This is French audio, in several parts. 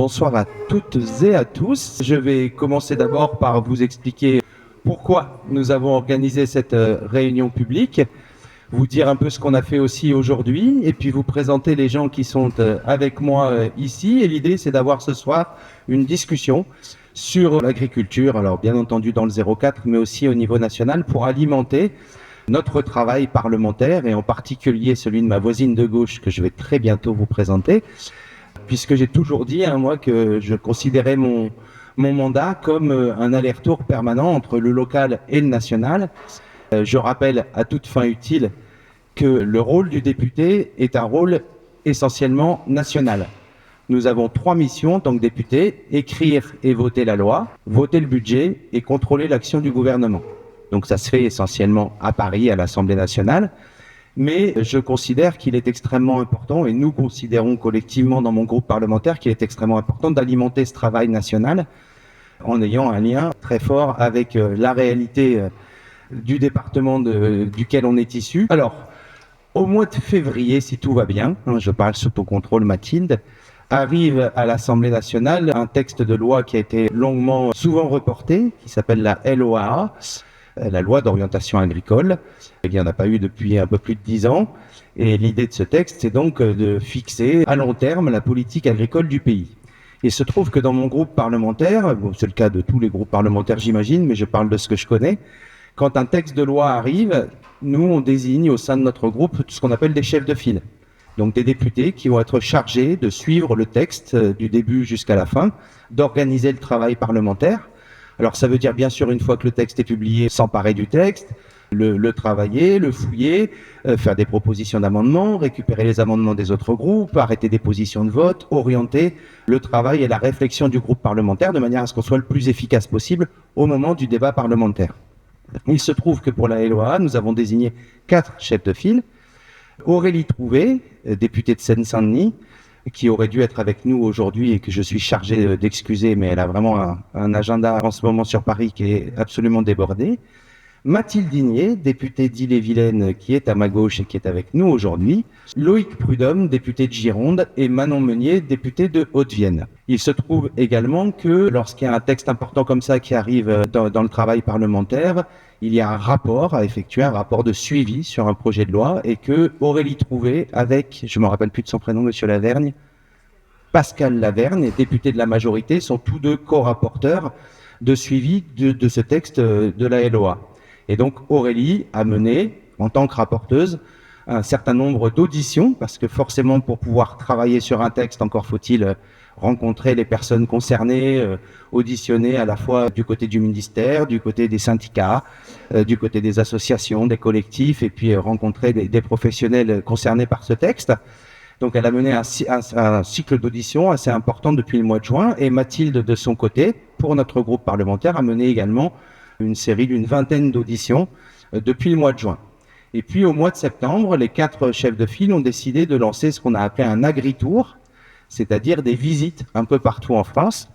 bonsoir à toutes et à tous. Je vais commencer d'abord par vous expliquer pourquoi nous avons organisé cette réunion publique, vous dire un peu ce qu'on a fait aussi aujourd'hui et puis vous présenter les gens qui sont avec moi ici. Et l'idée, c'est d'avoir ce soir une discussion sur l'agriculture, alors bien entendu dans le 04, mais aussi au niveau national pour alimenter notre travail parlementaire et en particulier celui de ma voisine de gauche que je vais très bientôt vous présenter. Puisque j'ai toujours dit, moi, que je considérais mon mandat comme un aller-retour permanent entre le local et le national. Je rappelle à toute fin utile que le rôle du député est un rôle essentiellement national. Nous avons 3 missions en tant que député: écrire et voter la loi, voter le budget et contrôler l'action du gouvernement. Donc ça se fait essentiellement à Paris, à l'Assemblée nationale. Mais je considère qu'il est extrêmement important, et nous considérons collectivement dans mon groupe parlementaire qu'il est extrêmement important d'alimenter ce travail national en ayant un lien très fort avec la réalité du département duquel on est issu. Alors, au mois de février, si tout va bien, je parle sous ton contrôle Mathilde, arrive à l'Assemblée nationale un texte de loi qui a été longuement, souvent reporté, qui s'appelle la LOA, la loi d'orientation agricole. Il n'y en a pas eu depuis un peu plus de 10 ans. Et l'idée de ce texte, c'est donc de fixer à long terme la politique agricole du pays. Il se trouve que dans mon groupe parlementaire, c'est le cas de tous les groupes parlementaires j'imagine, mais je parle de ce que je connais, quand un texte de loi arrive, nous on désigne au sein de notre groupe ce qu'on appelle des chefs de file. Donc des députés qui vont être chargés de suivre le texte du début jusqu'à la fin, d'organiser le travail parlementaire. Alors ça veut dire bien sûr, une fois que le texte est publié, s'emparer du texte, le travailler, le fouiller, faire des propositions d'amendements, récupérer les amendements des autres groupes, arrêter des positions de vote, orienter le travail et la réflexion du groupe parlementaire de manière à ce qu'on soit le plus efficace possible au moment du débat parlementaire. Il se trouve que pour la LOA, nous avons désigné 4 chefs de file. Aurélie Trouvé, députée de Seine-Saint-Denis, qui aurait dû être avec nous aujourd'hui et que je suis chargé d'excuser, mais elle a vraiment un agenda en ce moment sur Paris qui est absolument débordé. Mathilde Digné, députée d'Ille-et-Vilaine, qui est à ma gauche et qui est avec nous aujourd'hui. Loïc Prudhomme, député de Gironde, et Manon Meunier, député de Haute-Vienne. Il se trouve également que lorsqu'il y a un texte important comme ça qui arrive dans le travail parlementaire, il y a un rapport à effectuer, un rapport de suivi sur un projet de loi, et que Aurélie Trouvé, avec, je ne me rappelle plus de son prénom, Monsieur Lavergne, Pascal Lavergne, député de la majorité, sont tous deux co-rapporteurs de suivi de ce texte de la LOA. Et donc Aurélie a mené, en tant que rapporteuse, un certain nombre d'auditions, parce que forcément pour pouvoir travailler sur un texte, encore faut-il rencontrer les personnes concernées, auditionner à la fois du côté du ministère, du côté des syndicats, du côté des associations, des collectifs, et puis rencontrer des professionnels concernés par ce texte. Donc elle a mené un cycle d'audition assez important depuis le mois de juin, et Mathilde, de son côté, pour notre groupe parlementaire, a mené également une série d'une vingtaine d'auditions depuis le mois de juin. Et puis au mois de septembre, les 4 chefs de file ont décidé de lancer ce qu'on a appelé un agri-tour, c'est-à-dire des visites un peu partout en France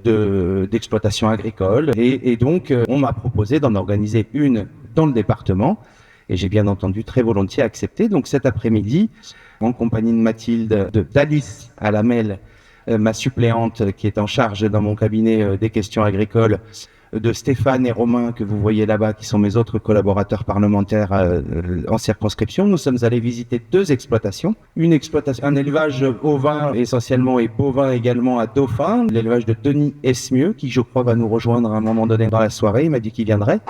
d'exploitation agricole. Et donc on m'a proposé d'en organiser une dans le département, et j'ai bien entendu très volontiers accepté. Donc cet après-midi, en compagnie de Mathilde, d'Alice Alamel, ma suppléante qui est en charge dans mon cabinet des questions agricoles, de Stéphane et Romain que vous voyez là-bas, qui sont mes autres collaborateurs parlementaires en circonscription, nous sommes allés visiter 2 exploitations. Une exploitation, un élevage ovin essentiellement et bovin également à Dauphin, l'élevage de Denis Esmieux, qui je crois va nous rejoindre à un moment donné dans la soirée, il m'a dit qu'il viendrait.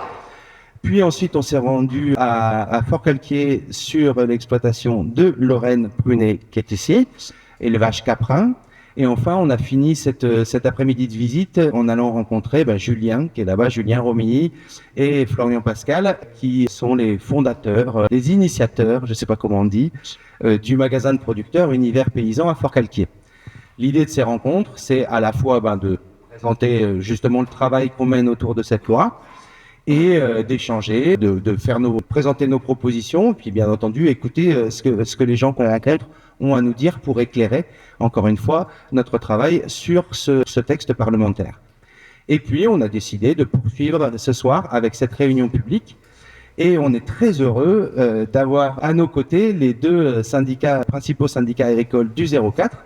Puis ensuite on s'est rendu à Forcalquier sur l'exploitation de Lorraine Prunet qui est ici, élevage caprin. Et enfin, on a fini cet après-midi de visite en allant rencontrer Julien, qui est là-bas, Julien Romilly, et Florian Pascal, qui sont les fondateurs, les initiateurs, je ne sais pas comment on dit, du magasin de producteurs Univers Paysan à Forcalquier. L'idée de ces rencontres, c'est à la fois de présenter justement le travail qu'on mène autour de cette loi, et d'échanger, de présenter nos propositions, puis bien entendu écouter ce que les gens qu'on rencontre ont à nous dire pour éclairer, encore une fois, notre travail sur ce texte parlementaire. Et puis, on a décidé de poursuivre ce soir avec cette réunion publique, et on est très heureux d'avoir à nos côtés les 2 principaux syndicats agricoles du 04,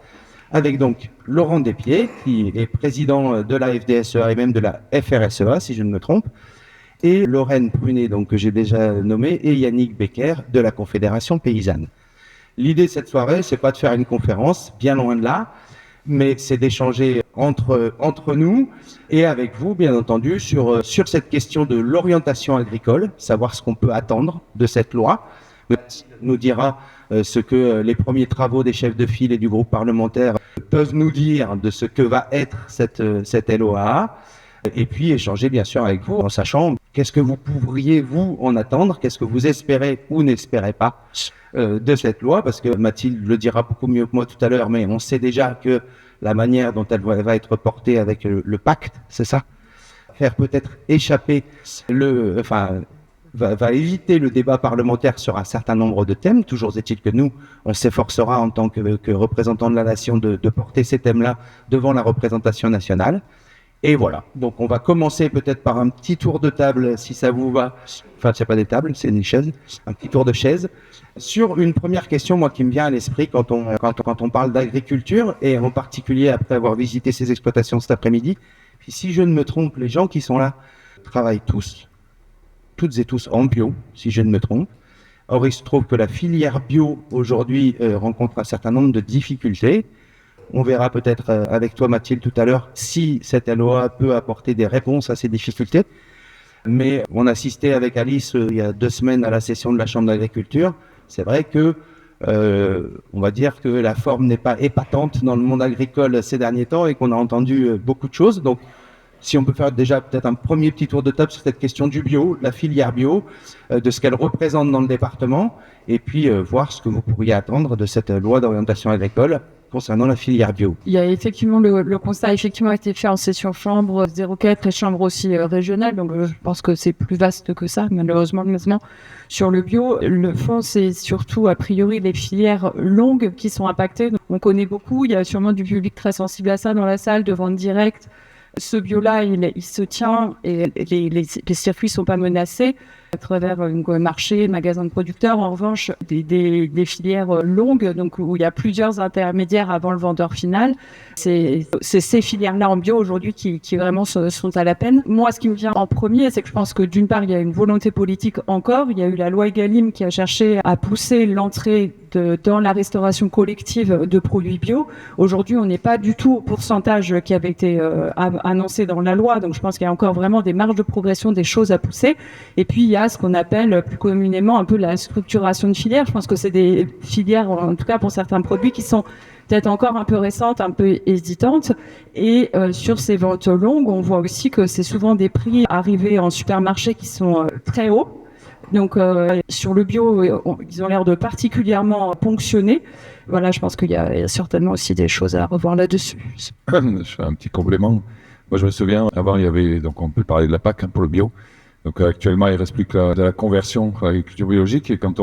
avec donc Laurent Despiez, qui est président de la FDSEA et même de la FRSEA, si je ne me trompe, et Lorraine Prunet, donc, que j'ai déjà nommé, et Yannick Becker de la Confédération Paysanne. L'idée de cette soirée, c'est pas de faire une conférence, bien loin de là, mais c'est d'échanger entre nous et avec vous, bien entendu, sur cette question de l'orientation agricole, savoir ce qu'on peut attendre de cette loi. Nous dira ce que les premiers travaux des chefs de file et du groupe parlementaire peuvent nous dire de ce que va être cette LOA. Et puis échanger bien sûr avec vous en sachant qu'est-ce que vous pourriez vous en attendre, qu'est-ce que vous espérez ou n'espérez pas de cette loi, parce que Mathilde le dira beaucoup mieux que moi tout à l'heure, mais on sait déjà que la manière dont elle va être portée avec le pacte, c'est ça, faire peut-être échapper va éviter le débat parlementaire sur un certain nombre de thèmes. Toujours est-il que nous, on s'efforcera en tant que représentants de la nation de porter ces thèmes-là devant la représentation nationale. Et voilà, donc on va commencer peut-être par un petit tour de table, si ça vous va. Enfin, c'est pas des tables, c'est des chaises. Un petit tour de chaise. Sur une première question, moi, qui me vient à l'esprit quand on parle d'agriculture, et en particulier après avoir visité ces exploitations cet après-midi. Puis si je ne me trompe, les gens qui sont là travaillent toutes et tous en bio, si je ne me trompe. Or, il se trouve que la filière bio, aujourd'hui, rencontre un certain nombre de difficultés. On verra peut-être avec toi, Mathilde, tout à l'heure, si cette LOA peut apporter des réponses à ces difficultés. Mais on assistait avec Alice il y a 2 semaines à la session de la Chambre d'agriculture. C'est vrai que, on va dire que la forme n'est pas épatante dans le monde agricole ces derniers temps et qu'on a entendu beaucoup de choses. Donc, si on peut faire déjà peut-être un premier petit tour de table sur cette question du bio, la filière bio, de ce qu'elle représente dans le département, et puis voir ce que vous pourriez attendre de cette loi d'orientation agricole concernant la filière bio. Il y a effectivement le constat a effectivement été fait en session chambre 04 et chambre aussi régionale, donc je pense que c'est plus vaste que ça, malheureusement maintenant. Sur le bio, le fond, c'est surtout a priori les filières longues qui sont impactées. Donc, on connaît beaucoup, il y a sûrement du public très sensible à ça dans la salle, de vente directe. Ce bio-là, il se tient et les circuits sont pas menacés à travers un marché, magasin de producteurs. En revanche, des filières longues, donc où il y a plusieurs intermédiaires avant le vendeur final, c'est ces filières-là en bio aujourd'hui qui vraiment sont à la peine. Moi, ce qui me vient en premier, c'est que je pense que d'une part, il y a une volonté politique encore. Il y a eu la loi Egalim qui a cherché à pousser l'entrée dans la restauration collective de produits bio. Aujourd'hui, on n'est pas du tout au pourcentage qui avait été annoncé dans la loi. Donc, je pense qu'il y a encore vraiment des marges de progression, des choses à pousser. Et puis, il y a ce qu'on appelle plus communément un peu la structuration de filières. Je pense que c'est des filières, en tout cas pour certains produits, qui sont peut-être encore un peu récentes, un peu hésitantes. Et sur ces ventes longues, on voit aussi que c'est souvent des prix arrivés en supermarché qui sont très hauts. Donc sur le bio, ils ont l'air de particulièrement ponctionner. Voilà, je pense qu'il y a certainement aussi des choses à revoir là-dessus. Je fais un petit complément. Moi, je me souviens, avant, il y avait, donc on peut parler de la PAC pour le bio. Donc actuellement, il reste plus que la conversion à l'agriculture biologique. Et quand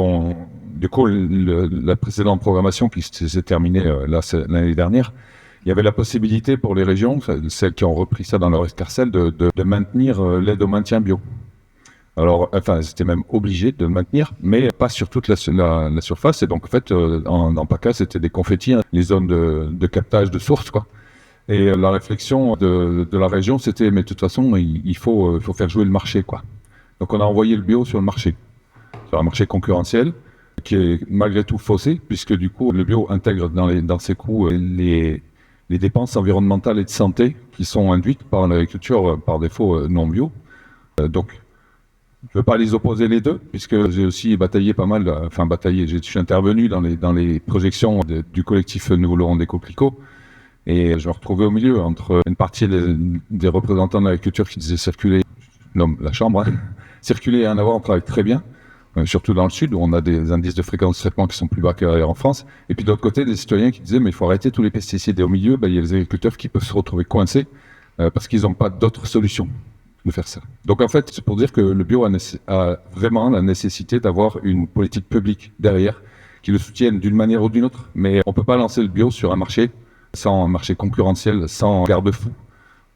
du coup, la précédente programmation qui s'est terminée l'année dernière, il y avait la possibilité pour les régions, celles qui ont repris ça dans leur escarcelle, de maintenir l'aide au maintien bio. Alors, enfin, c'était même obligé de le maintenir, mais pas sur toute la surface. Et donc, en fait, en PACA, c'était des confettis, hein, les zones de captage de sources, quoi. Et la réflexion de la région, c'était, mais de toute façon, il faut faire jouer le marché, quoi. Donc, on a envoyé le bio sur le marché, sur un marché concurrentiel, qui est malgré tout faussé, puisque du coup, le bio intègre dans ses coûts les dépenses environnementales et de santé qui sont induites par l'agriculture par défaut non bio. Donc, je ne veux pas les opposer les deux, puisque j'ai aussi bataillé pas mal, je suis intervenu dans les projections du collectif Nouveau Laurent des Coquelicots, et je me retrouvais au milieu entre une partie des représentants de l'agriculture qui disaient circuler, non, la Chambre, hein, circuler et en avoir, on travaille très bien, surtout dans le sud, où on a des indices de fréquence de traitement qui sont plus bas qu'ailleurs en France, et puis de l'autre côté, des citoyens qui disaient, mais il faut arrêter tous les pesticides, et au milieu, il y a les agriculteurs qui peuvent se retrouver coincés, parce qu'ils n'ont pas d'autres solutions de faire ça. Donc en fait, c'est pour dire que le bio a vraiment la nécessité d'avoir une politique publique derrière qui le soutienne d'une manière ou d'une autre. Mais on peut pas lancer le bio sur un marché sans un marché concurrentiel, sans garde-fou.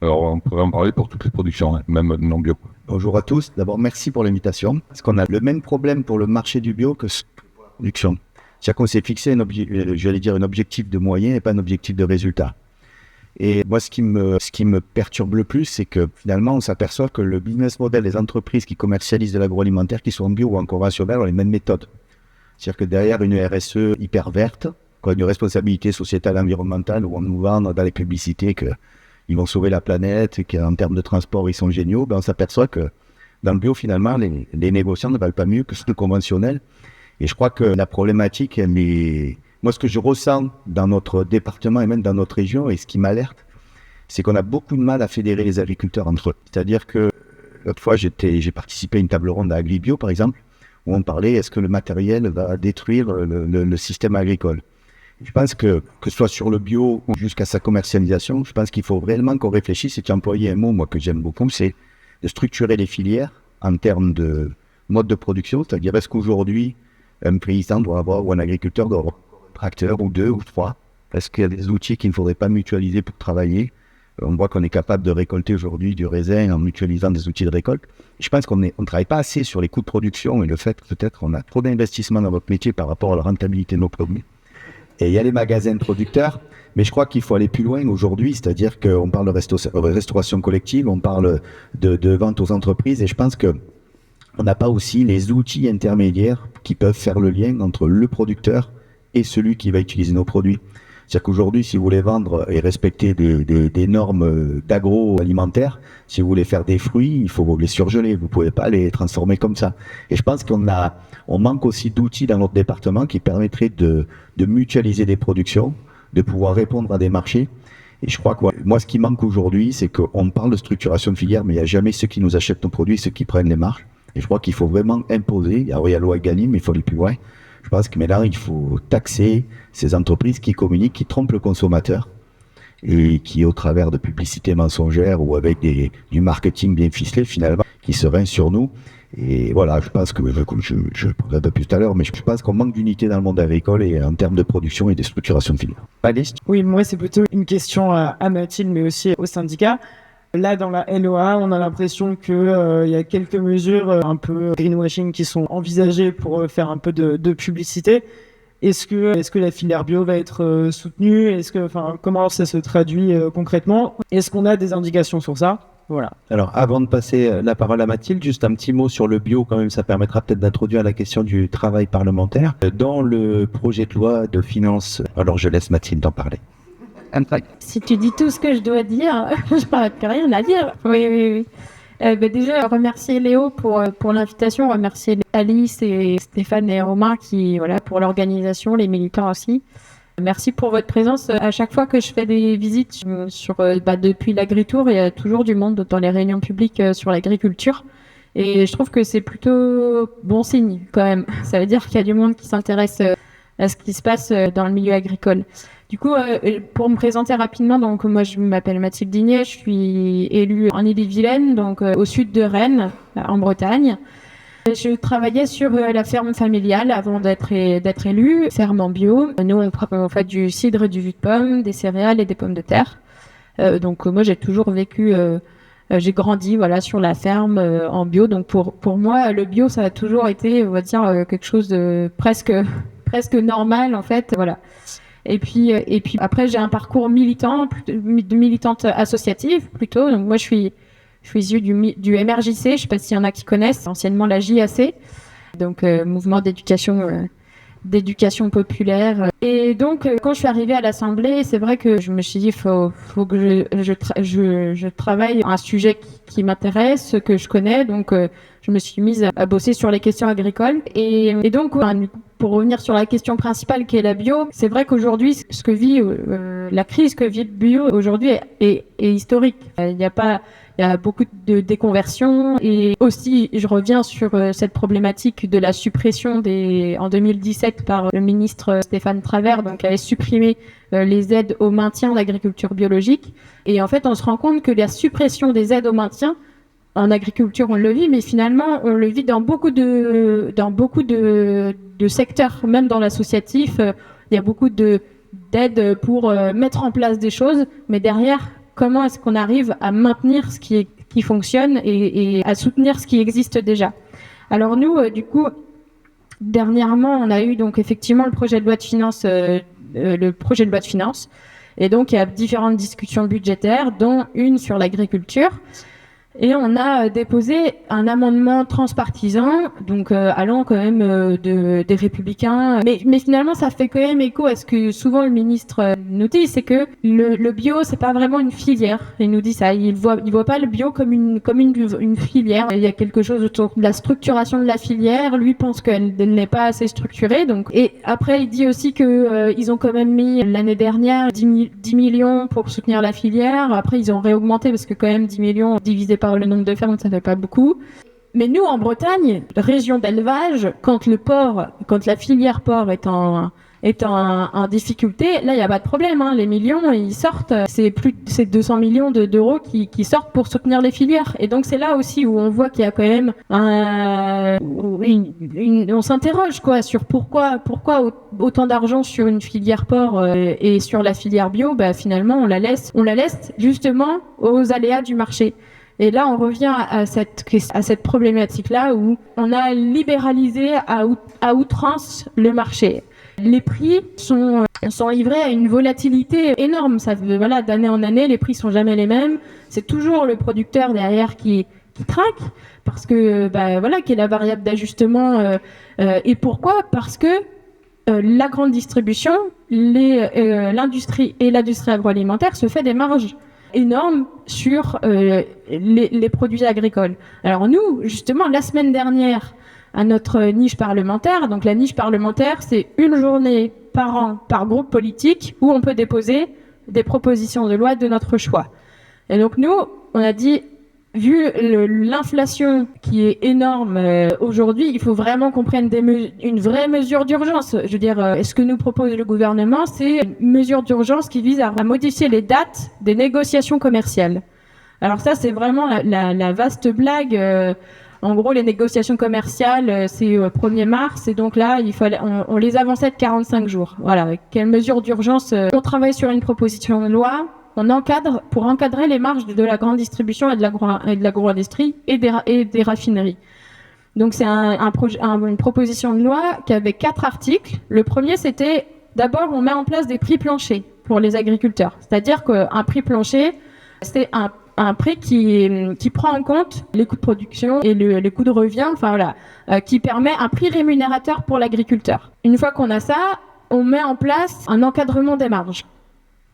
Alors on pourrait en parler pour toutes les productions, hein, même non bio. Bonjour à tous. D'abord, merci pour l'invitation. Parce qu'on a le même problème pour le marché du bio que pour la production. C'est-à-dire qu'on s'est fixé un objectif de moyen et pas un objectif de résultat. Et moi, ce qui me perturbe le plus, c'est que finalement, on s'aperçoit que le business model des entreprises qui commercialisent de l'agroalimentaire, qui sont en bio ou en conventionnel, ont les mêmes méthodes. C'est-à-dire que derrière une RSE hyper verte, une responsabilité sociétale environnementale, où on nous vend dans les publicités qu'ils vont sauver la planète, et qu'en termes de transport, ils sont géniaux, on s'aperçoit que dans le bio, finalement, les négociants ne valent pas mieux que ceux conventionnels. Et je crois que la problématique, moi, ce que je ressens dans notre département et même dans notre région, et ce qui m'alerte, c'est qu'on a beaucoup de mal à fédérer les agriculteurs entre eux. C'est-à-dire que l'autre fois, j'ai participé à une table ronde à Agribio, par exemple, où on parlait, est-ce que le matériel va détruire le système agricole ? Je pense que ce soit sur le bio ou jusqu'à sa commercialisation, je pense qu'il faut réellement qu'on réfléchisse, et tu as employé un mot, moi, que j'aime beaucoup, c'est de structurer les filières en termes de mode de production, c'est-à-dire est-ce qu'aujourd'hui, un paysan doit avoir, ou un agriculteur doit avoir un tracteur, ou 2 ou 3 ? Est-ce qu'il y a des outils qu'il ne faudrait pas mutualiser pour travailler ? On voit qu'on est capable de récolter aujourd'hui du raisin en mutualisant des outils de récolte. Je pense qu'on ne travaille pas assez sur les coûts de production et le fait que peut-être on a trop d'investissements dans notre métier par rapport à la rentabilité de nos produits. Et il y a les magasins de producteurs, mais je crois qu'il faut aller plus loin aujourd'hui, c'est-à-dire qu'on parle de restauration collective, on parle de vente aux entreprises, et je pense que on n'a pas aussi les outils intermédiaires qui peuvent faire le lien entre le producteur et celui qui va utiliser nos produits. C'est-à-dire qu'aujourd'hui, si vous voulez vendre et respecter des normes d'agroalimentaire, si vous voulez faire des fruits, il faut les surgeler. Vous ne pouvez pas les transformer comme ça. Et je pense qu'on manque aussi d'outils dans notre département qui permettraient de mutualiser des productions, de pouvoir répondre à des marchés. Et je crois que moi, ce qui manque aujourd'hui, c'est qu'on parle de structuration de filière, mais il n'y a jamais ceux qui nous achètent nos produits, ceux qui prennent les marges. Et je crois qu'il faut vraiment imposer. Alors, il y a la loi Egalim, mais il faut aller plus loin. Je pense que maintenant, il faut taxer ces entreprises qui communiquent, qui trompent le consommateur et qui, au travers de publicités mensongères ou avec du marketing bien ficelé, finalement, qui se rincent sur nous. Et voilà, je pense que, comme je parlais depuis tout à l'heure, mais je pense qu'on manque d'unité dans le monde agricole et en termes de production et de structuration de filière. Alice ? Oui, moi, c'est plutôt une question à Mathilde, mais aussi au syndicat. Là, dans la LOA, on a l'impression que y a quelques mesures un peu greenwashing qui sont envisagées pour faire un peu de publicité. Est-ce que la filière bio va être soutenue ? Comment ça se traduit concrètement ? Est-ce qu'on a des indications sur ça ? Voilà. Alors, avant de passer la parole à Mathilde, juste un petit mot sur le bio, quand même, ça permettra peut-être d'introduire la question du travail parlementaire. Dans le projet de loi de finances, alors je laisse Mathilde en parler. Si tu dis tout ce que je dois dire, je n'aurai plus rien à dire. Oui. Déjà, remercier Léo pour l'invitation, remercier Alice et Stéphane et Romain pour l'organisation, les militants aussi. Merci pour votre présence. À chaque fois que je fais des visites depuis l'Agritour, il y a toujours du monde dans les réunions publiques sur l'agriculture. Et je trouve que c'est plutôt bon signe quand même. Ça veut dire qu'il y a du monde qui s'intéresse à ce qui se passe dans le milieu agricole. Du coup, pour me présenter rapidement, donc moi je m'appelle Mathilde Dignet, je suis élue en Ille-et-Vilaine, donc au sud de Rennes, en Bretagne. Je travaillais sur la ferme familiale avant d'être élue, ferme en bio. Nous, on fait du cidre et du jus de pomme, des céréales et des pommes de terre. Donc moi, j'ai toujours vécu, j'ai grandi sur la ferme en bio. Donc pour moi, le bio, ça a toujours été, on va dire, quelque chose de presque normal en fait. Voilà. Et puis après, j'ai un parcours militante associative plutôt. Donc moi, je suis issue du MRJC, je ne sais pas s'il y en a qui connaissent, anciennement la JAC, donc mouvement d'éducation populaire. Et donc, quand je suis arrivée à l'Assemblée, c'est vrai que je me suis dit, faut que je travaille un sujet qui m'intéresse, que je connais. Donc, je me suis mise à bosser sur les questions agricoles. Et donc, pour revenir sur la question principale qui est la bio, c'est vrai qu'aujourd'hui, la crise que vit le bio aujourd'hui est historique. Il y a beaucoup de déconversion et aussi, je reviens sur cette problématique de la suppression en 2017 par le ministre Stéphane Travert, donc qui avait supprimé les aides au maintien de l'agriculture biologique. Et en fait, on se rend compte que la suppression des aides au maintien, en agriculture, on le vit, mais finalement, on le vit dans beaucoup de secteurs, même dans l'associatif. Il y a beaucoup d'aides pour mettre en place des choses, mais derrière, comment est-ce qu'on arrive à maintenir ce qui fonctionne et à soutenir ce qui existe déjà. Alors nous, du coup, Dernièrement, on a eu donc effectivement le projet de loi de finances, et donc il y a différentes discussions budgétaires, dont une sur l'agriculture. Et on a déposé un amendement transpartisan, donc allant quand même des Républicains. Mais finalement, ça fait quand même écho à ce que souvent le ministre nous dit, c'est que le bio, c'est pas vraiment une filière. Il nous dit ça, il voit pas le bio comme une filière. Il y a quelque chose autour de la structuration de la filière. Lui pense qu'elle n'est pas assez structurée. Donc, et après, il dit aussi que ils ont quand même mis l'année dernière 10 millions pour soutenir la filière. Après, ils ont réaugmenté parce que quand même 10 millions divisé par le nombre de fermes, ça fait pas beaucoup. Mais nous, en Bretagne, région d'élevage, quand la filière porc est en difficulté, là, il n'y a pas de problème, hein. Les millions, ils sortent. C'est 200 millions d'euros qui sortent pour soutenir les filières. Et donc, c'est là aussi où on voit qu'il y a quand même on s'interroge, quoi, sur pourquoi autant d'argent sur une filière porc et sur la filière bio. Bah, finalement, on la laisse justement aux aléas du marché. Et là, on revient à cette problématique-là où on a libéralisé à outrance le marché. Les prix sont livrés à une volatilité énorme. Voilà, d'année en année, les prix sont jamais les mêmes. C'est toujours le producteur derrière qui craque parce que, qui est la variable d'ajustement. Et pourquoi ? Parce que la grande distribution, l'industrie et l'industrie agroalimentaire se fait des marges énorme sur les produits agricoles. Alors nous, justement, la semaine dernière, à notre niche parlementaire, donc la niche parlementaire, c'est une journée par an, par groupe politique, où on peut déposer des propositions de loi de notre choix. Et donc nous, on a dit, vu l'inflation qui est énorme aujourd'hui, il faut vraiment qu'on prenne une vraie mesure d'urgence. Je veux dire, ce que nous propose le gouvernement, c'est une mesure d'urgence qui vise à modifier les dates des négociations commerciales. Alors ça, c'est vraiment la vaste blague. En gros, les négociations commerciales, c'est 1er mars, et donc là, on les avançait de 45 jours. Voilà, avec quelle mesure d'urgence on travaille sur une proposition de loi. On encadre pour encadrer les marges de la grande distribution et de l'agro-industrie et des raffineries. Donc c'est une proposition de loi qui avait 4 articles. Le premier, c'était d'abord on met en place des prix planchers pour les agriculteurs. C'est-à-dire qu'un prix plancher, c'est un prix qui prend en compte les coûts de production et les coûts de revient, qui permet un prix rémunérateur pour l'agriculteur. Une fois qu'on a ça, on met en place un encadrement des marges.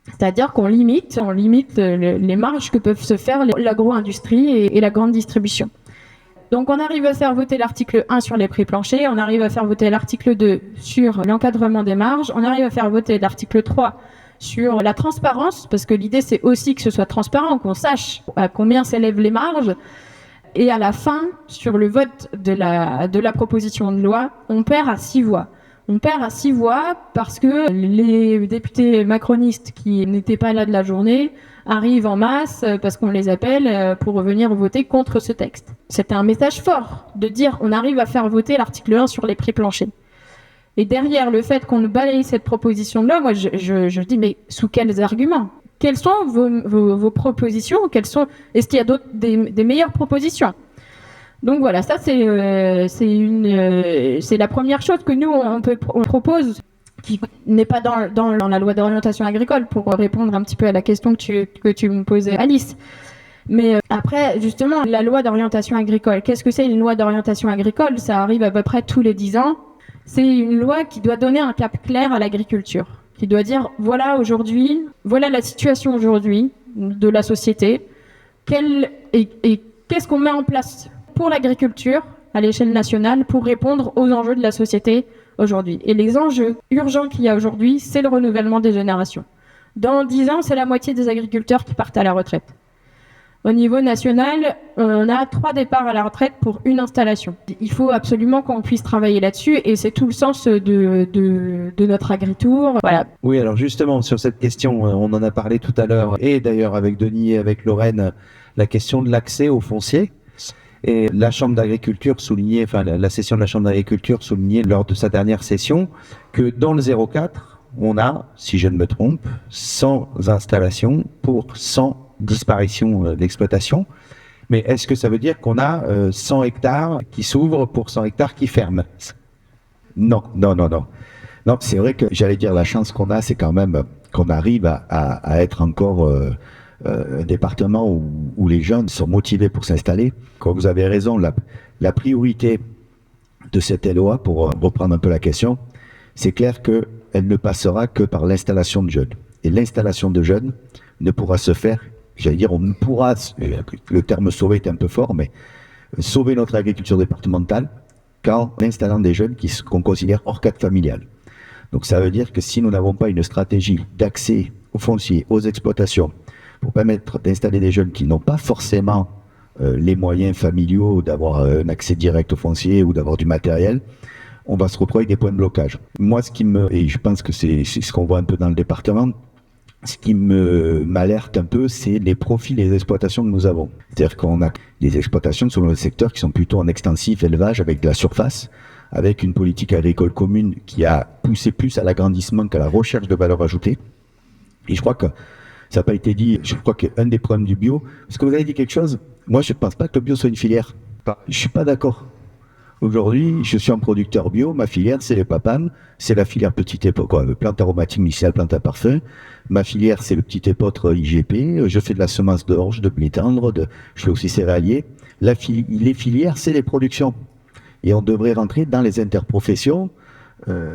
C'est-à-dire qu'on limite les marges que peuvent se faire l'agro-industrie et la grande distribution. Donc on arrive à faire voter l'article 1 sur les prix planchers, on arrive à faire voter l'article 2 sur l'encadrement des marges, on arrive à faire voter l'article 3 sur la transparence, parce que l'idée c'est aussi que ce soit transparent, qu'on sache à combien s'élèvent les marges. Et à la fin, sur le vote de la proposition de loi, on perd à 6 voix. On perd à 6 voix parce que les députés macronistes qui n'étaient pas là de la journée arrivent en masse parce qu'on les appelle pour venir voter contre ce texte. C'était un message fort de dire on arrive à faire voter l'article 1 sur les prix planchers. Et derrière le fait qu'on nous balaye cette proposition de loi, moi je dis mais sous quels arguments ? Quelles sont vos propositions ? Est-ce qu'il y a des meilleures propositions ? Donc voilà, ça c'est la première chose que nous on propose, qui n'est pas dans la loi d'orientation agricole, pour répondre un petit peu à la question que tu me posais, Alice. Mais après, justement, la loi d'orientation agricole, qu'est-ce que c'est une loi d'orientation agricole ? Ça arrive à peu près tous les 10 ans. C'est une loi qui doit donner un cap clair à l'agriculture, qui doit dire voilà la situation aujourd'hui de la société, et qu'est-ce qu'on met en place pour l'agriculture à l'échelle nationale pour répondre aux enjeux de la société aujourd'hui. Et les enjeux urgents qu'il y a aujourd'hui, c'est le renouvellement des générations. Dans 10 ans, c'est la moitié des agriculteurs qui partent à la retraite. Au niveau national, on a 3 départs à la retraite pour une installation. Il faut absolument qu'on puisse travailler là-dessus, et c'est tout le sens de notre agritour. Voilà. Oui, alors justement, sur cette question, on en a parlé tout à l'heure, et d'ailleurs avec Denis et avec Lorraine, la question de l'accès au foncier. Et la Chambre d'agriculture soulignait, la session de la Chambre d'agriculture soulignait lors de sa dernière session que dans le 04, on a, si je ne me trompe, 100 installations pour 100 disparitions d'exploitation. Mais est-ce que ça veut dire qu'on a 100 hectares qui s'ouvrent pour 100 hectares qui ferment ? Non, non, non, non. Non, c'est vrai que j'allais dire la chance qu'on a, c'est quand même qu'on arrive à être encore un département où les jeunes sont motivés pour s'installer. Comme vous avez raison, la priorité de cette LOA, pour reprendre un peu la question, c'est clair qu'elle ne passera que par l'installation de jeunes. Et l'installation de jeunes ne pourra se faire, j'allais dire, on ne pourra, le terme sauver est un peu fort, mais sauver notre agriculture départementale qu'en installant des jeunes qu'on considère hors cadre familial. Donc ça veut dire que si nous n'avons pas une stratégie d'accès aux fonciers, aux exploitations, pour permettre d'installer des jeunes qui n'ont pas forcément les moyens familiaux d'avoir un accès direct au foncier ou d'avoir du matériel, on va se retrouver avec des points de blocage. Moi, et je pense que c'est ce qu'on voit un peu dans le département, ce qui m'alerte un peu, c'est les profils et les exploitations que nous avons. C'est-à-dire qu'on a des exploitations selon le secteur qui sont plutôt en extensif élevage avec de la surface, avec une politique agricole commune qui a poussé plus à l'agrandissement qu'à la recherche de valeur ajoutée. Et je crois que ça n'a pas été dit, je crois qu'un des problèmes du bio, parce que vous avez dit quelque chose, moi je ne pense pas que le bio soit une filière. Je ne suis pas d'accord. Aujourd'hui, je suis un producteur bio, ma filière c'est les PAPAM, c'est la filière petite épeautre, plante aromatique médicinale, plante à parfum. Ma filière c'est le petit épeautre IGP, je fais de la semence d'orge, de blé tendre, je fais aussi céréalier. Les filières c'est les productions. Et on devrait rentrer dans les interprofessions.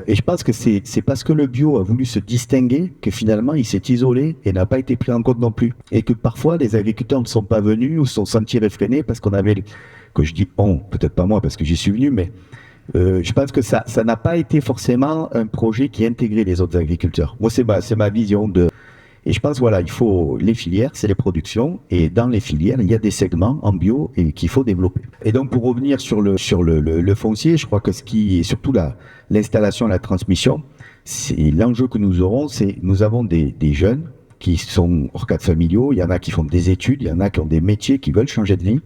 Et je pense que c'est parce que le bio a voulu se distinguer que finalement il s'est isolé et n'a pas été pris en compte non plus. Et que parfois les agriculteurs ne sont pas venus ou se sont sentis réfrénés parce qu'on avait, que je dis on, peut-être pas moi parce que j'y suis venu, mais je pense que ça n'a pas été forcément un projet qui intégrait les autres agriculteurs. Moi c'est ma vision de... Et je pense, voilà, il faut les filières, c'est les productions, et dans les filières, il y a des segments en bio et qu'il faut développer. Et donc, pour revenir sur le foncier, je crois que ce qui est surtout l'installation et la transmission, c'est l'enjeu que nous aurons, c'est nous avons des jeunes qui sont hors cadre familiaux, il y en a qui font des études, il y en a qui ont des métiers, qui veulent changer de vie.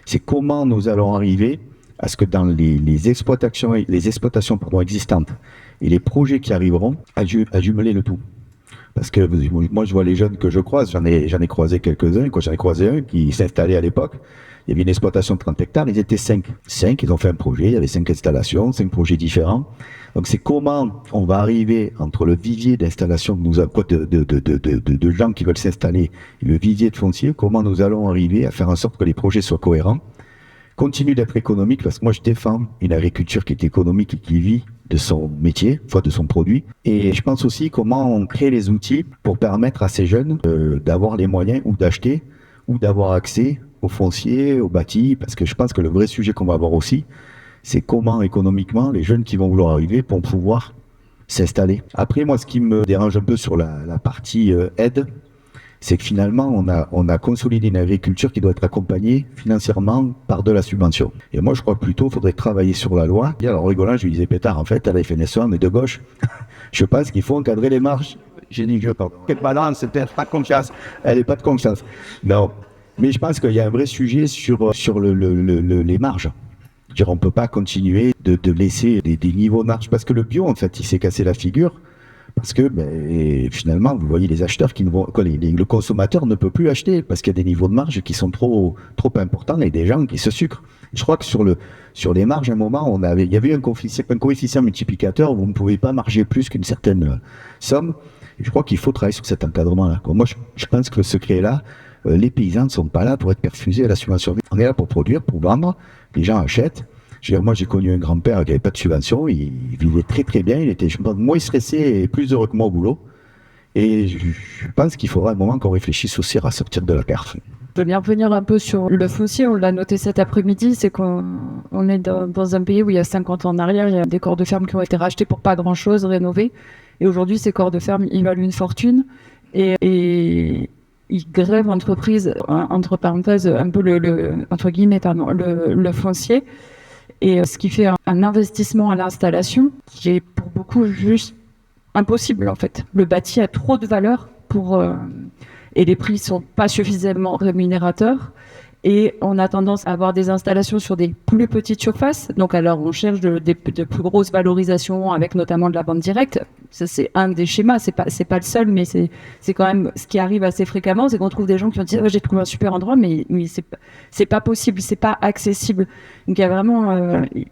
C'est comment nous allons arriver à ce que dans les exploitations existantes et les projets qui arriveront, à jumeler le tout. Parce que moi, je vois les jeunes que je croise, j'en ai croisé quelques-uns. Quand j'en ai croisé un qui s'installait à l'époque, il y avait une exploitation de 30 hectares, ils étaient 5. 5, ils ont fait un projet, il y avait 5 installations, 5 projets différents. Donc c'est comment on va arriver entre le vivier d'installation que nous avons, de gens qui veulent s'installer, et le vivier de foncier, comment nous allons arriver à faire en sorte que les projets soient cohérents, continuent d'être économiques, parce que moi je défends une agriculture qui est économique et qui vit de son métier, soit de son produit. Et je pense aussi comment on crée les outils pour permettre à ces jeunes d'avoir les moyens ou d'acheter ou d'avoir accès au foncier, au bâti, parce que je pense que le vrai sujet qu'on va avoir aussi, c'est comment économiquement les jeunes qui vont vouloir arriver vont pouvoir s'installer. Après, moi, ce qui me dérange un peu sur la partie aide, c'est que finalement, on a consolidé une agriculture qui doit être accompagnée financièrement par de la subvention. Et moi, je crois plutôt qu'il faudrait travailler sur la loi. Et alors, rigolant, je lui disais, Pétard, en fait, à la FNSEA, on est de gauche. Je pense qu'il faut encadrer les marges. J'ai dit, pardon. Quelle balance, c'est peut-être pas de confiance. Elle n'est pas de confiance. Non. Mais je pense qu'il y a un vrai sujet sur les marges. Je veux dire, on ne peut pas continuer de laisser des niveaux de marge. Parce que le bio, en fait, il s'est cassé la figure. Parce que finalement, vous voyez les acheteurs qui ne vont, le consommateur ne peut plus acheter parce qu'il y a des niveaux de marge qui sont trop importants et des gens qui se sucrent. Je crois que sur les marges, à un moment, il y avait un coefficient multiplicateur où vous ne pouvez pas marger plus qu'une certaine somme. Et je crois qu'il faut travailler sur cet encadrement-là. Moi, je pense que le secret est là. Les paysans ne sont pas là pour être perfusés à la subvention. On est là pour produire, pour vendre. Les gens achètent. Moi, j'ai connu un grand-père qui n'avait pas de subvention, il vivait très très bien, il était, je pense, moins stressé et plus heureux que moi au boulot. Et je pense qu'il faudra un moment qu'on réfléchisse aussi à sortir de la perte. Je veux bien revenir un peu sur le foncier, on l'a noté cet après-midi, c'est qu'on est dans un pays où il y a 50 ans en arrière, il y a des corps de ferme qui ont été rachetés pour pas grand-chose, rénovés. Et aujourd'hui, ces corps de ferme, ils valent une fortune. Et ils grèvent entreprise, entre parenthèses, un peu entre guillemets, le foncier. Et ce qui fait un investissement à l'installation qui est pour beaucoup juste impossible en fait. Le bâti a trop de valeur et les prix sont pas suffisamment rémunérateurs. Et on a tendance à avoir des installations sur des plus petites surfaces. Donc, alors, on cherche de plus grosses valorisations avec notamment de la vente directe. Ça, c'est un des schémas. C'est pas le seul, mais c'est quand même ce qui arrive assez fréquemment. C'est qu'on trouve des gens qui vont dire, j'ai trouvé un super endroit, mais c'est pas possible, c'est pas accessible. Donc, il y a vraiment, il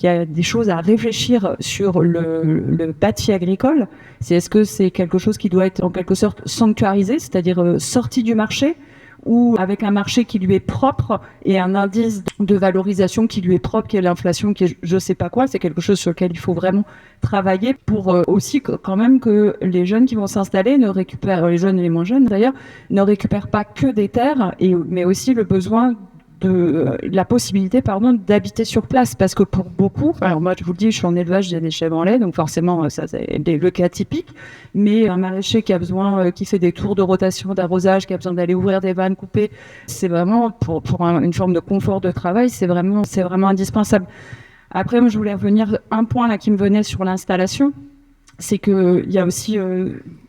y a des choses à réfléchir sur le bâti agricole. Est-ce que c'est quelque chose qui doit être en quelque sorte sanctuarisé, c'est-à-dire sorti du marché, ou avec un marché qui lui est propre et un indice de valorisation qui lui est propre, qui est l'inflation, qui est je sais pas quoi. C'est quelque chose sur lequel il faut vraiment travailler pour aussi quand même que les jeunes qui vont s'installer ne récupèrent, les jeunes et les moins jeunes d'ailleurs, ne récupèrent pas que des terres, mais aussi le besoin la possibilité d'habiter sur place, parce que pour beaucoup, alors moi je vous le dis, je suis en élevage, j'ai des chèvres en lait, donc forcément ça c'est le cas typique, mais un maraîcher qui a besoin, qui fait des tours de rotation d'arrosage, qui a besoin d'aller ouvrir des vannes, couper, c'est vraiment pour une forme de confort de travail, c'est vraiment indispensable. Après, moi je voulais revenir un point là qui me venait sur l'installation, c'est que il y a aussi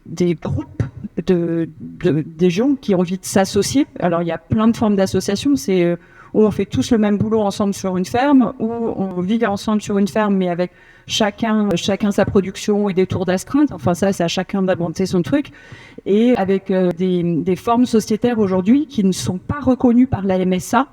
des groupes des gens qui ont envie de s'associer. Alors, il y a plein de formes d'associations. C'est où on fait tous le même boulot ensemble sur une ferme, où on vit ensemble sur une ferme, mais avec chacun sa production et des tours d'astreinte. Enfin, ça, c'est à chacun d'inventer son truc. Et avec des formes sociétaires aujourd'hui qui ne sont pas reconnues par la MSA.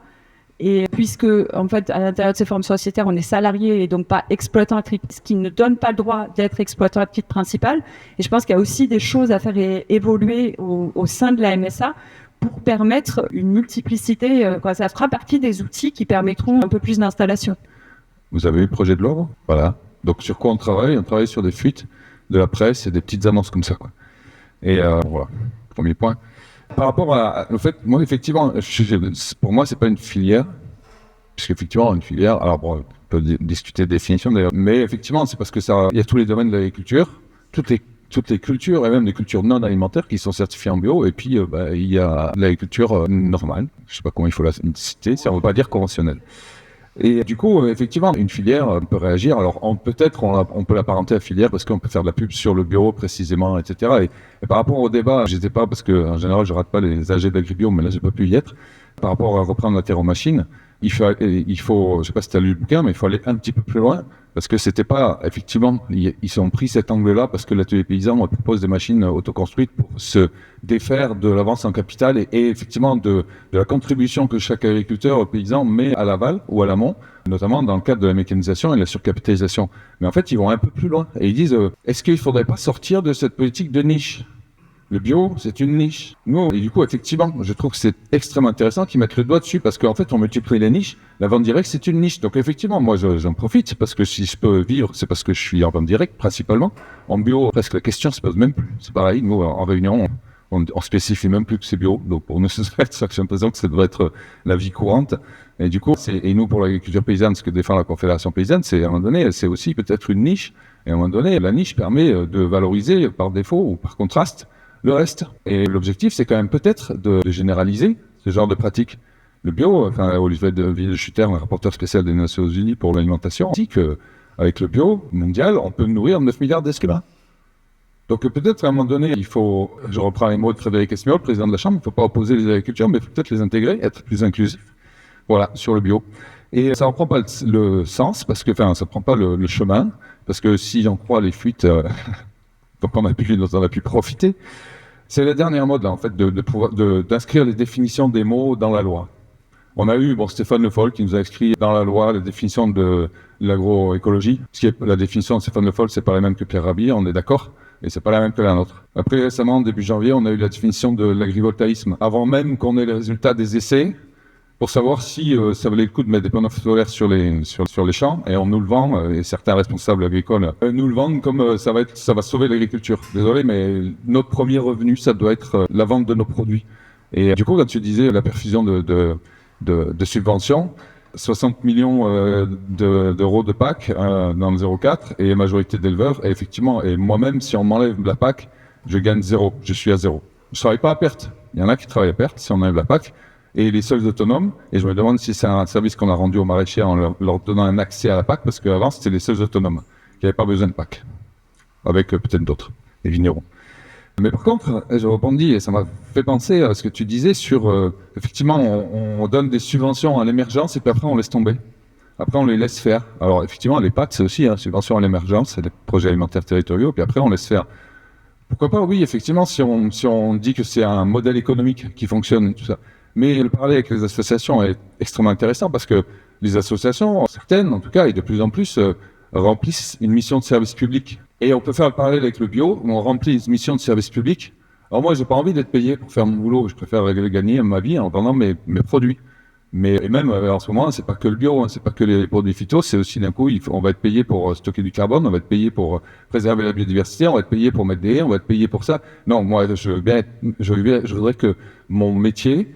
Et puisque, en fait, à l'intérieur de ces formes sociétaires, on est salarié et donc pas exploitant à titre, ce qui ne donne pas le droit d'être exploitant à titre principal. Et je pense qu'il y a aussi des choses à faire évoluer au sein de la MSA pour permettre une multiplicité. Ça fera partie des outils qui permettront un peu plus d'installation. Vous avez eu le projet de loi, voilà. Donc sur quoi on travaille? On travaille sur des fuites de la presse et des petites annonces comme ça, quoi. Et voilà, premier point. Par rapport au fait, moi, effectivement, pour moi, c'est pas une filière, puisqu'effectivement, une filière, alors bon, on peut discuter de définition d'ailleurs, mais effectivement, c'est parce que il y a tous les domaines de l'agriculture, toutes les cultures, et même les cultures non alimentaires qui sont certifiées en bio, et puis, il y a l'agriculture normale, je sais pas comment il faut la citer, ça ne veut pas dire conventionnelle. Et du coup, effectivement, une filière peut réagir. Alors, on peut l'apparenter à filière parce qu'on peut faire de la pub sur le bio précisément, etc. Et par rapport au débat, j'étais pas, parce que en général, je rate pas les AG d'Agribio, mais là, j'ai pas pu y être. Par rapport à reprendre la terre aux machines, il faut, je sais pas si tu as lu le bouquin, mais il faut aller un petit peu plus loin, parce que c'était pas, effectivement, ils ont pris cet angle-là parce que l'atelier paysan propose des machines autoconstruites pour se défaire de l'avance en capital et effectivement de la contribution que chaque agriculteur paysan met à l'aval ou à l'amont, notamment dans le cadre de la mécanisation et de la surcapitalisation. Mais en fait, ils vont un peu plus loin et ils disent, est-ce qu'il faudrait pas sortir de cette politique de niche? Le bio, c'est une niche. Nous, et du coup, effectivement, je trouve que c'est extrêmement intéressant qu'ils mettent le doigt dessus parce qu'en fait, on multiplie les niches. La vente directe, c'est une niche. Donc, effectivement, moi, j'en profite parce que si je peux vivre, c'est parce que je suis en vente directe, principalement. En bio, presque la question se pose même plus. C'est pareil. Nous, en réunion, on spécifie même plus que c'est bio. Donc, pour nous, c'est ça que j'ai l'impression que ça devrait être la vie courante. Et du coup, et nous, pour l'agriculture paysanne, ce que défend la Confédération paysanne, c'est à un moment donné, c'est aussi peut-être une niche. Et à un moment donné, la niche permet de valoriser par défaut ou par contraste le reste. Et l'objectif, c'est quand même peut-être de généraliser ce genre de pratique. Le bio, Olivier de Villeschutter, un rapporteur spécial des Nations Unies pour l'alimentation, dit qu'avec le bio mondial, on peut nourrir 9 milliards d'êtres humains. Donc peut-être à un moment donné, il faut, je reprends les mots de Frédéric Esmiol, président de la Chambre, il ne faut pas opposer les agricultures, mais peut-être les intégrer, être plus inclusif. Voilà, sur le bio. Et ça ne prend pas le sens, parce que, ça ne prend pas le chemin, parce que si j'en crois les fuites, donc on a pu profiter. C'est la dernière mode, là, en fait, d'inscrire les définitions des mots dans la loi. On a eu, Stéphane Le Foll qui nous a inscrit dans la loi la définition de l'agroécologie. La définition de Stéphane Le Foll, c'est pas la même que Pierre Rabhi, on est d'accord, et c'est pas la même que la nôtre. Après, récemment, début janvier, on a eu la définition de l'agrivoltaïsme. Avant même qu'on ait les résultats des essais, pour savoir si ça valait le coup de mettre des panneaux solaires sur les champs, et on nous le vend, et certains responsables agricoles nous le vendent comme ça va sauver l'agriculture. Désolé, mais notre premier revenu, ça doit être la vente de nos produits. Et du coup, quand tu disais la perfusion de subventions, 60 millions d'euros de PAC dans le 0,4 et majorité d'éleveurs, et effectivement, et moi-même, si on m'enlève la PAC, je gagne zéro, je suis à zéro. Je travaille pas à perte. Il y en a qui travaillent à perte si on enlève la PAC. Et les seuls autonomes, et je me demande si c'est un service qu'on a rendu aux maraîchers en leur donnant un accès à la PAC, parce qu'avant c'était les seuls autonomes qui n'avaient pas besoin de PAC, avec peut-être d'autres, les vignerons. Mais par contre, je rebondis et ça m'a fait penser à ce que tu disais sur, effectivement, on donne des subventions à l'émergence et puis après on laisse tomber. Après on les laisse faire. Alors effectivement, les PAC c'est aussi subvention à l'émergence, c'est des projets alimentaires territoriaux, puis après on laisse faire. Pourquoi pas, oui, effectivement, si on dit que c'est un modèle économique qui fonctionne, tout ça. Mais le parler avec les associations est extrêmement intéressant parce que les associations, certaines en tout cas, et de plus en plus, remplissent une mission de service public. Et on peut faire le parallèle avec le bio, où on remplit une mission de service public. Alors moi, j'ai pas envie d'être payé pour faire mon boulot, je préfère gagner ma vie en vendant mes produits. Mais et même en ce moment, c'est pas que le bio, c'est pas que les produits phyto, c'est aussi d'un coup, on va être payé pour stocker du carbone, on va être payé pour préserver la biodiversité, on va être payé pour mettre des haies, on va être payé pour ça. Non, moi, je voudrais que mon métier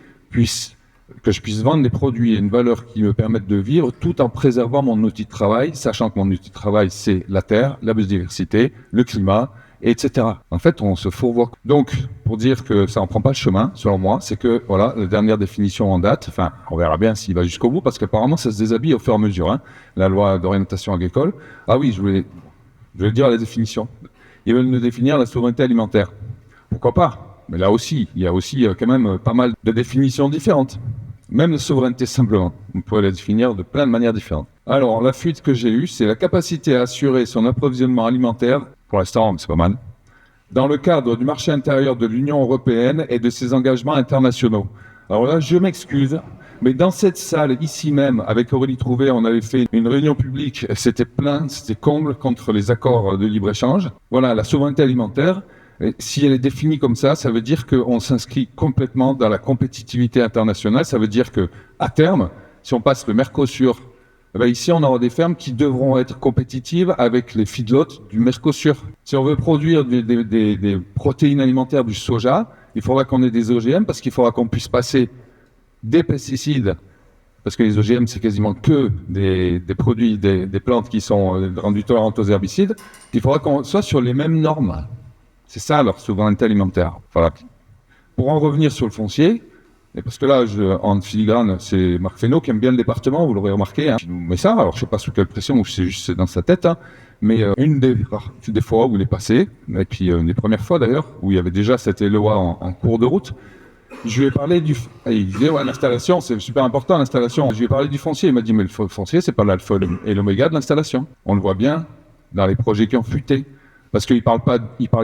que je puisse vendre des produits et une valeur qui me permettent de vivre tout en préservant mon outil de travail, sachant que mon outil de travail, c'est la terre, la biodiversité, le climat, etc. En fait, on se fourvoie. Donc, pour dire que ça en prend pas le chemin, selon moi, c'est que, voilà, la dernière définition en date, enfin, on verra bien s'il va jusqu'au bout, parce qu'apparemment, ça se déshabille au fur et à mesure, hein, la loi d'orientation agricole. Ah oui, je vais dire la définition. Ils veulent nous définir la souveraineté alimentaire. Pourquoi pas? Mais là aussi, il y a aussi quand même pas mal de définitions différentes. Même la souveraineté simplement, on pourrait la définir de plein de manières différentes. Alors, la fuite que j'ai eue, c'est la capacité à assurer son approvisionnement alimentaire, pour l'instant c'est pas mal, dans le cadre du marché intérieur de l'Union européenne et de ses engagements internationaux. Alors là, je m'excuse, mais dans cette salle, ici même, avec Aurélie Trouvé, on avait fait une réunion publique, c'était plein, c'était comble contre les accords de libre-échange. Voilà, la souveraineté alimentaire. Et si elle est définie comme ça veut dire qu'on s'inscrit complètement dans la compétitivité internationale. Ça veut dire que, à terme, si on passe le Mercosur, ici on aura des fermes qui devront être compétitives avec les feedlots du Mercosur. Si on veut produire des protéines alimentaires, du soja, il faudra qu'on ait des OGM parce qu'il faudra qu'on puisse passer des pesticides. Parce que les OGM, c'est quasiment que des produits, des plantes qui sont rendues tolérantes aux herbicides. Il faudra qu'on soit sur les mêmes normes. C'est ça leur souveraineté alimentaire. Voilà. Pour en revenir sur le foncier, et parce que là, en filigrane, c'est Marc Fesneau qui aime bien le département, vous l'aurez remarqué. Qui nous met ça, alors je sais pas sous quelle pression, ou c'est dans sa tête, mais une des fois où il est passé, et puis une des premières fois d'ailleurs, où il y avait déjà cette LOA en cours de route, je lui ai parlé il disait, ouais, l'installation, c'est super important, l'installation. Je lui ai parlé du foncier, il m'a dit, mais le foncier, c'est pas l'alpha et l'oméga de l'installation. On le voit bien dans les projets qui ont fuité. Parce qu'il parle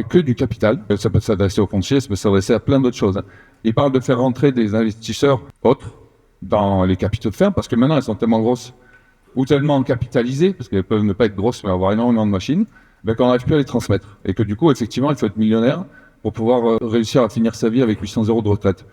que du capital. Ça peut s'adresser au foncier, ça peut s'adresser à plein d'autres choses. Il parle de faire rentrer des investisseurs autres dans les capitaux de ferme, parce que maintenant elles sont tellement grosses, ou tellement capitalisées, parce qu'elles peuvent ne pas être grosses, mais avoir énormément de machines, qu'on n'arrive plus à les transmettre. Et que du coup, effectivement, il faut être millionnaire pour pouvoir réussir à finir sa vie avec 800 € de retraite.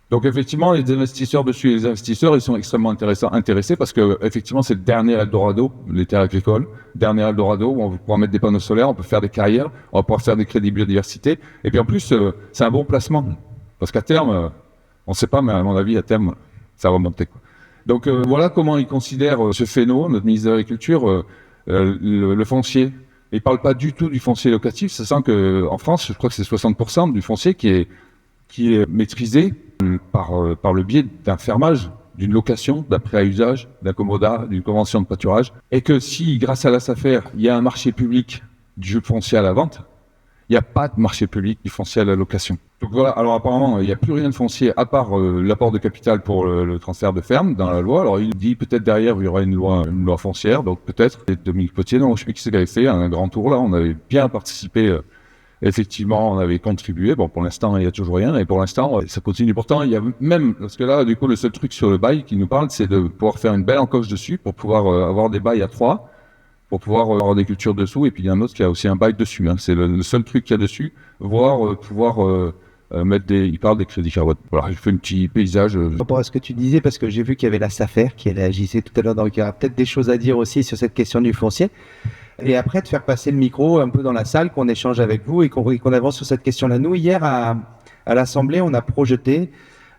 Donc effectivement, les investisseurs dessus, les investisseurs, ils sont extrêmement intéressés parce que effectivement, c'est le dernier Eldorado, les terres agricoles, dernier Eldorado où on va pouvoir mettre des panneaux solaires, on peut faire des carrières, on va pouvoir faire des crédits biodiversité. Et puis en plus, c'est un bon placement parce qu'à terme, on ne sait pas, mais à mon avis, à terme, ça va remonter, quoi. Donc voilà comment ils considèrent ce Fesneau, notre ministre de l'Agriculture, le foncier. Il ne parle pas du tout du foncier locatif, sachant qu'en France, je crois que c'est 60% du foncier qui est maîtrisé par le biais d'un fermage, d'une location, d'un prêt à usage, d'un commodat, d'une convention de pâturage, et que si, grâce à la SAFER, il y a un marché public du foncier à la vente, il n'y a pas de marché public du foncier à la location. Donc voilà, alors apparemment, il n'y a plus rien de foncier à part l'apport de capital pour le transfert de ferme dans la loi. Alors il dit peut-être derrière, il y aura une loi foncière, donc peut-être. Et Dominique Potier, non, je sais plus qui c'est qui avait fait un grand tour là, on avait bien participé. Effectivement, on avait contribué. Bon, pour l'instant, il n'y a toujours rien. Et pour l'instant, ça continue. Pourtant, il y a même, parce que là, du coup, le seul truc sur le bail qui nous parle, c'est de pouvoir faire une belle encoche dessus pour pouvoir avoir des bails à 3, pour pouvoir avoir des cultures dessous. Et puis, il y a un autre qui a aussi un bail dessus. C'est le seul truc qu'il y a dessus. Voire pouvoir mettre il parle des crédits carbone. Voilà, je fais un petit paysage. Par rapport à ce que tu disais, parce que j'ai vu qu'il y avait la SAFER qui réagissait tout à l'heure, donc il y aura peut-être des choses à dire aussi sur cette question du foncier. Et après, de faire passer le micro un peu dans la salle, qu'on échange avec vous et qu'on avance sur cette question-là. Nous, hier, à l'Assemblée, on a projeté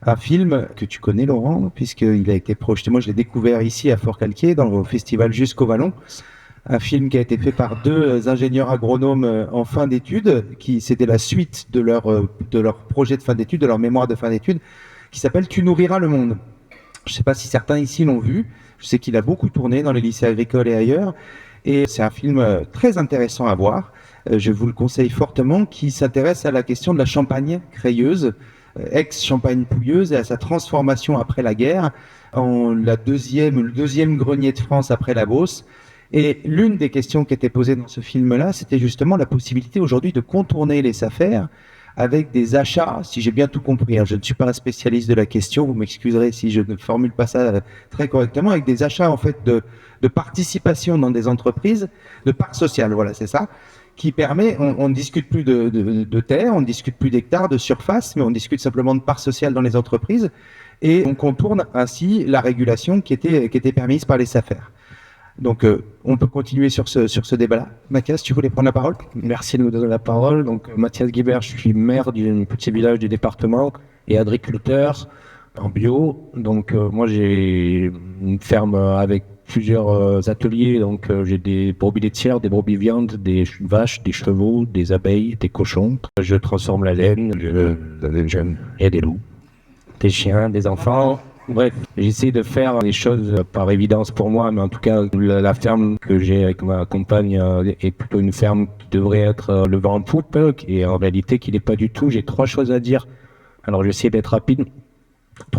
un film que tu connais, Laurent, puisqu'il a été projeté. Moi, je l'ai découvert ici à Fort-Calquier, dans le festival Jusqu'au Vallon. Un film qui a été fait par 2 ingénieurs agronomes en fin d'études, c'était la suite de leur projet de fin d'études, de leur mémoire de fin d'études, qui s'appelle « Tu nourriras le monde ». Je ne sais pas si certains ici l'ont vu. Je sais qu'il a beaucoup tourné dans les lycées agricoles et ailleurs. Et c'est un film très intéressant à voir, je vous le conseille fortement, qui s'intéresse à la question de la Champagne crayeuse, ex-Champagne pouilleuse, et à sa transformation après la guerre en le deuxième grenier de France après la Beauce. Et l'une des questions qui était posée dans ce film-là, c'était justement la possibilité aujourd'hui de contourner les SAFER avec des achats, si j'ai bien tout compris, je ne suis pas un spécialiste de la question, vous m'excuserez si je ne formule pas ça très correctement, avec des achats en fait de participation dans des entreprises, de parc social, voilà, c'est ça, qui permet, on ne discute plus de terre, on ne discute plus d'hectares, de surface, mais on discute simplement de parts sociales dans les entreprises, et on contourne ainsi la régulation qui était permise par les SAFER. Donc, on peut continuer sur ce débat-là. Mathias, tu voulais prendre la parole ? Merci de nous donner la parole. Donc, Mathias Guibert, je suis maire d'un petit village du département et agriculteur en bio. Donc, moi, j'ai une ferme avec plusieurs ateliers. Donc, j'ai des brebis laitières, des brebis viandes, des vaches, des chevaux, des abeilles, des cochons. Je transforme la laine, et des loups, des chiens, des enfants. Bref, j'essaie de faire les choses par évidence pour moi, mais en tout cas, la ferme que j'ai avec ma compagne est plutôt une ferme qui devrait être le vent en poupe, et en réalité qui n'est pas du tout. J'ai 3 choses à dire. Alors, j'essaie d'être rapide.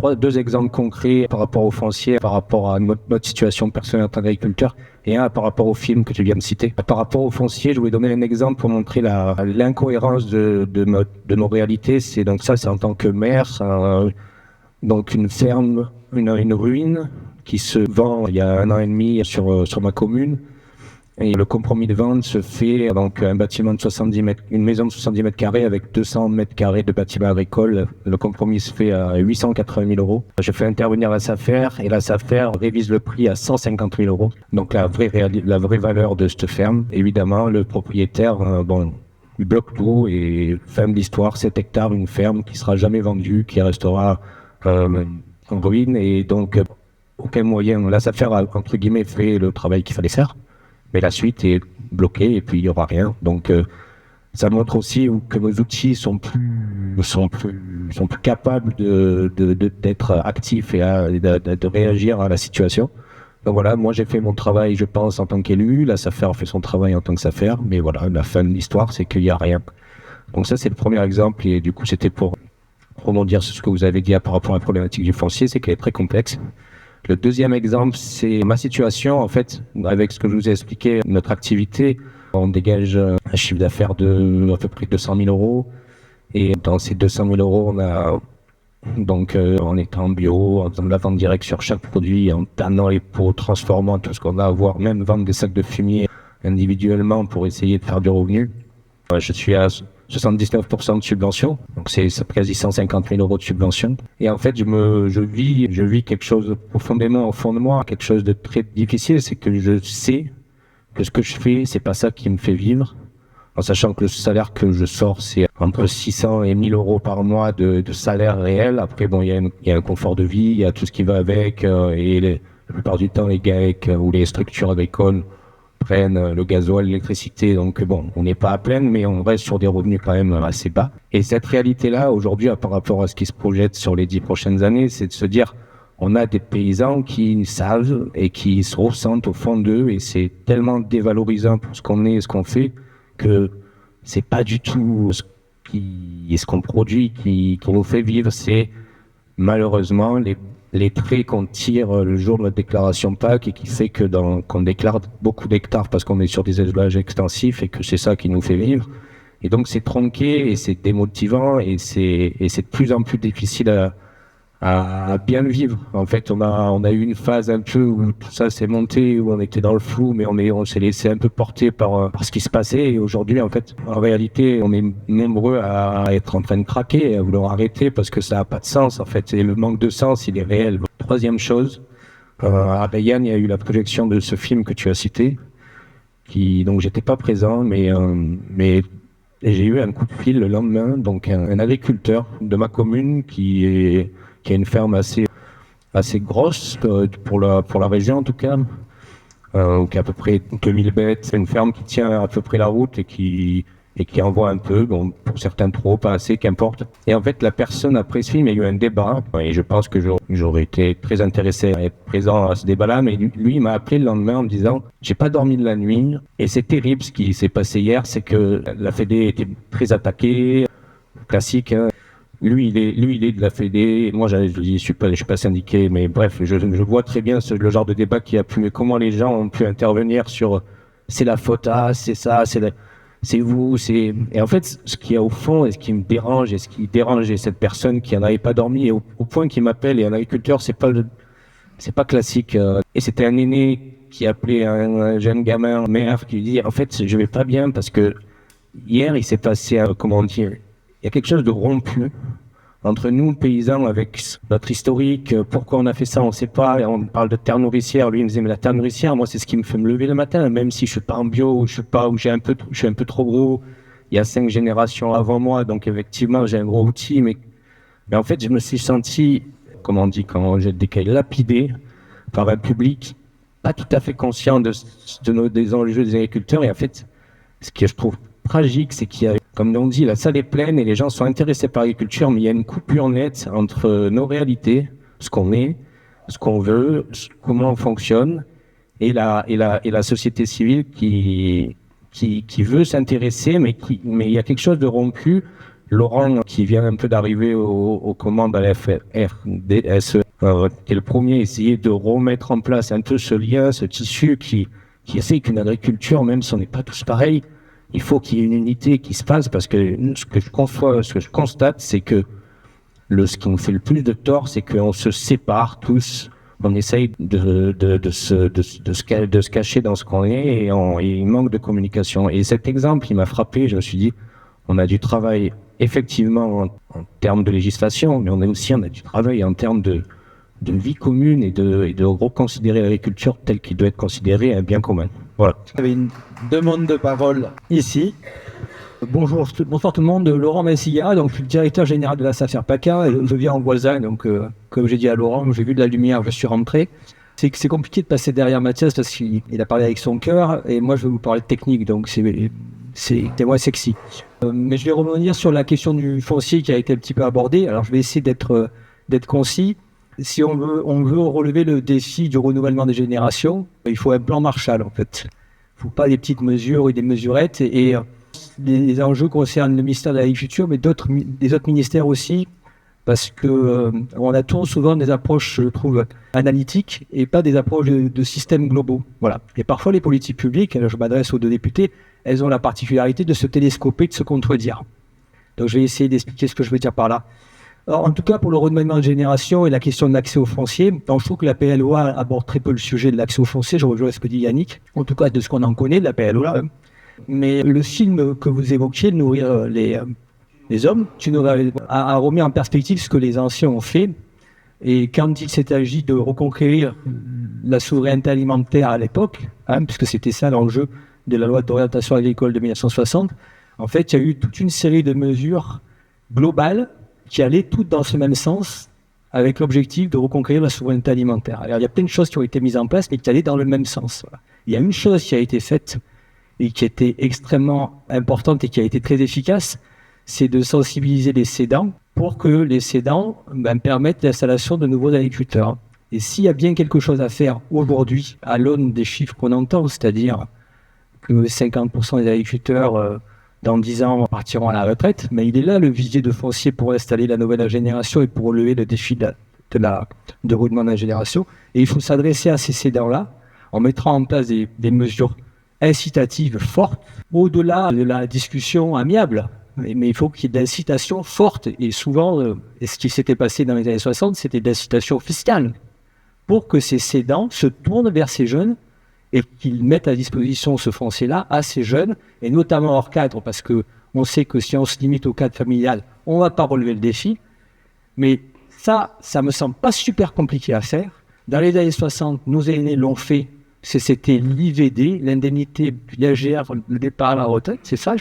2 exemples concrets par rapport au foncier, par rapport à notre situation personnelle en tant qu'agriculteur, et un par rapport au film que tu viens de citer. Par rapport au foncier, je voulais donner un exemple pour montrer l'incohérence de nos réalités. C'est donc ça, c'est en tant que maire. Donc une ferme, une ruine qui se vend il y a 1 an et demi sur ma commune. Et le compromis de vente se fait donc un bâtiment de 70 mètres, une maison de 70 mètres carrés avec 200 mètres carrés de bâtiment agricole. Le compromis se fait à 880 000 €. Je fais intervenir la SAFER et la SAFER révise le prix à 150 000 €. Donc la vraie valeur de cette ferme. Évidemment, le propriétaire, il bloque tout et fin de l'histoire, 7 hectares, une ferme qui sera jamais vendue, qui restera en ruine, et donc aucun moyen. La SAFER a entre guillemets fait le travail qu'il fallait faire, mais la suite est bloquée et puis il n'y aura rien. Donc ça montre aussi que nos outils sont plus capables d'être actifs et de réagir à la situation. Donc voilà, moi j'ai fait mon travail, je pense, en tant qu'élu. La SAFER a fait son travail en tant que SAFER, mais voilà, la fin de l'histoire, c'est qu'il n'y a rien. Donc ça, c'est le premier exemple, et du coup c'était pour rebondir sur ce que vous avez dit par rapport à la problématique du foncier, c'est qu'elle est très complexe. Le deuxième exemple, c'est ma situation. En fait, avec ce que je vous ai expliqué, notre activité, on dégage un chiffre d'affaires de à peu près 200 000 €. Et dans ces 200 000 €, on a donc en étant bio, en faisant de la vente directe sur chaque produit, en tannant les pots, transformant tout ce qu'on a à voir, même vendre des sacs de fumier individuellement pour essayer de faire du revenu. Je suis à 79% de subvention, donc c'est quasi 150 000 € de subvention. Et en fait, je vis quelque chose profondément au fond de moi, quelque chose de très difficile, c'est que je sais que ce que je fais, c'est pas ça qui me fait vivre, en sachant que le salaire que je sors, c'est entre 600 et 1000 € par mois de salaire réel. Après, bon, il y a un confort de vie, il y a tout ce qui va avec, et la plupart du temps, les GAEC ou les structures agricoles prennent le gasoil, l'électricité, donc bon, on n'est pas à pleine, mais on reste sur des revenus quand même assez bas. Et cette réalité-là, aujourd'hui, par rapport à ce qui se projette sur les 10 prochaines années, c'est de se dire, on a des paysans qui savent et qui se ressentent au fond d'eux, et c'est tellement dévalorisant pour ce qu'on est et ce qu'on fait, que c'est pas du tout ce qu'on produit qui nous fait vivre. C'est malheureusement les traits qu'on tire le jour de la déclaration PAC, et qui fait que qu'on déclare beaucoup d'hectares parce qu'on est sur des élevages extensifs, et que c'est ça qui nous fait vivre. Et donc c'est tronqué et c'est démotivant, et c'est de plus en plus difficile à bien le vivre. En fait, on a eu une phase un peu où tout ça s'est monté, où on était dans le flou, mais on s'est laissé un peu porter par ce qui se passait. Et aujourd'hui, en fait, en réalité, on est nombreux à être en train de craquer et à vouloir arrêter parce que ça n'a pas de sens, en fait. Et le manque de sens, il est réel. Troisième chose, à Bayonne, il y a eu la projection de ce film que tu as cité, donc j'étais pas présent, mais j'ai eu un coup de fil le lendemain, donc un agriculteur de ma commune qui a une ferme assez grosse pour la région en tout cas, qui a à peu près 2000 bêtes. C'est une ferme qui tient à peu près la route et qui et qui envoie un peu, bon, pour certains trop, pas assez, qu'importe. Et en fait, la personne après ce film, il y a eu un débat, et je pense que j'aurais été très intéressé à être présent à ce débat-là, mais lui, il m'a appelé le lendemain en me disant « J'ai pas dormi de la nuit, et c'est terrible ce qui s'est passé hier, c'est que la Fédé était très attaquée, classique, hein. Lui, il est de la Fédé. Moi, je dis, je suis pas syndiqué, mais bref, je vois très bien le genre de débat qu'il y a pu, mais comment les gens ont pu intervenir sur c'est la faute à, c'est ça, c'est vous, c'est... Et en fait, ce qu'il y a au fond, et ce qui me dérange, et ce qui dérangeait cette personne qui n'en avait pas dormi, et au point qu'il m'appelle, et un agriculteur, c'est pas classique. Et c'était un aîné qui appelait un jeune gamin, mère, qui lui dit, en fait, je vais pas bien parce que hier, il s'est passé, comment dire, il y a quelque chose de rompu entre nous, paysans, avec notre historique. Pourquoi on a fait ça, on ne sait pas. Et on parle de terre nourricière. Lui, il me disait, mais la terre nourricière, moi, c'est ce qui me fait me lever le matin, même si je suis pas en bio, ou je suis un peu trop gros. Il y a 5 générations avant moi, donc effectivement, j'ai un gros outil. Mais en fait, je me suis senti, comment on dit, quand j'ai des cas lapidé par un public pas tout à fait conscient des enjeux des agriculteurs. Et en fait, ce que je trouve tragique, c'est qu'il y a, comme on dit, la salle est pleine et les gens sont intéressés par l'agriculture, mais il y a une coupure nette entre nos réalités, ce qu'on est, ce qu'on veut, comment on fonctionne, et la société civile qui veut s'intéresser, mais il y a quelque chose de rompu. Laurent, qui vient un peu d'arriver aux commandes à la FRDSE, qui est le premier à essayer de remettre en place un peu ce lien, ce tissu qui essaie qu'une agriculture, même si on n'est pas tous pareils, il faut qu'il y ait une unité qui se passe, parce que ce que je constate, c'est que ce qui nous fait le plus de tort, c'est qu'on se sépare tous, on essaye de se cacher dans ce qu'on est, et il manque de communication. Et cet exemple, il m'a frappé, je me suis dit, on a du travail effectivement en termes de législation, mais on a du travail en termes de vie commune et de reconsidérer l'agriculture telle qu'il doit être considéré un bien commun. Voilà. Il y avait une demande de parole ici. Bonjour, bonsoir tout le monde, Laurent Messia, donc je suis le directeur général de la SAFER PACA, et je viens en voisin, donc comme j'ai dit à Laurent, j'ai vu de la lumière, je suis rentré. C'est compliqué de passer derrière Mathias parce qu'il a parlé avec son cœur, et moi je vais vous parler de technique, donc c'est moins sexy. Mais je vais revenir sur la question du foncier qui a été un petit peu abordée. Alors je vais essayer d'être concis. Si on veut relever le défi du renouvellement des générations, il faut un plan Marshall en fait. Il ne faut pas des petites mesures ou des mesurettes. Et les enjeux concernent le ministère de l'Agriculture, mais des autres ministères aussi, parce que on a souvent des approches, je trouve, analytiques et pas des approches de systèmes globaux. Voilà. Et parfois les politiques publiques, je m'adresse aux 2 députés, elles ont la particularité de se télescoper, de se contredire. Donc je vais essayer d'expliquer ce que je veux dire par là. Alors, en tout cas, pour le renouvellement de génération et la question de l'accès au foncier, donc je trouve que la PLOA aborde très peu le sujet de l'accès au foncier. Je rejoins ce que dit Yannick, en tout cas de ce qu'on en connaît de la PLOA. Mais le film que vous évoquiez, Nourrir les hommes, a remis en perspective ce que les anciens ont fait. Et quand il s'est agi de reconquérir la souveraineté alimentaire à l'époque, puisque c'était ça l'enjeu de la loi d'orientation agricole de 1960, en fait, il y a eu toute une série de mesures globales qui allaient toutes dans ce même sens, avec l'objectif de reconquérir la souveraineté alimentaire. Alors, il y a plein de choses qui ont été mises en place, mais qui allaient dans le même sens. Voilà. Il y a une chose qui a été faite et qui était extrêmement importante et qui a été très efficace, c'est de sensibiliser les cédants pour que les cédants permettent l'installation de nouveaux agriculteurs. Et s'il y a bien quelque chose à faire aujourd'hui, à l'aune des chiffres qu'on entend, c'est-à-dire que 50% des agriculteurs dans 10 ans partiront à la retraite, mais il est là le vivier de foncier pour installer la nouvelle génération et pour relever le défi de renouvellement de la génération. Et il faut s'adresser à ces cédants-là en mettant en place des mesures incitatives fortes, au-delà de la discussion amiable. Mais il faut qu'il y ait d'incitations fortes. Et souvent, ce qui s'était passé dans les années 60, c'était d'incitation fiscale pour que ces cédants se tournent vers ces jeunes et qu'ils mettent à disposition ce foncier-là à ces jeunes, et notamment hors cadre, parce qu'on sait que si on se limite au cadre familial, on ne va pas relever le défi. Mais ça me semble pas super compliqué à faire. Dans les années 60, nos aînés l'ont fait. C'était l'IVD, l'indemnité viagère, le départ à la retraite, c'est ça,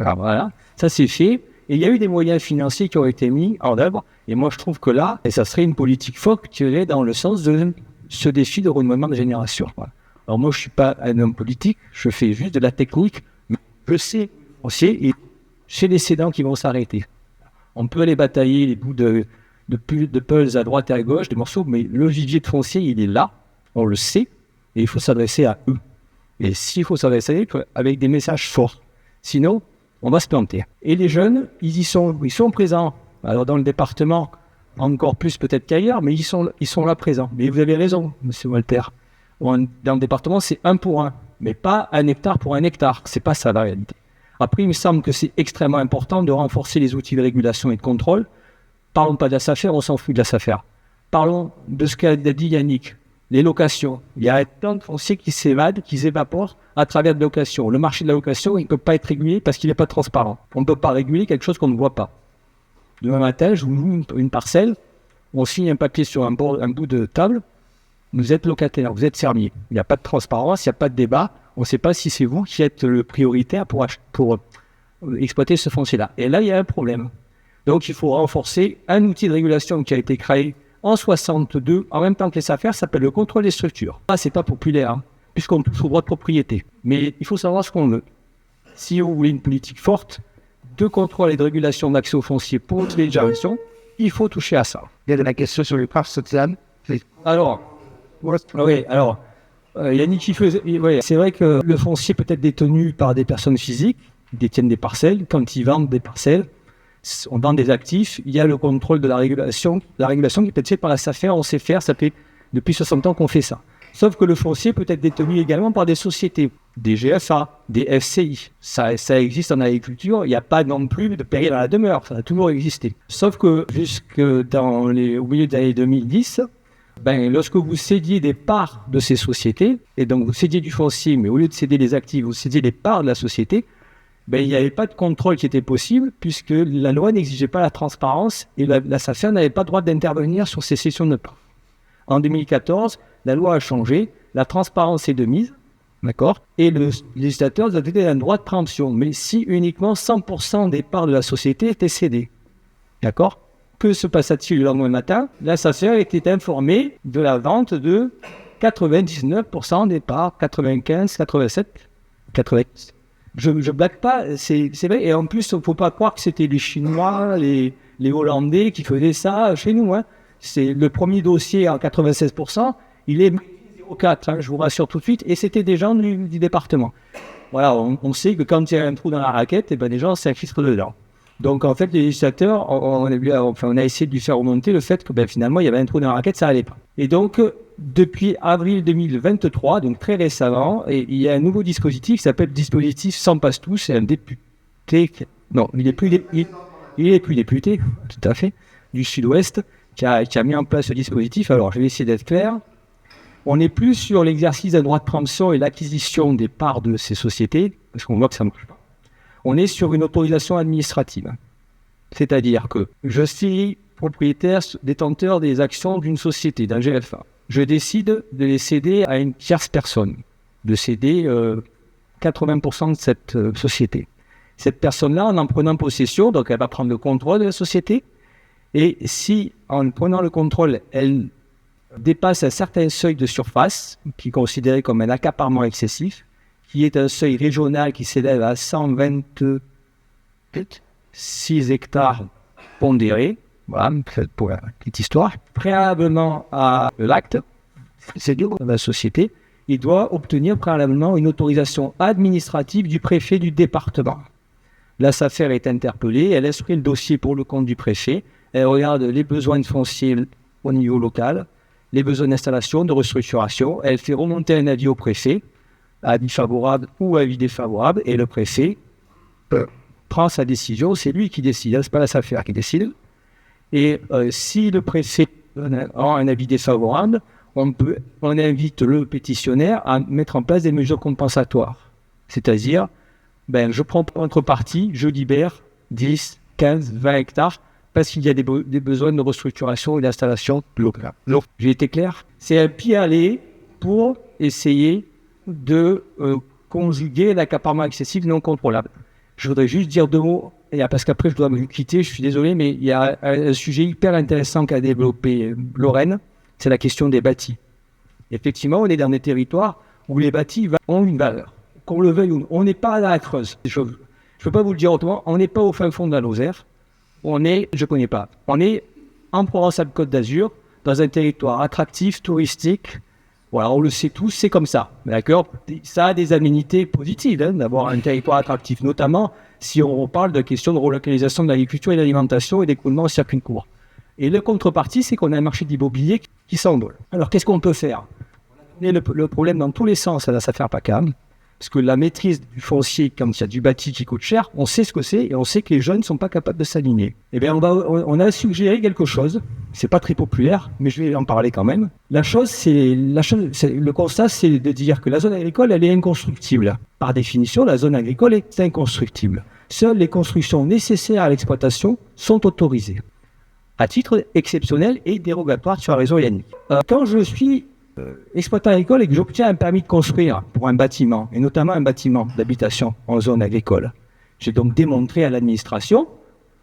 voilà, ça c'est fait. Et il y a eu des moyens financiers qui ont été mis en œuvre. Et moi, je trouve que là, et ça serait une politique forte qui irait dans le sens de ce défi de renouvellement de génération. Voilà. Alors moi, je suis pas un homme politique, je fais juste de la technique. Je sais aussi, et chez les cédants qui vont s'arrêter. On peut aller batailler les bouts de puzzles à droite et à gauche, des morceaux, mais le vivier de foncier, il est là, on le sait, et il faut s'adresser à eux. Et s'il faut s'adresser à eux, avec des messages forts. Sinon, on va se planter. Et les jeunes, ils sont présents. Alors dans le département, encore plus peut-être qu'ailleurs, mais ils sont là présents. Mais vous avez raison, monsieur Walter. Dans le département, c'est 1 pour 1, mais pas 1 hectare pour 1 hectare. C'est pas ça la réalité. Après, il me semble que c'est extrêmement important de renforcer les outils de régulation et de contrôle. Parlons pas de la SAFER, on s'en fout de la SAFER. Parlons de ce qu'a dit Yannick, les locations. Il y a tant de fonciers qui s'évadent, qui s'évaporent à travers de locations. Le marché de la location, il ne peut pas être régulé parce qu'il n'est pas transparent. On ne peut pas réguler quelque chose qu'on ne voit pas. Demain matin, je vous loue une parcelle, on signe un papier sur un bout de table, vous êtes locataire, vous êtes fermier. Il n'y a pas de transparence, il n'y a pas de débat. On ne sait pas si c'est vous qui êtes le prioritaire pour exploiter ce foncier-là. Et là, il y a un problème. Donc, il faut renforcer un outil de régulation qui a été créé en 62, en même temps que les SAFER, ça s'appelle le contrôle des structures. Ah, c'est pas populaire, hein, puisqu'on touche au droit de propriété. Mais il faut savoir ce qu'on veut. Si vous voulez une politique forte de contrôle et de régulation d'accès au foncier pour toutes les générations, il faut toucher à ça. Il y a de la question sur les parts sociales. Alors, Yannick, c'est vrai que le foncier peut être détenu par des personnes physiques qui détiennent des parcelles. Quand ils vendent des parcelles, on vend des actifs. Il y a le contrôle de la régulation. La régulation qui peut être faite par la SAFER, on sait faire, ça fait depuis 60 ans qu'on fait ça. Sauf que le foncier peut être détenu également par des sociétés, des GFA, des FCI. Ça existe en agriculture, il n'y a pas non plus de péril à la demeure, ça a toujours existé. Sauf que jusque au milieu des années 2010, lorsque vous cédiez des parts de ces sociétés, et donc vous cédiez du foncier, mais au lieu de céder les actifs, vous cédiez les parts de la société, il n'y avait pas de contrôle qui était possible, puisque la loi n'exigeait pas la transparence, et la SAFER n'avait pas le droit d'intervenir sur ces cessions de parts. En 2014, la loi a changé, la transparence est de mise, d'accord, et le législateur a donné un droit de préemption, mais si uniquement 100% des parts de la société étaient cédées, d'accord. Que se passa-t-il le lendemain matin? La SAFER était informée de la vente de 99% des parts, 95, 87, 90. Je blague pas, c'est vrai, et en plus, il ne faut pas croire que c'était les Chinois, les Hollandais qui faisaient ça chez nous, hein. C'est le premier dossier en 96%, il est 0,4, hein, je vous rassure tout de suite, et c'était des gens du département. Voilà, on sait que quand il y a un trou dans la raquette, les gens s'inscrivent dedans. Donc en fait, les législateurs, on a essayé de lui faire remonter le fait que finalement, il y avait un trou dans la raquette, ça n'allait pas. Et donc, depuis avril 2023, donc très récemment, il y a un nouveau dispositif qui s'appelle le dispositif sans passe-tout. C'est un député, non, il n'est plus député, tout à fait, du Sud-Ouest, qui a mis en place ce dispositif. Alors, je vais essayer d'être clair. On n'est plus sur l'exercice d'un droit de préemption et l'acquisition des parts de ces sociétés, parce qu'on voit que ça ne marche pas. On est sur une autorisation administrative. C'est-à-dire que je suis propriétaire, détenteur des actions d'une société, d'un GFA. Je décide de les céder à une tierce personne, de céder 80% de cette société. Cette personne-là, en prenant possession, donc elle va prendre le contrôle de la société, et si, en prenant le contrôle, elle dépasse un certain seuil de surface, qui est considéré comme un accaparement excessif, qui est un seuil régional qui s'élève à 126 hectares pondérés, voilà, pour la petite histoire, préalablement à l'acte, c'est de la société, il doit obtenir préalablement une autorisation administrative du préfet du département. La SAFER est interpellée, elle instruit le dossier pour le compte du préfet, elle regarde les besoins de foncier au niveau local, les besoins d'installation, de restructuration, elle fait remonter un avis au préfet, avis favorable ou avis défavorable, et le préfet prend sa décision, c'est lui qui décide, c'est pas la SAFER qui décide. Et si le préfet a un avis défavorable, on invite le pétitionnaire à mettre en place des mesures compensatoires. C'est-à-dire, je prends contrepartie, je libère 10, 15, 20 hectares parce qu'il y a des besoins de restructuration et d'installation locale. Donc, j'ai été clair? C'est un pied à aller pour essayer de conjuguer l'accaparement excessif non contrôlable. Je voudrais juste dire 2 mots, parce qu'après je dois me quitter, je suis désolé, mais il y a un sujet hyper intéressant qu'a développé Lorraine, c'est la question des bâtis. Effectivement, on est dans des territoires où les bâtis ont une valeur. qu'on le veuille ou non. On n'est pas à la Creuse. Je ne peux pas vous le dire autrement, on n'est pas au fin fond de la Lozère. On est en Provence-Alpes-Côte d'Azur, dans un territoire attractif, touristique. Voilà, on le sait tous, c'est comme ça. D'accord ? Ça a des aménités positives d'avoir un territoire attractif, notamment si on parle de questions de relocalisation de l'agriculture et de l'alimentation et d'écoulement en circuit court. Et la contrepartie, c'est qu'on a un marché d'immobilier qui s'envole. Alors, qu'est-ce qu'on peut faire ? On a le problème dans tous les sens à la SAFER PACAM, parce que la maîtrise du foncier, quand il y a du bâti qui coûte cher, on sait ce que c'est et on sait que les jeunes ne sont pas capables de s'aligner. Eh bien, on a suggéré quelque chose. C'est pas très populaire, mais je vais en parler quand même. Le constat, c'est de dire que la zone agricole, elle est inconstructible. Par définition, la zone agricole est inconstructible. Seules les constructions nécessaires à l'exploitation sont autorisées, à titre exceptionnel et dérogatoire sur la réseau Yannick. Quand je suis exploitant agricole et que j'obtiens un permis de construire pour un bâtiment, et notamment un bâtiment d'habitation en zone agricole, j'ai donc démontré à l'administration,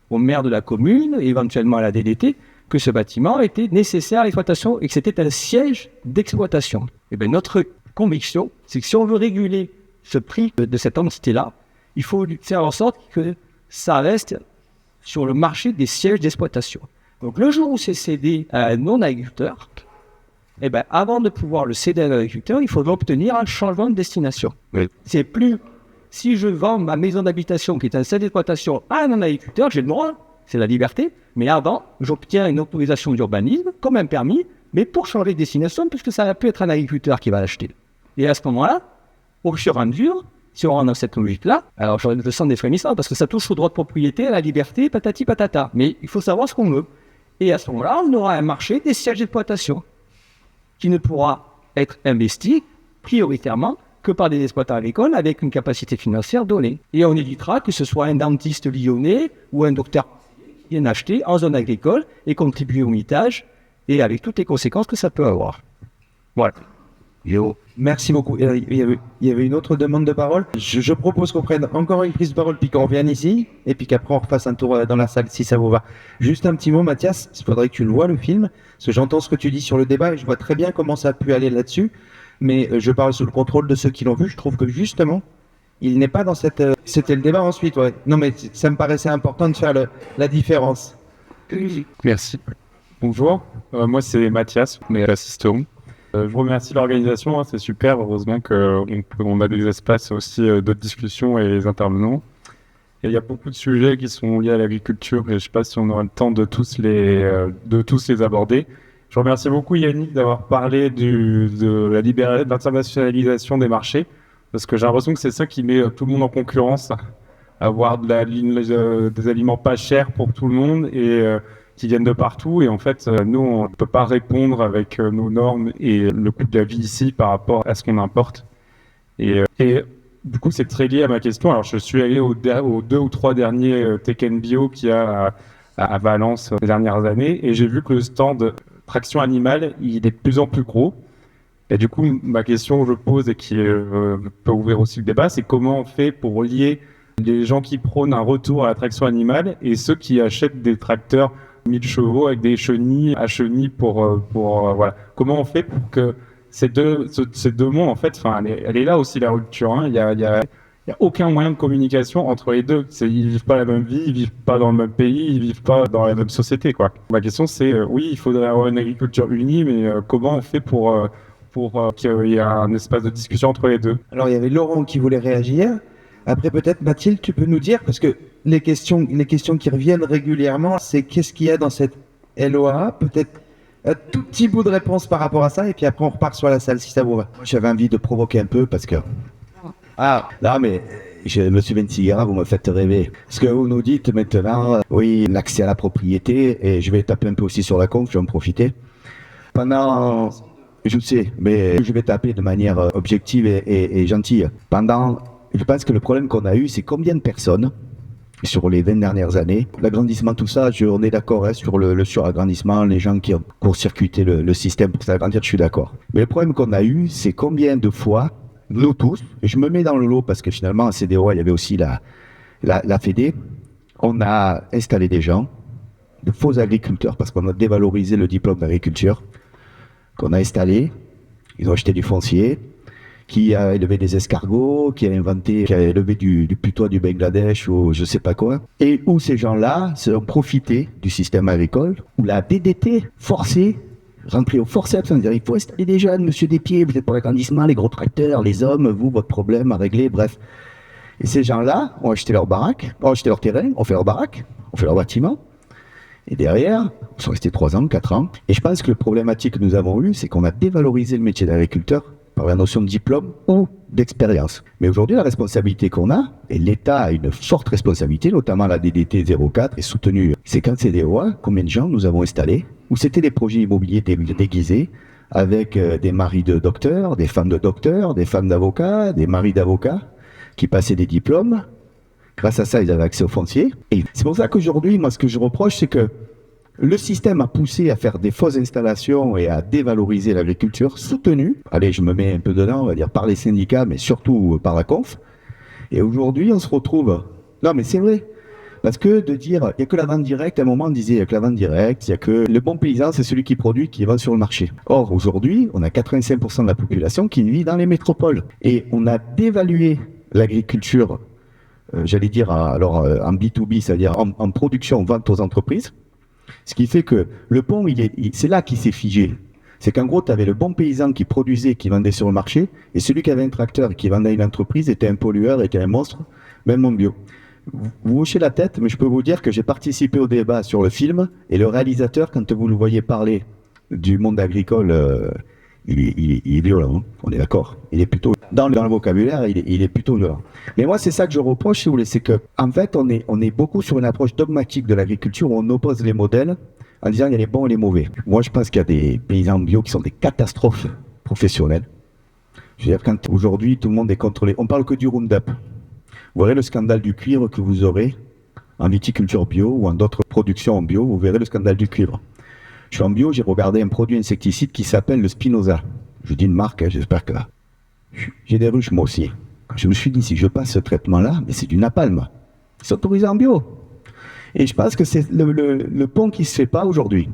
au maire de la commune et éventuellement à la DDT, que ce bâtiment était nécessaire à l'exploitation et que c'était un siège d'exploitation. Et bien notre conviction, c'est que si on veut réguler ce prix de cette entité-là, il faut faire en sorte que ça reste sur le marché des sièges d'exploitation. Donc le jour où c'est cédé à un non-agriculteur, eh ben, avant de pouvoir le céder à un agriculteur, il faudra obtenir un changement de destination. Oui. C'est plus, si je vends ma maison d'habitation qui est un siège d'exploitation à un agriculteur, j'ai le droit, c'est la liberté, mais avant, j'obtiens une autorisation d'urbanisme, comme un permis, mais pour changer de destination, puisque ça va peut être un agriculteur qui va l'acheter. Et à ce moment-là, au fur et à mesure, si on rentre dans cette logique-là, alors je sens des frémissements, parce que ça touche au droit de propriété, à la liberté, patati patata. Mais il faut savoir ce qu'on veut. Et à ce moment-là, on aura un marché des sièges d'exploitation qui ne pourra être investi prioritairement que par des exploitants agricoles avec une capacité financière donnée. Et on évitera que ce soit un dentiste lyonnais ou un docteur qui vienne acheter en zone agricole et contribuer au mitage, et avec toutes les conséquences que ça peut avoir. Voilà. Merci beaucoup. Il y avait une autre demande de parole. Je propose qu'on prenne encore une prise de parole, puis qu'on revienne ici, et puis qu'après on refasse un tour dans la salle, si ça vous va. Juste un petit mot, Mathias, il faudrait que tu le vois, le film, parce que j'entends ce que tu dis sur le débat, et je vois très bien comment ça a pu aller là-dessus, mais je parle sous le contrôle de ceux qui l'ont vu. Je trouve que justement, il n'est pas dans cette... C'était le débat ensuite, ouais. Non, mais ça me paraissait important de faire la différence. Merci. Bonjour, moi c'est Mathias, on est assistant. Je vous remercie de l'organisation, c'est super, heureusement qu'on a des espaces aussi de discussion et les intervenants. Et il y a beaucoup de sujets qui sont liés à l'agriculture et je ne sais pas si on aura le temps de tous les aborder. Je remercie beaucoup Yannick d'avoir parlé de l'internationalisation des marchés, parce que j'ai l'impression que c'est ça qui met tout le monde en concurrence, avoir des aliments pas chers pour tout le monde et qui viennent de partout, et en fait nous on ne peut pas répondre avec nos normes et le coût de la vie ici par rapport à ce qu'on importe, et du coup c'est très lié à ma question. Alors je suis allé aux 2 ou 3 derniers Tech & Bio qu'il y a à Valence les dernières années, et j'ai vu que le stand traction animale il est de plus en plus gros, et du coup ma question que je pose et qui peut ouvrir aussi le débat, c'est comment on fait pour lier les gens qui prônent un retour à la traction animale et ceux qui achètent des tracteurs 1000 chevaux avec des chenilles à chenilles pour voilà. Comment on fait pour que ces deux mondes, en fait, elle est là aussi la rupture, hein. Il y a aucun moyen de communication entre les deux. Ils vivent pas la même vie, ils vivent pas dans le même pays, ils vivent pas dans la même société, quoi. Ma question c'est, oui, il faudrait avoir une agriculture unie, mais comment on fait pour qu'il y ait un espace de discussion entre les deux? Alors il y avait Laurent qui voulait réagir. Après, peut-être, Mathilde, tu peux nous dire, parce que les questions qui reviennent régulièrement, c'est qu'est-ce qu'il y a dans cette LOA? Peut-être un tout petit bout de réponse par rapport à ça, et puis après, on repart sur la salle, si ça vous va. J'avais envie de provoquer un peu parce que... non, mais monsieur Bensigara, vous me faites rêver. Parce que vous nous dites maintenant, oui, l'accès à la propriété, et je vais taper un peu aussi sur la conf, je vais en profiter. Pendant... Je sais, mais je vais taper de manière objective et gentille. Je pense que le problème qu'on a eu, c'est combien de personnes, sur les 20 dernières années, l'agrandissement, tout ça, on est d'accord sur le suragrandissement, les gens qui ont court-circuité le système pour s'agrandir, je suis d'accord. Mais le problème qu'on a eu, c'est combien de fois, nous tous, et je me mets dans le lot parce que finalement, à CDO, il y avait aussi la Fédé, on a installé des gens, de faux agriculteurs, parce qu'on a dévalorisé le diplôme d'agriculture, qu'on a installé, ils ont acheté du foncier, qui a élevé des escargots, qui a élevé du putois du Bangladesh ou je sais pas quoi, et où ces gens-là ont profité du système agricole, où la DDT forcée, rentrée au forceps, on dirait il faut installer des jeunes, monsieur Despieds, vous êtes pour l'agrandissement, les gros tracteurs, les hommes, vous, votre problème à régler, bref. Et ces gens-là ont acheté leur baraque, ont acheté leur terrain, ont fait leur baraque, ont fait leur bâtiment, et derrière, ils sont restés 3 ans, 4 ans. Et je pense que le problématique que nous avons eu, c'est qu'on a dévalorisé le métier d'agriculteur par la notion de diplôme ou d'expérience. Mais aujourd'hui, la responsabilité qu'on a, et l'État a une forte responsabilité, notamment la DDT 04 est soutenue. C'est quand c'est des lois, combien de gens nous avons installés, où c'était des projets immobiliers déguisés, avec des maris de docteurs, des femmes d'avocats, des maris d'avocats, qui passaient des diplômes. Grâce à ça, ils avaient accès au foncier. Et c'est pour ça qu'aujourd'hui, moi, ce que je reproche, c'est que le système a poussé à faire des fausses installations et à dévaloriser l'agriculture, soutenue, allez, je me mets un peu dedans, on va dire par les syndicats, mais surtout par la conf. Et aujourd'hui, on se retrouve... Non, mais c'est vrai. Parce que de dire, il n'y a que la vente directe, à un moment, on disait, il n'y a que la vente directe, il n'y a que le bon paysan, c'est celui qui produit, qui vend sur le marché. Or, aujourd'hui, on a 85% de la population qui vit dans les métropoles. Et on a dévalué l'agriculture, j'allais dire, en B2B, c'est-à-dire en production, vente aux entreprises. Ce qui fait que le pont, c'est là qu'il s'est figé. C'est qu'en gros, tu avais le bon paysan qui produisait, qui vendait sur le marché, et celui qui avait un tracteur et qui vendait à une entreprise était un pollueur, était un monstre, même en bio. Vous hochez la tête, mais je peux vous dire que j'ai participé au débat sur le film, et le réalisateur, quand vous le voyez parler du monde agricole, il est violent, hein, on est d'accord. Il est plutôt, dans le vocabulaire, il est plutôt violent. Mais moi, c'est ça que je reproche, si vous voulez, c'est que, en fait, on est beaucoup sur une approche dogmatique de l'agriculture où on oppose les modèles en disant il y a les bons et les mauvais. Moi, je pense qu'il y a des paysans bio qui sont des catastrophes professionnelles. Je veux dire, quand aujourd'hui, tout le monde est contrôlé, on parle que du Roundup. Vous verrez le scandale du cuivre que vous aurez en viticulture bio ou en d'autres productions en bio, vous verrez le scandale du cuivre. Je suis en bio, j'ai regardé un produit insecticide qui s'appelle le Spinoza. Je dis une marque, hein, j'espère que... J'ai des ruches, moi aussi. Je me suis dit, si je passe ce traitement-là, mais c'est du napalm. C'est autorisé en bio. Et je pense que c'est le pont qui ne se fait pas aujourd'hui.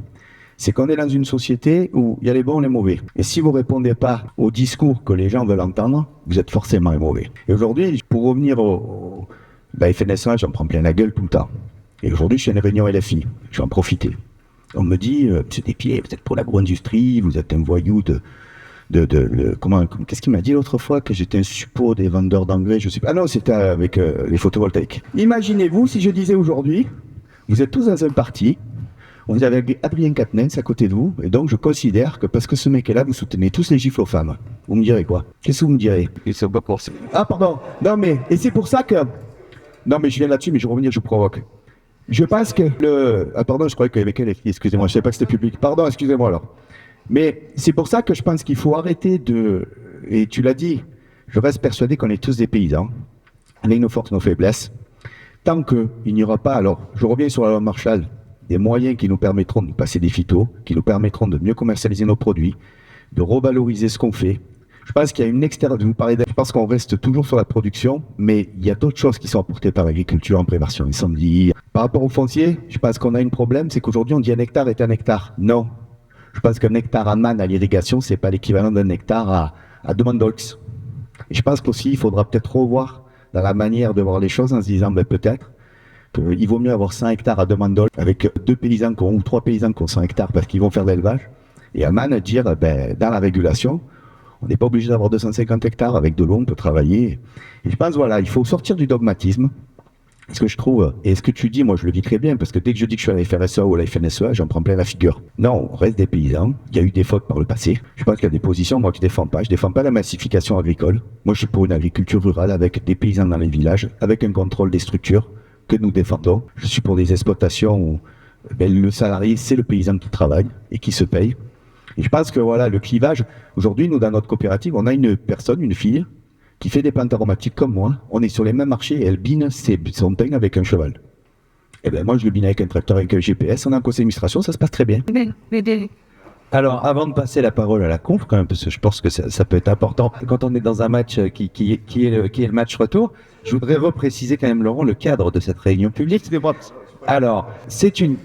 C'est qu'on est dans une société où il y a les bons et les mauvais. Et si vous ne répondez pas au discours que les gens veulent entendre, vous êtes forcément les mauvais. Et aujourd'hui, pour revenir la FNSEA, j'en prends plein la gueule tout le temps. Et aujourd'hui, je suis à une réunion LFI. Je vais en profiter. On me dit, monsieur Despieds, vous êtes pour l'agro-industrie, vous êtes un voyou qu'est-ce qu'il m'a dit l'autre fois, que j'étais un suppôt des vendeurs d'engrais, je sais pas. Ah non, c'était avec les photovoltaïques. Imaginez-vous si je disais aujourd'hui, vous êtes tous dans un parti, on est avec Adrien Quatennens à côté de vous, et donc je considère que parce que ce mec est là, vous soutenez tous les gifles aux femmes. Vous me direz quoi? Qu'est-ce que vous me direz? Ah pardon, non mais, et c'est pour ça que... Non mais je viens là-dessus, mais je vais revenir, je provoque. Je pense que Ah pardon, je croyais qu'il y avait qu'elle, excusez-moi, je ne savais pas que c'était public. Pardon, excusez-moi alors. Mais c'est pour ça que je pense qu'il faut arrêter et tu l'as dit, je reste persuadé qu'on est tous des paysans, avec nos forces, nos faiblesses. Tant qu'il n'y aura pas, alors je reviens sur la loi Marshall, des moyens qui nous permettront de passer des phytos, qui nous permettront de mieux commercialiser nos produits, de revaloriser ce qu'on fait. Je pense qu'il y a une je pense qu'on reste toujours sur la production, mais il y a d'autres choses qui sont apportées par l'agriculture en prévention incendie. Par rapport au foncier, je pense qu'on a un problème, c'est qu'aujourd'hui on dit un hectare est un hectare. Non. Je pense qu'un hectare à manne à l'irrigation, c'est pas l'équivalent d'un hectare à Demandolx. Et je pense qu'aussi, il faudra peut-être revoir dans la manière de voir les choses en se disant, peut-être qu'il vaut mieux avoir 100 hectares à Demandolx avec 2 paysans ou 3 paysans qui ont 100 hectares parce qu'ils vont faire de l'élevage. Et à manne, dire, dans la régulation, on n'est pas obligé d'avoir 250 hectares. Avec de l'eau, on peut travailler. Et je pense, voilà, il faut sortir du dogmatisme. Ce que je trouve, et ce que tu dis, moi je le vis très bien, parce que dès que je dis que je suis à la FRSEA ou à la FNSEA, j'en prends plein la figure. Non, on reste des paysans, il y a eu des fautes par le passé. Je pense qu'il y a des positions, moi, que je défends pas. Je défends pas la massification agricole. Moi, je suis pour une agriculture rurale avec des paysans dans les villages, avec un contrôle des structures que nous défendons. Je suis pour des exploitations où le salarié, c'est le paysan qui travaille et qui se paye. Et je pense que voilà, le clivage, aujourd'hui, nous, dans notre coopérative, on a une personne, une fille, qui fait des plantes aromatiques comme moi, on est sur les mêmes marchés et elle bine son pain avec un cheval. Et bien moi je le bine avec un tracteur, avec un GPS, on a un conseil d'administration, ça se passe très bien. Alors avant de passer la parole à la conf, quand même, parce que je pense que ça peut être important, quand on est dans un match qui est le match retour, je voudrais repréciser quand même, Laurent, le cadre de cette réunion publique. Alors, c'est une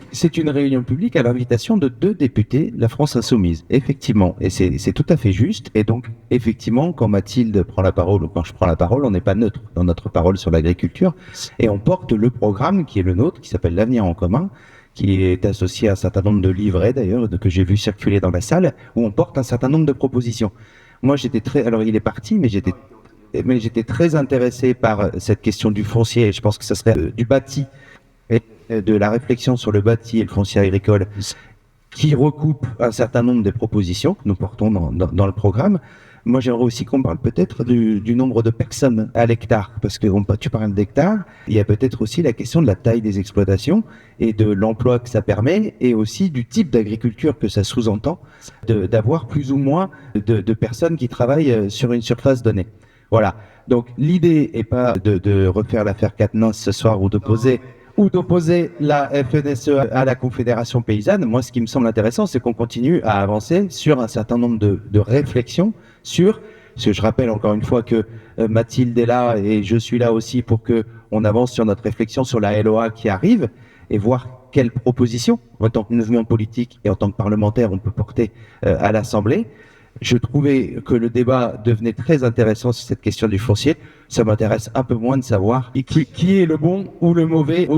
réunion publique à l'invitation de 2 députés de la France Insoumise, effectivement, et c'est tout à fait juste. Et donc, effectivement, quand Mathilde prend la parole ou quand je prends la parole, on n'est pas neutre dans notre parole sur l'agriculture, et on porte le programme qui est le nôtre, qui s'appelle l'Avenir en commun, qui est associé à un certain nombre de livrets d'ailleurs que j'ai vu circuler dans la salle, où on porte un certain nombre de propositions. Moi, alors il est parti, mais j'étais très intéressé par cette question du foncier, et je pense que ça serait du bâti, et de la réflexion sur le bâti et le foncier agricole, qui recoupe un certain nombre de propositions que nous portons dans le programme. Moi, j'aimerais aussi qu'on parle peut-être du nombre de personnes à l'hectare, parce que tu parles d'hectare, il y a peut-être aussi la question de la taille des exploitations et de l'emploi que ça permet, et aussi du type d'agriculture que ça sous-entend, d'avoir plus ou moins de personnes qui travaillent sur une surface donnée. Voilà. Donc, l'idée n'est pas de refaire l'affaire Quatennens ce soir ou d'opposer la FNSE à la Confédération paysanne. Moi, ce qui me semble intéressant, c'est qu'on continue à avancer sur un certain nombre de réflexions parce que je rappelle encore une fois que Mathilde est là et je suis là aussi pour que on avance sur notre réflexion sur la LOA qui arrive et voir quelles propositions, en tant que mouvement politique et en tant que parlementaire, on peut porter à l'Assemblée. Je trouvais que le débat devenait très intéressant sur cette question du foncier. Ça m'intéresse un peu moins de savoir qui est le bon ou le mauvais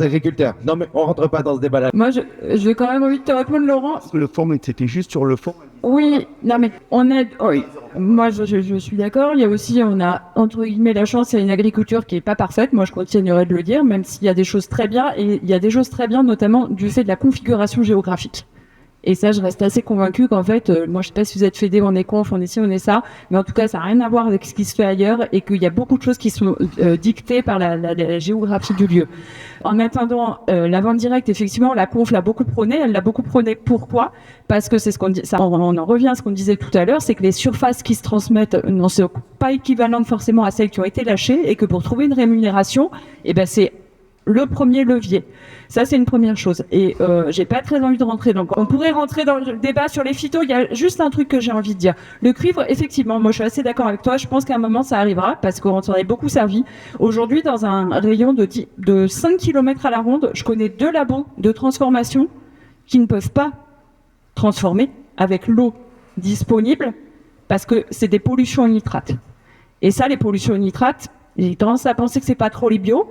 agriculteur. Non, mais on rentre pas dans ce débat-là. Moi, j'ai quand même envie de te répondre, Laurent. Parce que le fond, c'était juste sur le fond. Oui, non mais oui. Moi, je suis d'accord. Il y a aussi, on a entre guillemets la chance, il y a une agriculture qui est pas parfaite. Moi, je continuerai de le dire, même s'il y a des choses très bien, et il y a des choses très bien, notamment du fait de la configuration géographique. Et ça, je reste assez convaincue qu'en fait, moi, je sais pas si vous êtes fédé, on est conf, on est ci, on est ça, mais en tout cas, ça n'a rien à voir avec ce qui se fait ailleurs et qu'il y a beaucoup de choses qui sont dictées par la géographie du lieu. En attendant, la vente directe, effectivement, la conf l'a beaucoup prônée. Elle l'a beaucoup prônée. Pourquoi ? Parce que c'est ce qu'on dit. Ça, on en revient à ce qu'on disait tout à l'heure, c'est que les surfaces qui se transmettent ne sont pas équivalentes forcément à celles qui ont été lâchées et que pour trouver une rémunération, c'est le premier levier. Ça, c'est une première chose. Et j'ai pas très envie de rentrer. Donc, on pourrait rentrer dans le débat sur les phytos. Il y a juste un truc que j'ai envie de dire. Le cuivre, effectivement, moi, je suis assez d'accord avec toi. Je pense qu'à un moment, ça arrivera parce qu'on s'en est beaucoup servi. Aujourd'hui, dans un rayon de 5 km à la ronde, je connais 2 labos de transformation qui ne peuvent pas transformer avec l'eau disponible parce que c'est des pollutions au nitrate. Et ça, les pollutions au nitrate, j'ai tendance à penser que c'est pas trop les bio.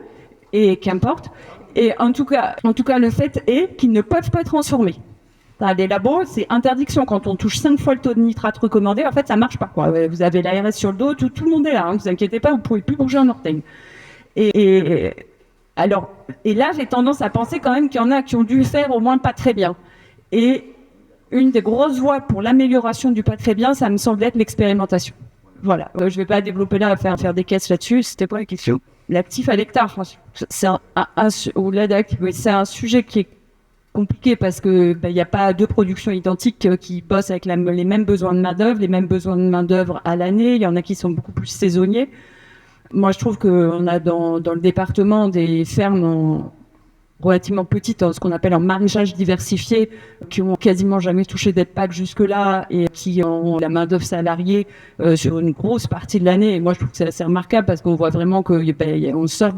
Et qu'importe. Et en tout cas, le fait est qu'ils ne peuvent pas transformer. Dans les labos, c'est interdiction. Quand on touche 5 fois le taux de nitrate recommandé, en fait, ça marche pas, quoi. Vous avez l'ARS sur le dos, tout le monde est là, hein, vous inquiétez pas, vous pouvez plus bouger un orteil. Et là, j'ai tendance à penser quand même qu'il y en a qui ont dû faire au moins pas très bien. Et une des grosses voies pour l'amélioration du pas très bien, ça me semble être l'expérimentation. Voilà. Je vais pas développer là, faire des caisses là-dessus. C'était pas la question. L'actif à l'hectare, c'est c'est un sujet qui est compliqué parce que il n'y a pas 2 productions identiques qui bossent avec les mêmes besoins de main-d'œuvre, les mêmes besoins de main-d'œuvre à l'année. Il y en a qui sont beaucoup plus saisonniers. Moi, je trouve qu'on a dans le département des fermes relativement petites, ce qu'on appelle en maraîchage diversifié, qui ont quasiment jamais touché d'aide PAC jusque-là et qui ont la main-d'œuvre salariée sur une grosse partie de l'année. Et moi, je trouve que c'est assez remarquable parce qu'on voit vraiment qu'on sort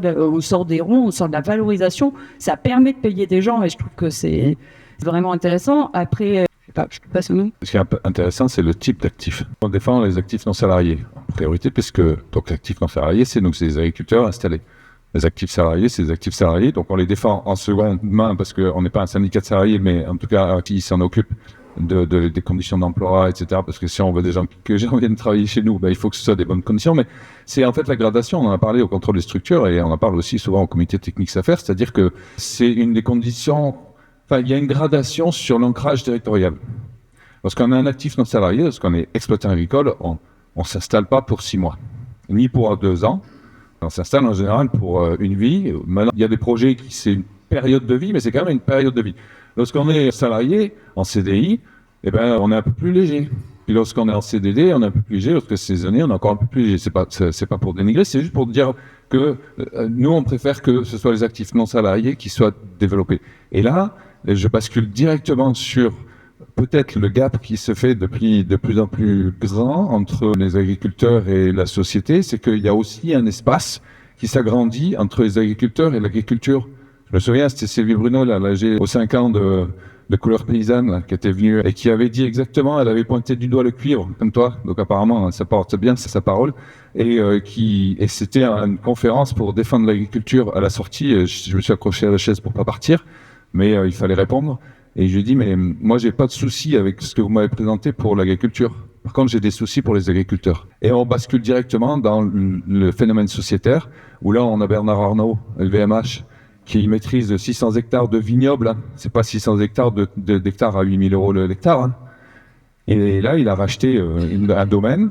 des ronds, on sort de la valorisation. Ça permet de payer des gens et je trouve que c'est vraiment intéressant. Après, je passe au nom. Ce qui est intéressant, c'est le type d'actifs. On défend les actifs non salariés en priorité, puisque donc l'actif non salarié, c'est les agriculteurs installés. Les actifs salariés, c'est des actifs salariés, donc on les défend en seconde main parce qu'on n'est pas un syndicat de salariés, mais en tout cas qui s'en occupe des conditions d'emploi, etc. Parce que si on veut que les gens viennent travailler chez nous, il faut que ce soit des bonnes conditions. Mais c'est en fait la gradation, on en a parlé au contrôle des structures et on en parle aussi souvent au comité technique affaires, c'est-à-dire que c'est une des conditions, il y a une gradation sur l'ancrage territorial. Lorsqu'on a un actif non salarié, lorsqu'on est exploitant agricole, on s'installe pas pour 6 mois, ni pour 2 ans. On s'installe en général pour une vie. Maintenant, il y a des projets qui c'est une période de vie, mais c'est quand même une période de vie. Lorsqu'on est salarié en CDI, on est un peu plus léger. Puis lorsqu'on est en CDD, on est un peu plus léger. Lorsque c'est saisonnier, on est encore un peu plus léger. C'est pas pour dénigrer, c'est juste pour dire que nous, on préfère que ce soit les actifs non salariés qui soient développés. Et là, je bascule directement sur peut-être le gap qui se fait depuis de plus en plus grand entre les agriculteurs et la société, c'est qu'il y a aussi un espace qui s'agrandit entre les agriculteurs et l'agriculture, Je me souviens, c'était Sylvie Bruno, là, âgée aux 5 ans de couleur paysanne, là, qui était venue et qui avait dit exactement, elle avait pointé du doigt le cuivre, comme toi, donc apparemment, ça porte bien, c'est sa parole, et c'était une conférence pour défendre l'agriculture. À la sortie, je me suis accroché à la chaise pour pas partir, mais il fallait répondre, et je lui ai dit, mais moi, j'ai pas de souci avec ce que vous m'avez présenté pour l'agriculture. Par contre, j'ai des soucis pour les agriculteurs. Et on bascule directement dans le phénomène sociétaire, où là, on a Bernard Arnault, LVMH, qui maîtrise 600 hectares de vignobles. Hein. C'est pas 600 hectares d'hectares à 8 000 € l'hectare. Hein. Et là, il a racheté un domaine.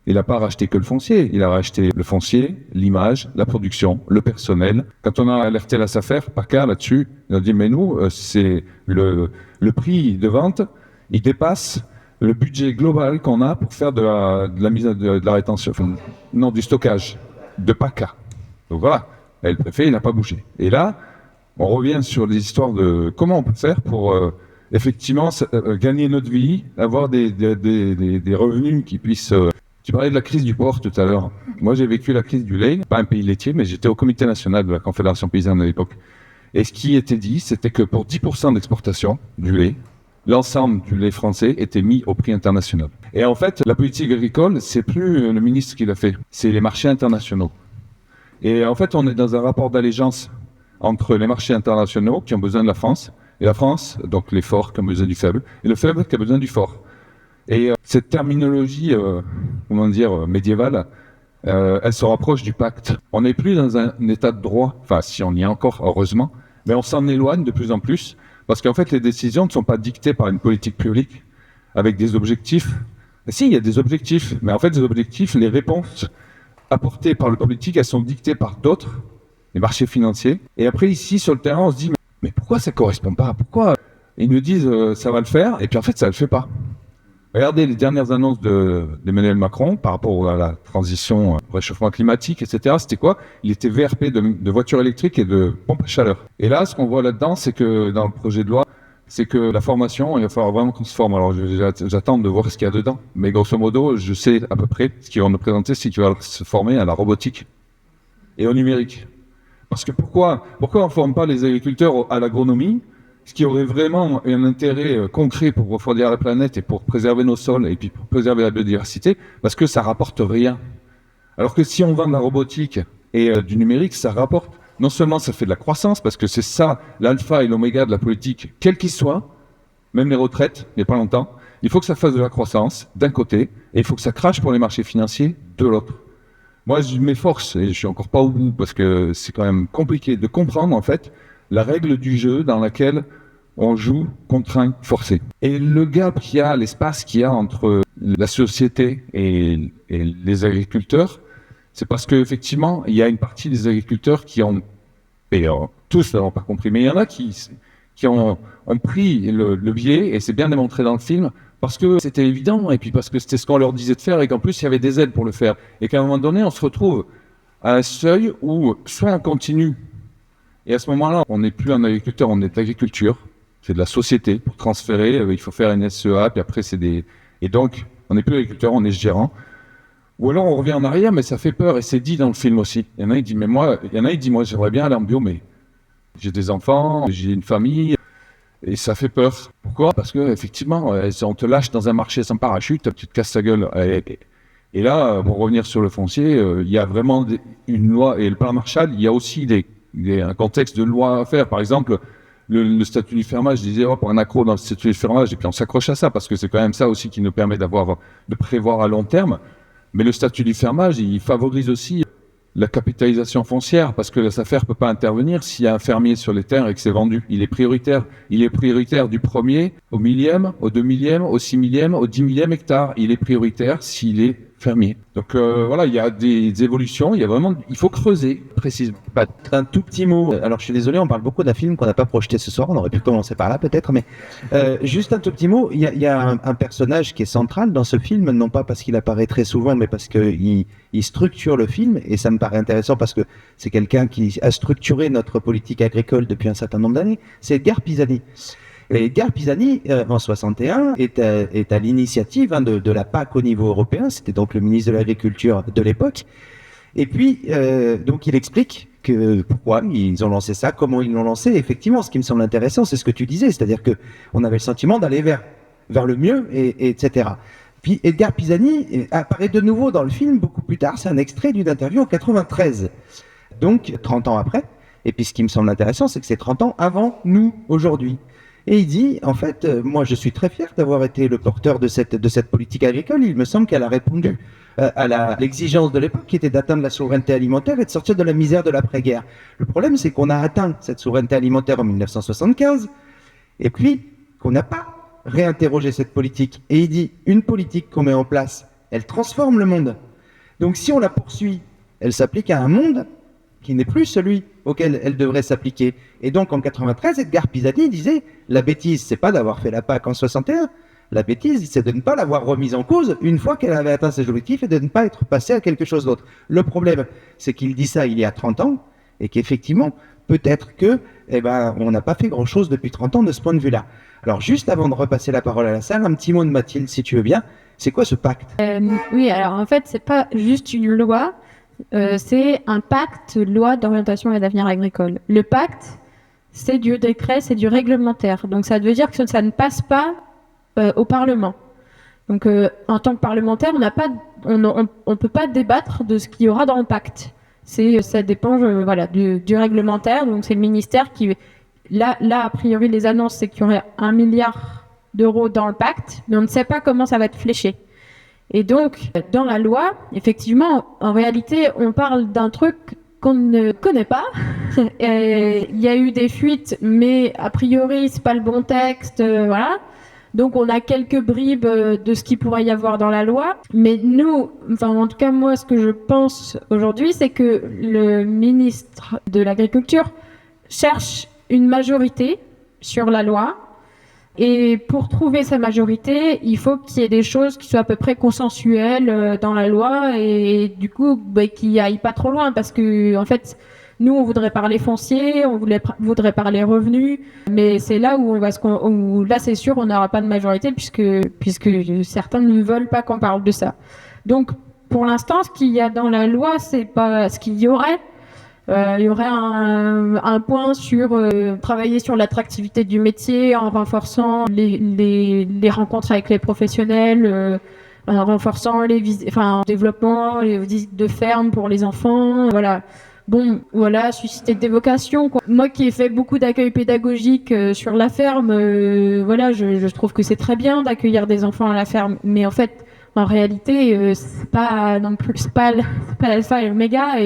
Il n'a pas racheté que le foncier. Il a racheté le foncier, l'image, la production, le personnel. Quand on a alerté la SAFER, PACA là-dessus, il a dit, mais nous, c'est le prix de vente, il dépasse le budget global qu'on a pour faire de la mise de la rétention, non, du stockage, de PACA. Donc voilà, le préfet, il n'a pas bougé. Et là, on revient sur les histoires de comment on peut faire pour effectivement gagner notre vie, avoir des revenus qui puissent... Tu parlais de la crise du porc tout à l'heure. Moi, j'ai vécu la crise du lait, pas un pays laitier, mais j'étais au comité national de la Confédération paysanne à l'époque. Et ce qui était dit, c'était que pour 10% d'exportation du lait, l'ensemble du lait français était mis au prix international. Et en fait, la politique agricole, c'est plus le ministre qui l'a fait, c'est les marchés internationaux. Et en fait, on est dans un rapport d'allégeance entre les marchés internationaux qui ont besoin de la France, et la France, donc les forts qui ont besoin du faible, et le faible qui a besoin du fort. Et cette terminologie, médiévale, elle se rapproche du pacte. On n'est plus dans un état de droit, enfin si on y est encore, heureusement, mais on s'en éloigne de plus en plus, parce qu'en fait les décisions ne sont pas dictées par une politique publique, avec des objectifs. Si, il y a des objectifs, mais en fait les objectifs, les réponses apportées par le politique, elles sont dictées par d'autres, les marchés financiers. Et après ici, sur le terrain, on se dit, mais pourquoi ça ne correspond pas? Pourquoi ils nous disent ça va le faire, et puis en fait ça ne le fait pas. Regardez les dernières annonces d'Emmanuel Macron par rapport à la transition au réchauffement climatique, etc. C'était quoi? Il était VRP de voitures électriques et de pompes à chaleur. Et là, ce qu'on voit là-dedans, c'est que dans le projet de loi, c'est que la formation, il va falloir vraiment qu'on se forme. Alors j'attends de voir ce qu'il y a dedans. Mais grosso modo, je sais à peu près ce qu'ils vont nous présenter, c'est qu'il va se former à la robotique et au numérique. Parce que pourquoi on ne forme pas les agriculteurs à l'agronomie? Ce qui aurait vraiment un intérêt concret pour refroidir la planète et pour préserver nos sols et puis pour préserver la biodiversité, parce que ça rapporte rien. Alors que si on vend de la robotique et du numérique, ça rapporte, non seulement ça fait de la croissance, parce que c'est ça l'alpha et l'oméga de la politique, quel qu'il soit, même les retraites, il n'y a pas longtemps, il faut que ça fasse de la croissance d'un côté, et il faut que ça crache pour les marchés financiers de l'autre. Moi, je m'efforce, et je suis encore pas au bout, parce que c'est quand même compliqué de comprendre, en fait, la règle du jeu dans laquelle on joue contraint, forcé. Et le gap qu'il y a, l'espace qu'il y a entre la société et les agriculteurs, c'est parce qu'effectivement, il y a une partie des agriculteurs qui ont, et tous n'ont pas compris, mais il y en a qui ont pris le biais, et c'est bien démontré dans le film, parce que c'était évident, et puis parce que c'était ce qu'on leur disait de faire, et qu'en plus il y avait des aides pour le faire. Et qu'à un moment donné, on se retrouve à un seuil où soit on continue, et à ce moment-là, on n'est plus un agriculteur, on est agriculture. C'est de la société. Pour transférer, il faut faire une SEA, puis après c'est des... Et donc, on n'est plus agriculteur, on est gérant. Ou alors on revient en arrière, mais ça fait peur, et c'est dit dans le film aussi. Il y en a qui disent, moi, j'aimerais bien aller en bio, mais j'ai des enfants, j'ai une famille, et ça fait peur. Pourquoi? Parce que effectivement, on te lâche dans un marché sans parachute, tu te casses ta gueule. Et là, pour revenir sur le foncier, il y a vraiment une loi, et le plan Marshall, il y a aussi un contexte de loi à faire. Par exemple, le statut du fermage, je disais, pour un accro dans le statut du fermage, et puis on s'accroche à ça, parce que c'est quand même ça aussi qui nous permet de prévoir à long terme. Mais le statut du fermage, il favorise aussi la capitalisation foncière, parce que la SAFER peut pas intervenir s'il y a un fermier sur les terres et que c'est vendu. Il est prioritaire. Il est prioritaire du premier au millième, au 2 millième, au 6 millième, au 10 millième hectare. Il est prioritaire s'il est fermier. Donc voilà, il y a des évolutions, il faut creuser précisément. Un tout petit mot, alors je suis désolé, on parle beaucoup d'un film qu'on n'a pas projeté ce soir, on aurait pu commencer par là peut-être, mais juste un tout petit mot, il y a un personnage qui est central dans ce film, non pas parce qu'il apparaît très souvent, mais parce qu'il structure le film, et ça me paraît intéressant parce que c'est quelqu'un qui a structuré notre politique agricole depuis un certain nombre d'années, c'est Edgar Pisani. Et Edgar Pisani, en 61, est à l'initiative de la PAC au niveau européen. C'était donc le ministre de l'Agriculture de l'époque. Et puis, donc, il explique pourquoi ils ont lancé ça, comment ils l'ont lancé. Et effectivement, ce qui me semble intéressant, c'est ce que tu disais, c'est-à-dire que on avait le sentiment d'aller vers le mieux, et etc. Puis Edgar Pisani apparaît de nouveau dans le film beaucoup plus tard. C'est un extrait d'une interview en 93, donc 30 ans après. Et puis ce qui me semble intéressant, c'est que c'est 30 ans avant nous, aujourd'hui. Et il dit, en fait, moi je suis très fier d'avoir été le porteur de cette politique agricole. Il me semble qu'elle a répondu à l'exigence de l'époque, qui était d'atteindre la souveraineté alimentaire et de sortir de la misère de l'après-guerre. Le problème, c'est qu'on a atteint cette souveraineté alimentaire en 1975, et puis qu'on n'a pas réinterrogé cette politique. Et il dit, une politique qu'on met en place, elle transforme le monde. Donc si on la poursuit, elle s'applique à un monde qui n'est plus celui auquel elle devrait s'appliquer. Et donc en 93, Edgar Pisani disait, la bêtise, c'est pas d'avoir fait la PAC en 61, la bêtise, c'est de ne pas l'avoir remise en cause une fois qu'elle avait atteint ses objectifs et de ne pas être passé à quelque chose d'autre. Le problème, c'est qu'il dit ça il y a 30 ans et qu'effectivement, peut-être que, on n'a pas fait grand-chose depuis 30 ans de ce point de vue-là. Alors juste avant de repasser la parole à la salle, un petit mot de Mathilde, si tu veux bien. C'est quoi ce pacte ? Oui, alors en fait, c'est pas juste une loi, c'est un pacte, loi d'orientation et d'avenir agricole. Le pacte, c'est du décret, c'est du réglementaire. Donc ça veut dire que ça ne passe pas au Parlement. Donc en tant que parlementaire, on peut pas débattre de ce qu'il y aura dans le pacte. Ça dépend du réglementaire. Donc c'est le ministère qui là a priori les annonces, c'est qu'il y aurait 1 milliard d'euros dans le pacte, mais on ne sait pas comment ça va être fléché. Et donc, dans la loi, effectivement, en réalité, on parle d'un truc qu'on ne connaît pas. Il y a eu des fuites, mais a priori, c'est pas le bon texte, voilà. Donc, on a quelques bribes de ce qu'il pourrait y avoir dans la loi. Mais nous, en tout cas, moi, ce que je pense aujourd'hui, c'est que le ministre de l'Agriculture cherche une majorité sur la loi. Et pour trouver sa majorité, il faut qu'il y ait des choses qui soient à peu près consensuelles dans la loi et du coup qui aillent pas trop loin parce que en fait nous on voudrait parler foncier, on voudrait parler revenus, mais c'est là où où là c'est sûr on n'aura pas de majorité puisque certains ne veulent pas qu'on parle de ça. Donc pour l'instant ce qu'il y a dans la loi c'est pas ce qu'il y aurait. Il y aurait un point sur travailler sur l'attractivité du métier en renforçant les rencontres avec les professionnels, en renforçant en développant les visites de ferme pour les enfants, voilà. Bon, voilà, susciter des vocations, quoi. Moi qui ai fait beaucoup d'accueil pédagogique sur la ferme, je trouve que c'est très bien d'accueillir des enfants à la ferme, mais en fait, en réalité, c'est pas non plus, c'est pas l'alpha et l'oméga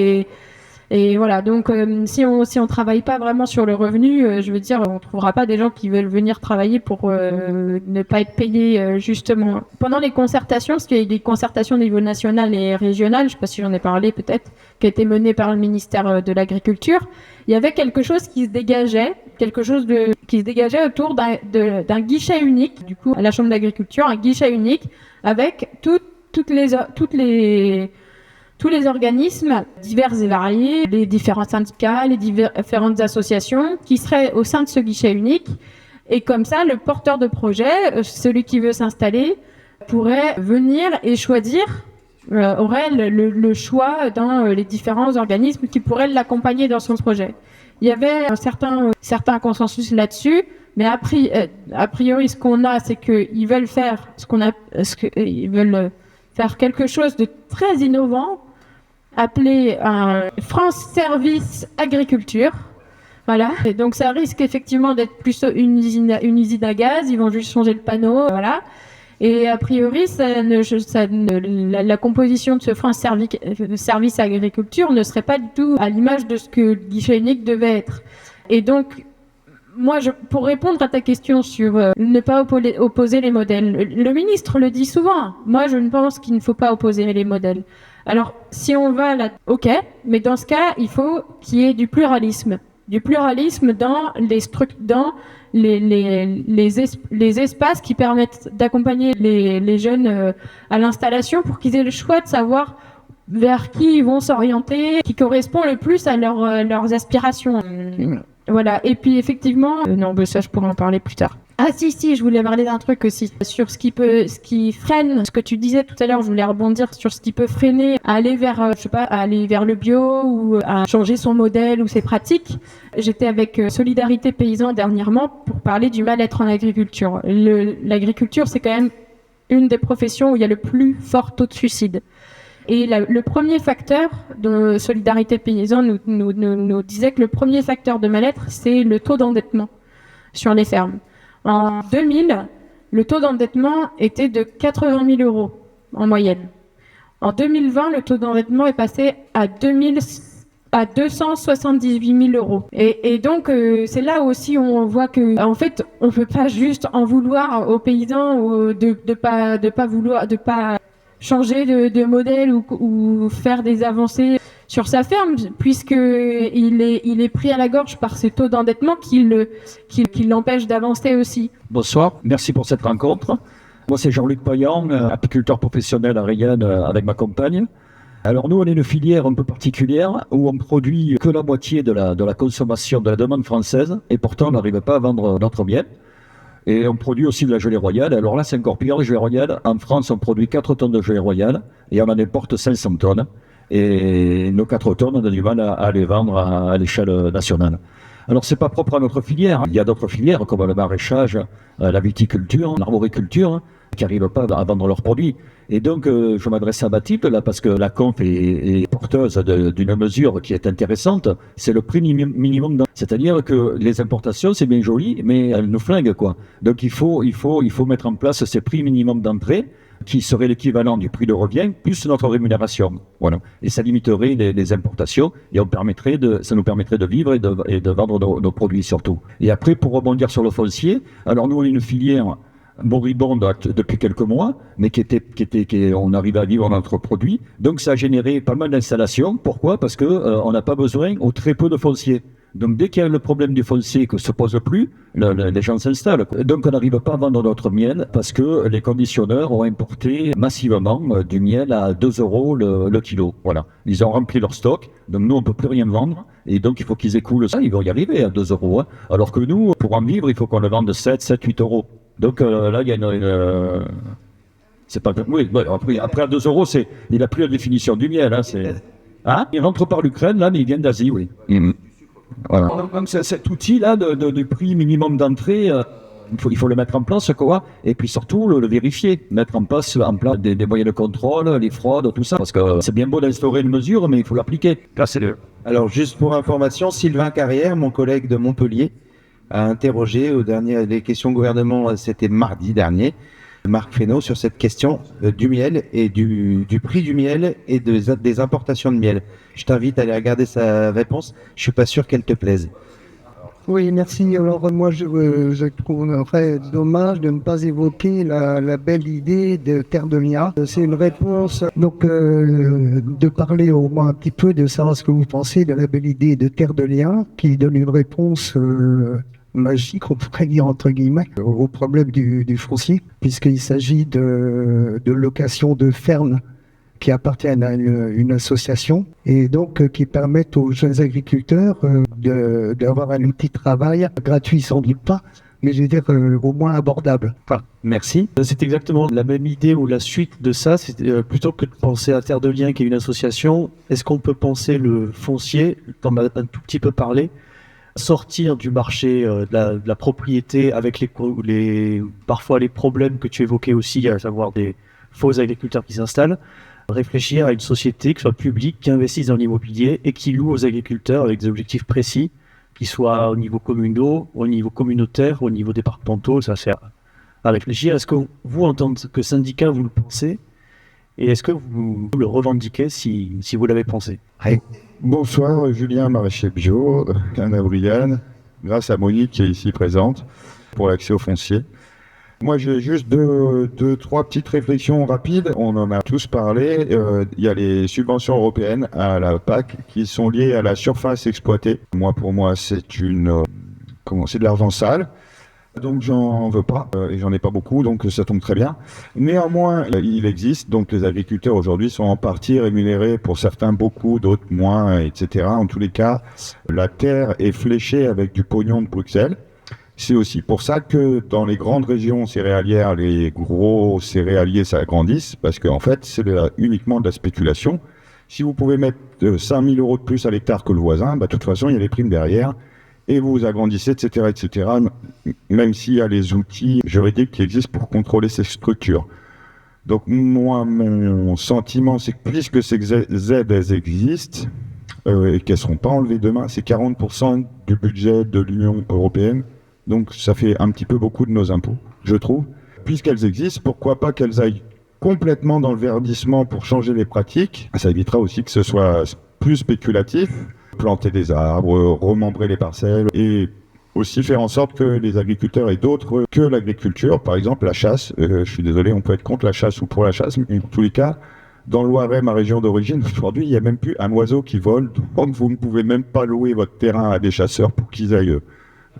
et voilà, donc si on travaille pas vraiment sur le revenu, je veux dire, on trouvera pas des gens qui veulent venir travailler pour ne pas être payés justement. Pendant les concertations, parce qu'il y a eu des concertations au niveau national et régional, je sais pas si j'en ai parlé peut-être, qui a été mené par le ministère de l'Agriculture, il y avait quelque chose qui se dégageait, autour d'un guichet unique, du coup à la Chambre d'agriculture, un guichet unique avec tous les organismes divers et variés, les différents syndicats, les différentes associations qui seraient au sein de ce guichet unique. Et comme ça, le porteur de projet, celui qui veut s'installer, pourrait venir et choisir, aurait le choix dans les différents organismes qui pourraient l'accompagner dans son projet. Il y avait un certain consensus là-dessus, mais a priori, ce qu'on a, c'est qu'ils veulent faire faire quelque chose de très innovant, appelé France Service Agriculture. Voilà. Et donc ça risque effectivement d'être plus une usine à gaz. Ils vont juste changer le panneau, voilà. Et a priori, la composition de ce France Service Agriculture ne serait pas du tout à l'image de ce que le guichet unique devait être. Et donc, moi, pour répondre à ta question sur ne pas opposer les modèles, le ministre le dit souvent. Moi, je ne pense qu'il ne faut pas opposer les modèles. Alors, si on va là, ok, mais dans ce cas, il faut qu'il y ait du pluralisme dans les espaces qui permettent d'accompagner les jeunes à l'installation pour qu'ils aient le choix de savoir vers qui ils vont s'orienter, qui correspond le plus à leurs aspirations. Voilà, et puis effectivement, non, bah, ça je pourrais en parler plus tard. Ah si, je voulais parler d'un truc aussi, sur ce qui freine, ce que tu disais tout à l'heure, je voulais rebondir sur ce qui peut freiner à aller vers, je sais pas, à aller vers le bio ou à changer son modèle ou ses pratiques. J'étais avec Solidarité Paysan dernièrement pour parler du mal-être en agriculture. L'agriculture, c'est quand même une des professions où il y a le plus fort taux de suicide. Et le premier facteur de Solidarité Paysan nous disait que le premier facteur de mal-être, c'est le taux d'endettement sur les fermes. En 2000, le taux d'endettement était de 80 000 euros en moyenne. En 2020, le taux d'endettement est passé à 278 000 euros. Et donc, c'est là aussi où on voit que, en fait, on ne peut pas juste en vouloir aux paysans de pas changer de modèle ou faire des avancées sur sa ferme, puisqu'il est pris à la gorge par ces taux d'endettement qui l'empêchent d'avancer aussi. Bonsoir, merci pour cette rencontre. Moi, c'est Jean-Luc Payan, apiculteur professionnel à Reillanne avec ma compagne. Alors nous, on est une filière un peu particulière où on produit que la moitié de la consommation de la demande française et pourtant on n'arrive pas à vendre notre miel. Et on produit aussi de la gelée royale. Alors là, c'est encore pire, la gelée royale. En France, on produit 4 tonnes de gelée royale et on en importe 500 tonnes. Et nos 4 tonnes, on a du mal à les vendre à l'échelle nationale. Alors, c'est pas propre à notre filière. Il y a d'autres filières comme le maraîchage, la viticulture, l'arboriculture, qui n'arrivent pas à vendre leurs produits. Et donc, je m'adresse à Mathilde, là, parce que la conf est porteuse d'une mesure qui est intéressante, c'est le prix minimum. C'est-à-dire que les importations, c'est bien joli, mais elles nous flinguent, quoi. Donc, il faut mettre en place ces prix minimum d'entrée, qui serait l'équivalent du prix de revient, plus notre rémunération. Voilà. Et ça limiterait les importations, et ça nous permettrait de vivre et de vendre nos produits surtout. Et après, pour rebondir sur le foncier, alors nous, on est une filière moribonde depuis quelques mois, mais on arrive à vivre notre produit. Donc ça a généré pas mal d'installations. Pourquoi ? Parce que on n'a pas besoin ou très peu de foncier. Donc dès qu'il y a le problème du foncier qui se pose plus, les gens s'installent. Donc on n'arrive pas à vendre notre miel parce que les conditionneurs ont importé massivement du miel à 2 euros le kilo. Voilà. Ils ont rempli leur stock. Donc nous on peut plus rien vendre. Et donc il faut qu'ils écoulent ça. Ils vont y arriver à 2 euros. Hein. Alors que nous, pour en vivre, il faut qu'on le vende 7, 8 euros. Donc là, il y a c'est pas... Oui, après à 2 euros, il n'a plus la définition du miel. Hein, il rentre par l'Ukraine, là, mais il vient d'Asie, oui. Mmh. Voilà. Donc cet outil-là de prix minimum d'entrée, il faut le mettre en place, quoi. Et puis surtout, le vérifier. Mettre en place des moyens de contrôle, les fraudes, tout ça. Parce que c'est bien beau d'instaurer une mesure, mais il faut l'appliquer. Alors, juste pour information, Sylvain Carrière, mon collègue de Montpellier, a interrogé les questions gouvernement, c'était mardi dernier, Marc Fesneau sur cette question du miel et du prix du miel et des importations de miel. Je t'invite à aller regarder sa réponse. Je suis pas sûr qu'elle te plaise. Oui, merci. Alors moi, je trouverais dommage de ne pas évoquer la belle idée de Terre de Liens. C'est une réponse, donc, de parler au moins un petit peu, de savoir ce que vous pensez de la belle idée de Terre de Liens, qui donne une réponse magique, on pourrait dire entre guillemets, au problème du foncier, puisqu'il s'agit de location de fermes qui appartiennent à une association et donc qui permettent aux jeunes agriculteurs d'avoir un outil de travail gratuit, sans doute pas, mais je veux dire au moins abordable. Enfin, merci. C'est exactement la même idée ou la suite de ça. C'est plutôt que de penser à Terre de Liens, qui est une association, est-ce qu'on peut penser le foncier, dont on a un tout petit peu parlé, sortir du marché de la propriété avec parfois les problèmes que tu évoquais aussi, à savoir des faux agriculteurs qui s'installent, réfléchir à une société qui soit publique, qui investisse dans l'immobilier et qui loue aux agriculteurs avec des objectifs précis, qui soient au niveau communal, au niveau communautaire, au niveau départemental. Ça sert à réfléchir. Est-ce que vous, en tant que syndicat, vous le pensez ? Et est-ce que vous le revendiquez si vous l'avez pensé ? Bonsoir, Julien Maraîcher Bio, Canada-Brianne, grâce à Monique qui est ici présente pour l'accès au foncier. Moi, j'ai juste deux, trois petites réflexions rapides. On en a tous parlé. Il y a les subventions européennes à la PAC qui sont liées à la surface exploitée. Pour moi, c'est de l'argent sale. Donc j'en veux pas, et j'en ai pas beaucoup, donc ça tombe très bien. Néanmoins, il existe, donc les agriculteurs aujourd'hui sont en partie rémunérés, pour certains beaucoup, d'autres moins, etc. En tous les cas, la terre est fléchée avec du pognon de Bruxelles. C'est aussi pour ça que dans les grandes régions céréalières, les gros céréaliers s'agrandissent, parce qu'en fait, c'est uniquement de la spéculation. Si vous pouvez mettre 5 000 € de plus à l'hectare que le voisin, de toute façon, il y a les primes derrière. Et vous vous agrandissez, etc., etc., même s'il y a les outils juridiques qui existent pour contrôler ces structures. Donc moi, mon sentiment, c'est que puisque ces aides, elles existent, et qu'elles ne seront pas enlevées demain, c'est 40% du budget de l'Union européenne, donc ça fait un petit peu beaucoup de nos impôts, je trouve. Puisqu'elles existent, pourquoi pas qu'elles aillent complètement dans le verdissement pour changer les pratiques. Ça évitera aussi que ce soit plus spéculatif. Planter des arbres, remembrer les parcelles et aussi faire en sorte que les agriculteurs aient d'autres que l'agriculture, par exemple la chasse. Je suis désolé, on peut être contre la chasse ou pour la chasse, mais en tous les cas, dans le Loiret, ma région d'origine, aujourd'hui, il n'y a même plus un oiseau qui vole, donc vous ne pouvez même pas louer votre terrain à des chasseurs pour qu'ils aillent,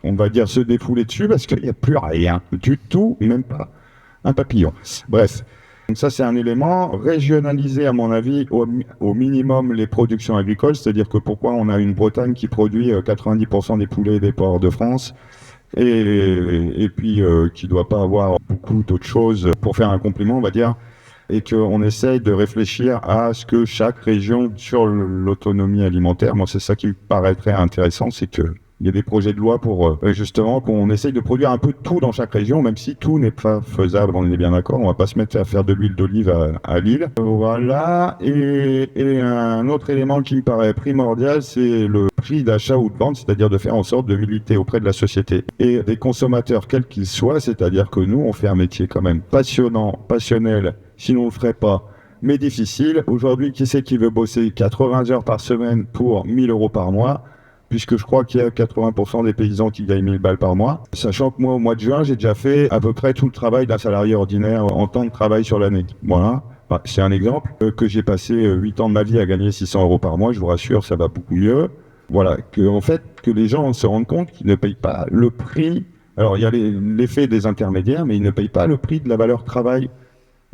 on va dire, se défouler dessus, parce qu'il n'y a plus rien du tout, même pas un papillon. Bref. Donc ça, c'est un élément. Régionaliser, à mon avis, au minimum les productions agricoles, c'est-à-dire que pourquoi on a une Bretagne qui produit 90% des poulets et des porcs de France, et puis qui ne doit pas avoir beaucoup d'autres choses pour faire un complément, on va dire, et qu'on essaye de réfléchir à ce que chaque région, sur l'autonomie alimentaire, moi c'est ça qui me paraîtrait intéressant, c'est que il y a des projets de loi pour justement qu'on essaye de produire un peu de tout dans chaque région, même si tout n'est pas faisable, on est bien d'accord, on va pas se mettre à faire de l'huile d'olive à Lille. Voilà, et un autre élément qui me paraît primordial, c'est le prix d'achat ou de vente, c'est-à-dire de faire en sorte de militer auprès de la société et des consommateurs, quels qu'ils soient, c'est-à-dire que nous, on fait un métier quand même passionnant, passionnel, sinon on le ferait pas, mais difficile. Aujourd'hui, qui c'est qui veut bosser 80 heures par semaine pour 1 000 € par mois ? Puisque je crois qu'il y a 80% des paysans qui gagnent 1 000 balles par mois. Sachant que moi, au mois de juin, j'ai déjà fait à peu près tout le travail d'un salarié ordinaire en temps de travail sur l'année. Voilà. C'est un exemple. Que j'ai passé 8 ans de ma vie à gagner 600 € par mois, je vous rassure, ça va beaucoup mieux. Voilà. En fait, que les gens se rendent compte qu'ils ne payent pas le prix. Alors, il y a l'effet des intermédiaires, mais ils ne payent pas le prix de la valeur travail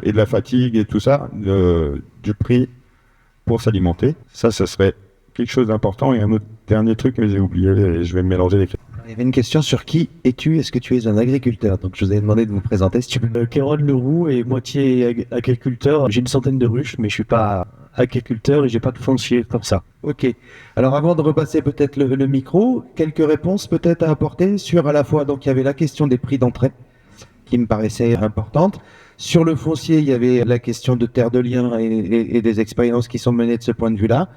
et de la fatigue et tout ça, du prix pour s'alimenter. Ça serait quelque chose d'important. Et un autre dernier truc, mais j'ai oublié, et je vais me mélanger les. Il y avait une question sur qui es-tu ? Est-ce que tu es un agriculteur ? Donc je vous ai demandé de vous présenter si tu peux. Kéron Leroux est moitié agriculteur. J'ai une centaine de ruches, mais je suis pas agriculteur et j'ai pas de foncier comme ça. Ok. Alors avant de repasser peut-être le micro, quelques réponses peut-être à apporter sur à la fois, donc il y avait la question des prix d'entrée qui me paraissait importante. Sur le foncier, il y avait la question de terre de liens et des expériences qui sont menées de ce point de vue-là.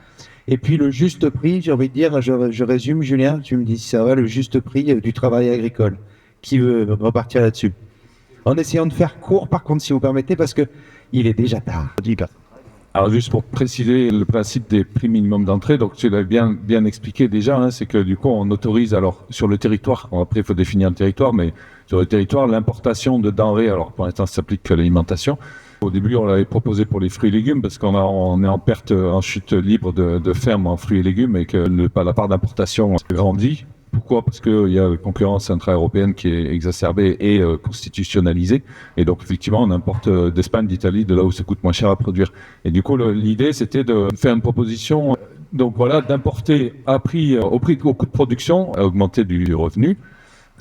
Et puis le juste prix, j'ai envie de dire, je résume, Julien, tu me dis si ça va, le juste prix du travail agricole. Qui veut repartir là-dessus ? En essayant de faire court, par contre, si vous permettez, parce que il est déjà tard. Alors juste pour préciser le principe des prix minimum d'entrée, donc tu l'as bien expliqué déjà, hein, c'est que du coup on autorise alors sur le territoire, après il faut définir le territoire, mais sur le territoire l'importation de denrées, alors pour l'instant ça s'applique que à l'alimentation. Au début on l'avait proposé pour les fruits et légumes parce on est en perte, en chute libre de ferme en fruits et légumes et que la part d'importation grandit. Pourquoi ? Parce qu'il y a une concurrence intra-européenne qui est exacerbée et constitutionnalisée. Et donc, effectivement, on importe d'Espagne, d'Italie, de là où ça coûte moins cher à produire. Et du coup, l'idée, c'était de faire une proposition, donc voilà, d'importer au coût de production, à augmenter du revenu.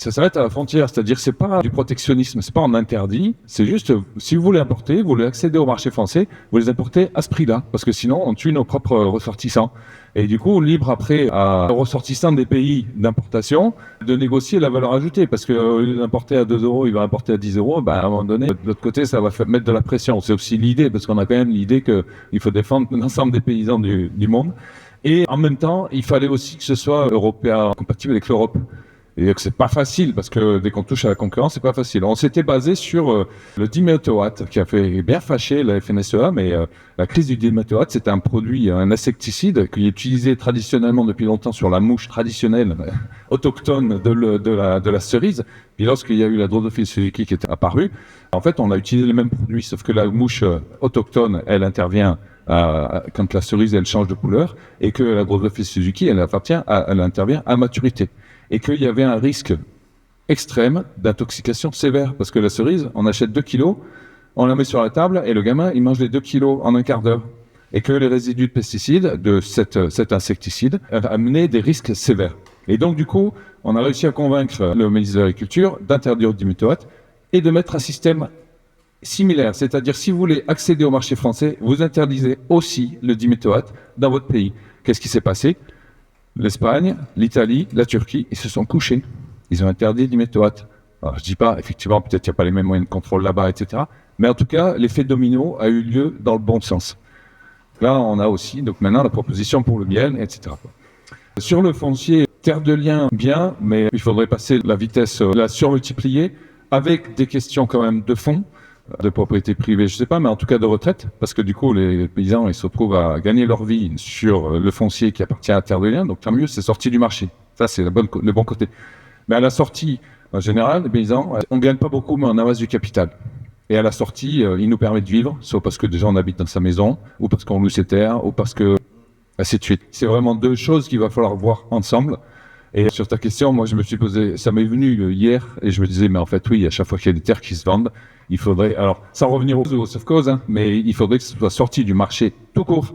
Ça s'arrête à la frontière, c'est-à-dire c'est pas du protectionnisme, c'est pas en interdit, c'est juste si vous voulez importer, vous voulez accéder au marché français, vous les importez à ce prix-là, parce que sinon on tue nos propres ressortissants. Et du coup, libre après aux ressortissants des pays d'importation de négocier la valeur ajoutée, parce que au lieu d'importer à 2 €, il va importer à 10 €, à un moment donné, de l'autre côté, ça va mettre de la pression. C'est aussi l'idée, parce qu'on a quand même l'idée qu'il faut défendre l'ensemble des paysans du monde. Et en même temps, il fallait aussi que ce soit européen, compatible avec l'Europe. Et que c'est pas facile, parce que dès qu'on touche à la concurrence, c'est pas facile. On s'était basé sur le diméthoate, qui a fait bien fâcher la FNSEA, mais la crise du diméthoate, c'était un produit, un insecticide, qui est utilisé traditionnellement depuis longtemps sur la mouche traditionnelle, autochtone de la cerise. Puis lorsqu'il y a eu la Drosophile suzuki qui est apparue, en fait, on a utilisé le même produit, sauf que la mouche autochtone, elle intervient quand la cerise, elle change de couleur, et que la Drosophile suzuki, elle intervient à maturité. Et qu'il y avait un risque extrême d'intoxication sévère. Parce que la cerise, on achète 2 kilos, on la met sur la table et le gamin, il mange les 2 kilos en un quart d'heure. Et que les résidus de pesticides, de cet insecticide, amenaient des risques sévères. Et donc, du coup, on a réussi à convaincre le ministre de l'Agriculture d'interdire le diméthoate et de mettre un système similaire. C'est-à-dire, si vous voulez accéder au marché français, vous interdisez aussi le diméthoate dans votre pays. Qu'est-ce qui s'est passé? L'Espagne, l'Italie, la Turquie, ils se sont couchés. Ils ont interdit le diméthoate. Alors, je dis pas, effectivement, peut-être qu'il n'y a pas les mêmes moyens de contrôle là-bas, etc. Mais en tout cas, l'effet domino a eu lieu dans le bon sens. Là, on a aussi, donc maintenant, la proposition pour le miel, etc. Sur le foncier, terre de liens, bien, mais il faudrait passer la vitesse, la surmultiplier, avec des questions quand même de fond, de propriété privée, je sais pas, mais en tout cas de retraite, parce que du coup, les paysans, ils se retrouvent à gagner leur vie sur le foncier qui appartient à terre de liens, donc tant mieux, c'est sorti du marché. Ça, c'est le bon côté. Mais à la sortie, en général, les paysans, on gagne pas beaucoup, mais on amasse du capital. Et à la sortie, il nous permet de vivre, soit parce que déjà on habite dans sa maison, ou parce qu'on loue ses terres, ou parce que... ainsi de suite. C'est vraiment deux choses qu'il va falloir voir ensemble. Et sur ta question, moi je me suis posé, ça m'est venu hier, et je me disais, mais en fait oui, à chaque fois qu'il y a des terres qui se vendent, il faudrait, alors sans revenir aux sauf-cause, hein, mais il faudrait que ce soit sorti du marché tout court,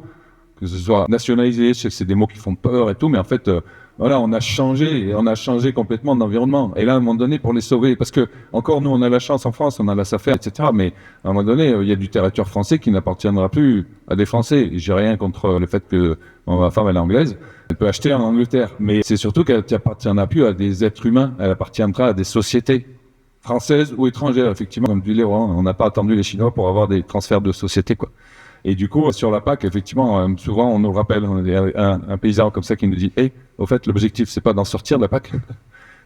que ce soit nationalisé. Je sais que c'est des mots qui font peur et tout, mais en fait... voilà, on a changé complètement d'environnement. Et là, à un moment donné, pour les sauver, parce que, encore nous, on a la chance en France, on a la SAFER, etc. Mais, à un moment donné, il y a du territoire français qui n'appartiendra plus à des Français. J'ai rien contre le fait que ma femme, elle est anglaise. Elle peut acheter en Angleterre. Mais c'est surtout qu'elle n'appartiendra plus à des êtres humains. Elle appartiendra à des sociétés françaises ou étrangères, effectivement. Comme du Léroy, on n'a pas attendu les Chinois pour avoir des transferts de sociétés, quoi. Et du coup, sur la PAC, effectivement, souvent, on nous rappelle, on a un paysan comme ça qui nous dit, hey, au fait, l'objectif, c'est pas d'en sortir de la PAC.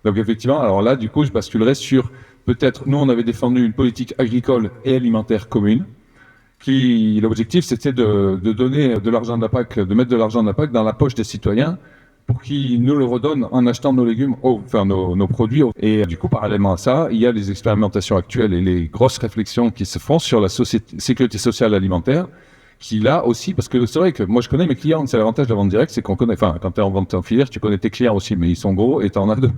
Donc, effectivement, alors là, du coup, je basculerai sur, peut-être, nous, on avait défendu une politique agricole et alimentaire commune, qui, l'objectif, c'était de donner de l'argent de la PAC, de mettre de l'argent de la PAC dans la poche des citoyens, pour qu'ils nous le redonnent en achetant nos légumes, enfin nos produits. Et du coup, parallèlement à ça, il y a les expérimentations actuelles et les grosses réflexions qui se font sur la sécurité sociale alimentaire, qui là aussi, parce que c'est vrai que moi je connais mes clients, c'est l'avantage de la vente directe, c'est qu'on connaît, enfin quand tu es en vente en filière, tu connais tes clients aussi, mais ils sont gros et tu en as deux.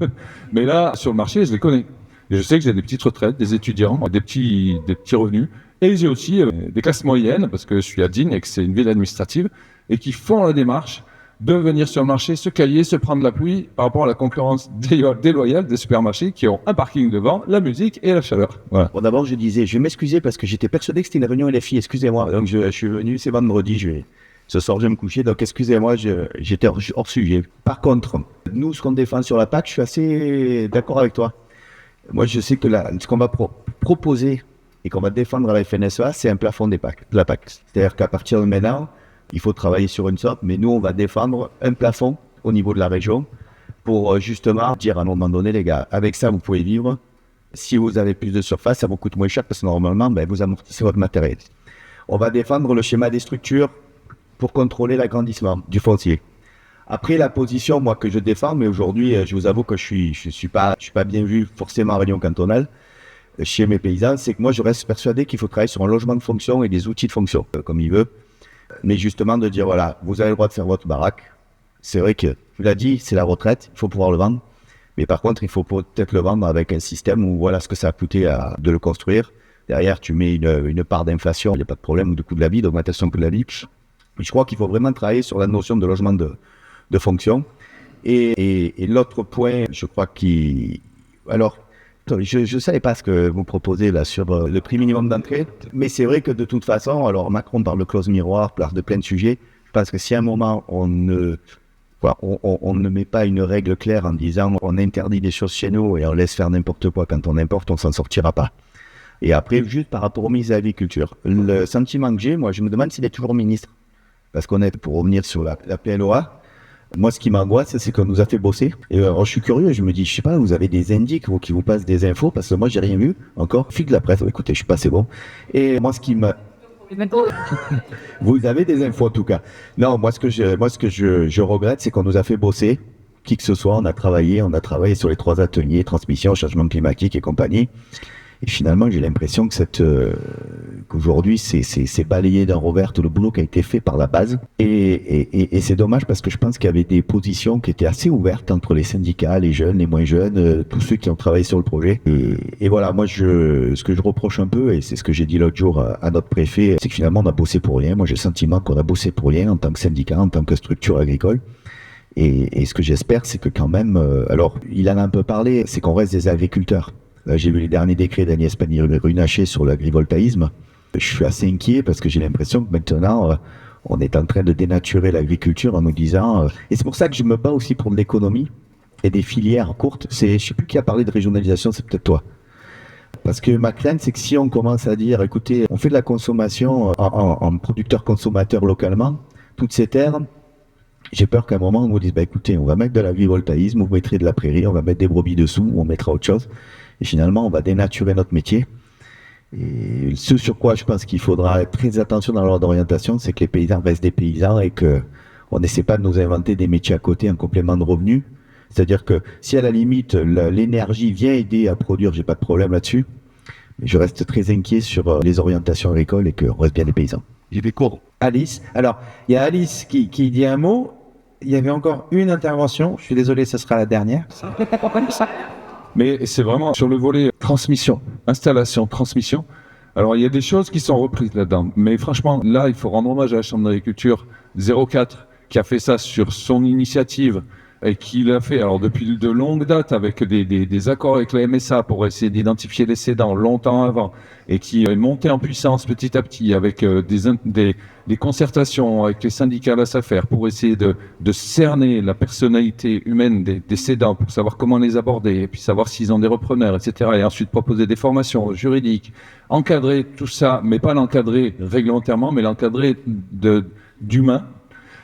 Mais là, sur le marché, je les connais. Et je sais que j'ai des petites retraites, des étudiants, des petits revenus, et j'ai aussi des classes moyennes, parce que je suis à Digne et que c'est une ville administrative, et qui font la démarche de venir sur le marché, se cailler, se prendre la pluie par rapport à la concurrence déloyale des supermarchés qui ont un parking devant, la musique et la chaleur. Voilà. Bon, d'abord, je disais, je vais m'excuser parce que j'étais persuadé que c'était une réunion LFI, excusez-moi. Donc, je suis venu, c'est vendredi, ce soir, je vais me coucher, donc excusez-moi, j'étais hors sujet. Par contre, nous, ce qu'on défend sur la PAC, je suis assez d'accord avec toi. Moi, je sais que ce qu'on va proposer et qu'on va défendre à la FNSEA, c'est un plafond de la PAC. C'est-à-dire qu'à partir de maintenant, il faut travailler sur une sorte, mais nous, on va défendre un plafond au niveau de la région pour justement dire à un moment donné, les gars, avec ça, vous pouvez vivre. Si vous avez plus de surface, ça vous coûte moins cher parce que normalement, vous amortissez votre matériel. On va défendre le schéma des structures pour contrôler l'agrandissement du foncier. Après, la position, moi, que je défends, mais aujourd'hui, je vous avoue que je suis pas bien vu forcément en réunion cantonale chez mes paysans, c'est que moi, je reste persuadé qu'il faut travailler sur un logement de fonction et des outils de fonction, comme il veut. Mais justement de dire, voilà, vous avez le droit de faire votre baraque. C'est vrai que, tu l'as dit, c'est la retraite, il faut pouvoir le vendre. Mais par contre, il faut peut-être le vendre avec un système où voilà ce que ça a coûté de le construire. Derrière, tu mets une part d'inflation, il n'y a pas de problème, ou de coût de la vie, d'augmentation du coût de la vie. Mais je crois qu'il faut vraiment travailler sur la notion de logement de fonction. Et l'autre point, je crois alors, je ne savais pas ce que vous proposez là sur le prix minimum d'entrée, mais c'est vrai que de toute façon, alors Macron parle de clause miroir, parle de plein de sujets, parce que si à un moment on ne met pas une règle claire en disant on interdit des choses chez nous et on laisse faire n'importe quoi quand on importe, on s'en sortira pas. Et après, juste par rapport au ministre de l'Agriculture, le sentiment que j'ai, moi je me demande s'il est toujours ministre, parce qu'on est, pour revenir sur la PLOA, moi, ce qui m'angoisse, c'est qu'on nous a fait bosser. Et je suis curieux, je me dis, je sais pas, vous avez des indices qui vous passent des infos, parce que moi, j'ai rien vu encore. Fil de la presse, écoutez, je suis pas assez bon. Et moi, vous avez des infos en tout cas. Non, moi, ce que je regrette, c'est qu'on nous a fait bosser. Qui que ce soit, on a travaillé sur les 3 ateliers, transmission, changement climatique et compagnie. Et finalement, j'ai l'impression qu'aujourd'hui, c'est balayé d'un revers tout le boulot qui a été fait par la base. Et c'est dommage parce que je pense qu'il y avait des positions qui étaient assez ouvertes entre les syndicats, les jeunes, les moins jeunes, tous ceux qui ont travaillé sur le projet. Et voilà, moi, ce que je reproche un peu, et c'est ce que j'ai dit l'autre jour à notre préfet, c'est que finalement, on a bossé pour rien. Moi, j'ai le sentiment qu'on a bossé pour rien en tant que syndicat, en tant que structure agricole. Et ce que j'espère, c'est que quand même, alors, il en a un peu parlé, c'est qu'on reste des agriculteurs. Là, j'ai vu les derniers décrets d'Agnès Pannier-Runacher sur l'agrivoltaïsme. Je suis assez inquiet parce que j'ai l'impression que maintenant, on est en train de dénaturer l'agriculture en nous disant... et c'est pour ça que je me bats aussi pour de l'économie et des filières courtes. Je sais plus qui a parlé de régionalisation, c'est peut-être toi. Parce que ma crainte, c'est que si on commence à dire, écoutez, on fait de la consommation en producteur-consommateur localement, toutes ces terres... J'ai peur qu'à un moment, on nous dise, écoutez, on va mettre de l'agrivoltaïsme, vous mettrez de la prairie, on va mettre des brebis dessous, on mettra autre chose. Et finalement, on va dénaturer notre métier. Et ce sur quoi je pense qu'il faudra être très attention dans l'ordre d'orientation, c'est que les paysans restent des paysans et qu'on n'essaie pas de nous inventer des métiers à côté en complément de revenus. C'est-à-dire que si à la limite, l'énergie vient aider à produire, j'ai pas de problème là-dessus. Mais je reste très inquiet sur les orientations agricoles et qu'on reste bien des paysans. J'ai des cours. Alice. Alors, il y a Alice qui dit un mot. Il y avait encore une intervention. Je suis désolé, ce sera la dernière. Mais c'est vraiment sur le volet transmission, installation, transmission. Alors, il y a des choses qui sont reprises là-dedans. Mais franchement, là, il faut rendre hommage à la Chambre d'agriculture 04 qui a fait ça sur son initiative et qui l'a fait alors depuis de longues dates avec des accords avec la MSA pour essayer d'identifier les cédants longtemps avant et qui est monté en puissance petit à petit avec des concertations avec les syndicats à la SAFER pour essayer de cerner la personnalité humaine des cédants pour savoir comment les aborder et puis savoir s'ils ont des repreneurs, etc. Et ensuite proposer des formations juridiques, encadrer tout ça, mais pas l'encadrer réglementairement, mais l'encadrer d'humain.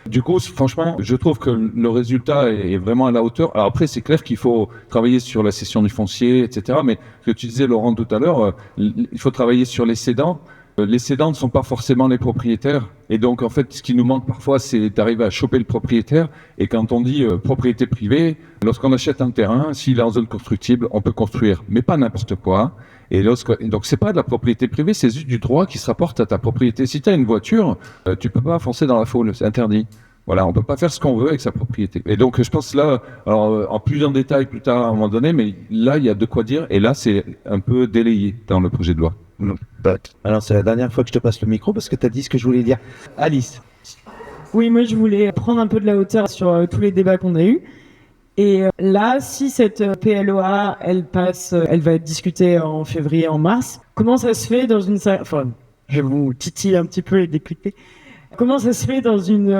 Du coup, franchement, je trouve que le résultat est vraiment à la hauteur. Alors après, c'est clair qu'il faut travailler sur la cession du foncier, etc. Mais ce que tu disais, Laurent, tout à l'heure, il faut travailler sur les cédants. Les cédants ne sont pas forcément les propriétaires. Et donc, en fait, ce qui nous manque parfois, c'est d'arriver à choper le propriétaire. Et quand on dit propriété privée, lorsqu'on achète un terrain, s'il est en zone constructible, on peut construire, mais pas n'importe quoi. Et donc, c'est pas de la propriété privée, c'est juste du droit qui se rapporte à ta propriété. Si tu as une voiture, tu peux pas foncer dans la faune, c'est interdit. Voilà, on peut pas faire ce qu'on veut avec sa propriété. Et donc, je pense là, alors en plus en détail plus tard à un moment donné, mais là, il y a de quoi dire. Et là, c'est un peu délayé dans le projet de loi. Alors, c'est la dernière fois que je te passe le micro parce que tu as dit ce que je voulais dire. Alice. Oui, moi, je voulais prendre un peu de la hauteur sur tous les débats qu'on a eus. Et là, si cette PLOA, elle va être discutée en février, en mars, comment ça se fait dans une... Enfin, je vous titille un petit peu les députés. Comment ça se fait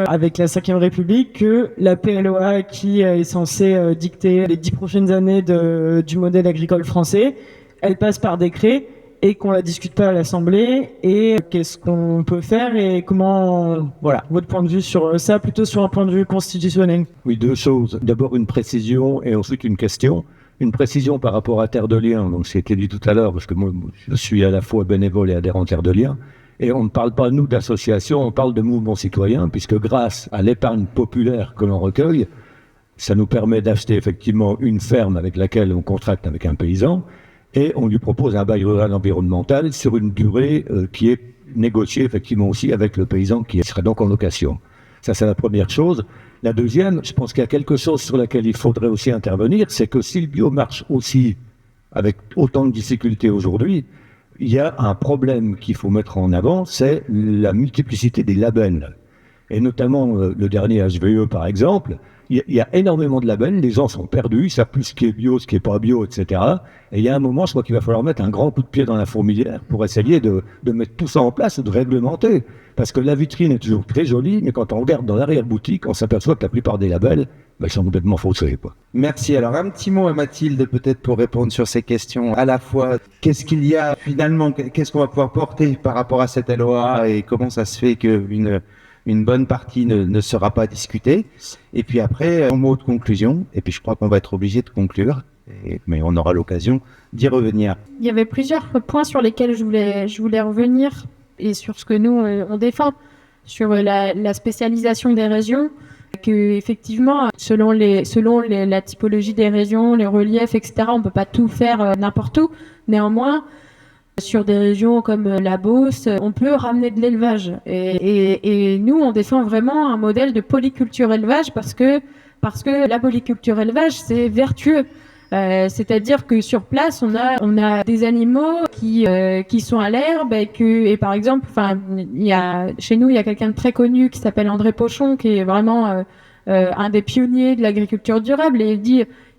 avec la 5e République que la PLOA qui est censée dicter les 10 prochaines années du modèle agricole français, elle passe par décret et qu'on la discute pas à l'Assemblée, et qu'est-ce qu'on peut faire et comment, voilà, votre point de vue sur ça, plutôt sur un point de vue constitutionnel. Oui, deux choses. D'abord une précision et ensuite une question. Une précision par rapport à Terre de Liens, donc c'était dit tout à l'heure, parce que moi je suis à la fois bénévole et adhérent Terre de Liens, et on ne parle pas, nous, d'associations, on parle de mouvements citoyens, puisque grâce à l'épargne populaire que l'on recueille, ça nous permet d'acheter effectivement une ferme avec laquelle on contracte avec un paysan, et on lui propose un bail rural environnemental sur une durée qui est négociée effectivement aussi avec le paysan qui serait donc en location. Ça, c'est la première chose. La deuxième, je pense qu'il y a quelque chose sur laquelle il faudrait aussi intervenir, c'est que si le bio marche aussi avec autant de difficultés aujourd'hui, il y a un problème qu'il faut mettre en avant, c'est la multiplicité des labels. Et notamment le dernier HVE par exemple, il y a énormément de labels, les gens sont perdus, ils savent plus ce qui est bio, ce qui n'est pas bio, etc. Et il y a un moment, je crois qu'il va falloir mettre un grand coup de pied dans la fourmilière pour essayer de mettre tout ça en place et de réglementer. Parce que la vitrine est toujours très jolie, mais quand on regarde dans l'arrière-boutique, on s'aperçoit que la plupart des labels, ils sont complètement faussés, quoi. Merci. Alors, un petit mot à Mathilde, peut-être, pour répondre sur ces questions. À la fois, qu'est-ce qu'il y a finalement, qu'est-ce qu'on va pouvoir porter par rapport à cette LOA et comment ça se fait qu'une bonne partie ne sera pas discutée. Et puis après, un mot de conclusion. Et puis, je crois qu'on va être obligé de conclure. Mais on aura l'occasion d'y revenir. Il y avait plusieurs points sur lesquels je voulais revenir et sur ce que nous, on défend. Sur la spécialisation des régions. Que effectivement, selon la typologie des régions, les reliefs, etc., on peut pas tout faire n'importe où. Néanmoins, sur des régions comme la Beauce, on peut ramener de l'élevage. Et nous, on défend vraiment un modèle de polyculture élevage parce que la polyculture élevage, c'est vertueux. C'est-à-dire que sur place, on a des animaux qui sont à l'herbe et par exemple, chez nous, il y a quelqu'un de très connu qui s'appelle André Pochon, qui est vraiment un des pionniers de l'agriculture durable, et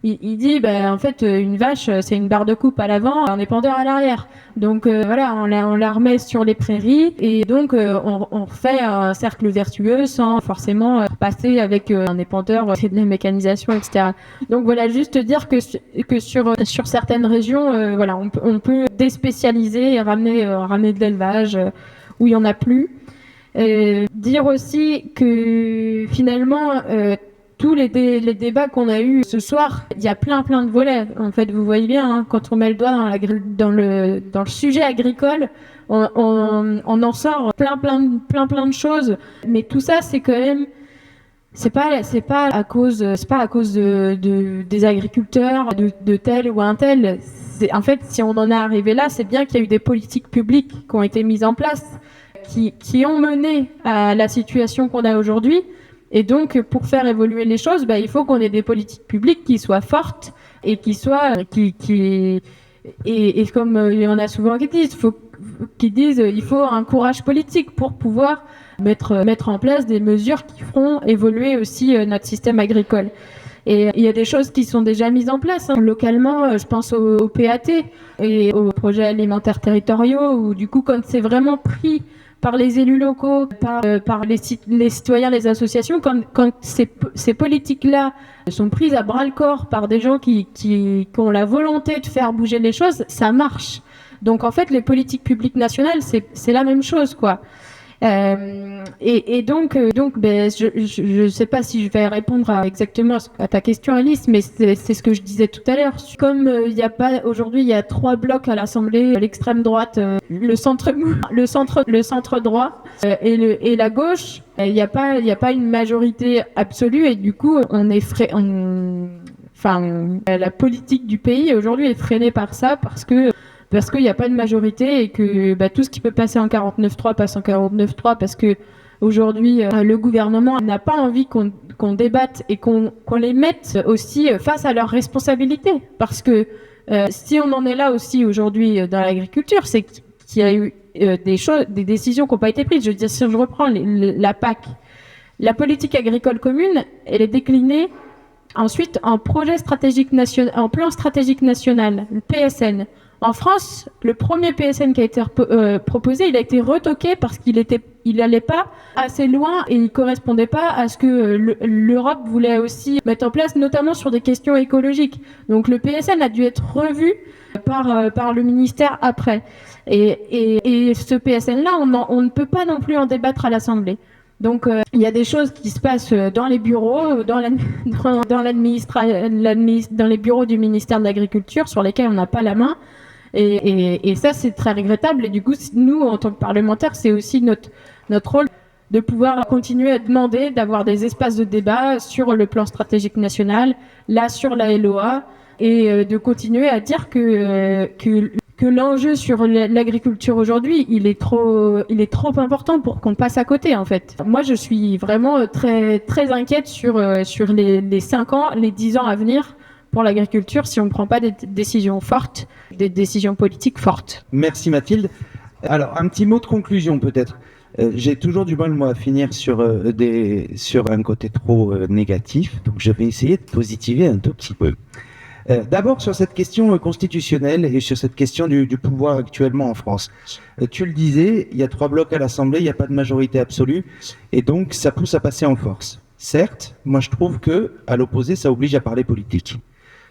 il dit en fait une vache c'est une barre de coupe à l'avant, un épandeur à l'arrière. Donc voilà, on la remet sur les prairies et donc on fait un cercle vertueux sans forcément passer avec un épandeur et de la mécanisation, etc. Donc voilà, juste dire que sur certaines régions, voilà, on peut déspécialiser et ramener de l'élevage où il y en a plus. Dire aussi que finalement tous les débats qu'on a eus ce soir, il y a plein de volets. En fait, vous voyez bien, hein, quand on met le doigt dans le sujet agricole, on en sort plein de choses. Mais tout ça, c'est quand même, c'est pas à cause des agriculteurs, de tel ou un tel. En fait, si on en est arrivé là, c'est bien qu'il y a eu des politiques publiques qui ont été mises en place, qui ont mené à la situation qu'on a aujourd'hui. Et donc, pour faire évoluer les choses, il faut qu'on ait des politiques publiques qui soient fortes et qui comme il y en a souvent qui disent, il faut un courage politique pour pouvoir mettre en place des mesures qui feront évoluer aussi notre système agricole. Et il y a des choses qui sont déjà mises en place, hein. Localement, je pense au PAT et aux projets alimentaires territoriaux, où du coup, quand c'est vraiment pris par les élus locaux, par les citoyens, les associations, quand ces politiques-là sont prises à bras-le-corps par des gens qui ont la volonté de faire bouger les choses, ça marche. Donc en fait, les politiques publiques nationales, c'est la même chose, quoi. Donc, je sais pas si je vais répondre exactement à ta question, Alice, mais c'est ce que je disais tout à l'heure. Comme aujourd'hui, il y a 3 blocs à l'Assemblée, l'extrême droite, le centre droit et la gauche. Il n'y a pas une majorité absolue et du coup, la politique du pays aujourd'hui est freinée par ça parce qu'il n'y a pas de majorité et que tout ce qui peut passer en 49.3 passe en 49.3 parce que aujourd'hui le gouvernement n'a pas envie qu'on débatte et qu'on les mette aussi face à leurs responsabilités, parce que si on en est là aussi aujourd'hui dans l'agriculture, c'est qu'il y a eu des décisions qui n'ont pas été prises. Je veux dire, si je reprends la PAC, la politique agricole commune, elle est déclinée ensuite en projet stratégique national, en plan stratégique national, le PSN. En France, le premier PSN qui a été proposé, il a été retoqué parce qu'il allait pas assez loin et il correspondait pas à ce que l'Europe voulait aussi mettre en place, notamment sur des questions écologiques. Donc le PSN a dû être revu par le ministère après. Et ce PSN-là, on ne peut pas non plus en débattre à l'Assemblée. Donc il y a des choses qui se passent dans les bureaux, dans les bureaux du ministère de l'Agriculture sur lesquels on n'a pas la main. Et ça, c'est très regrettable. Et du coup, nous, en tant que parlementaires, c'est aussi notre rôle de pouvoir continuer à demander d'avoir des espaces de débat sur le plan stratégique national, là sur la LOA, et de continuer à dire que l'enjeu sur l'agriculture aujourd'hui, il est trop important pour qu'on passe à côté, en fait. Moi, je suis vraiment très, très inquiète sur les 5 ans, les 10 ans à venir pour l'agriculture si on ne prend pas des décisions fortes, des décisions politiques fortes. Merci Mathilde. Alors, un petit mot de conclusion peut-être. J'ai toujours du mal, moi, à finir sur un côté trop négatif, donc je vais essayer de positiver un tout petit peu. D'abord sur cette question constitutionnelle et sur cette question du pouvoir actuellement en France. Tu le disais, il y a 3 blocs à l'Assemblée, il n'y a pas de majorité absolue, et donc ça pousse à passer en force. Certes, moi je trouve que à l'opposé, ça oblige à parler politique.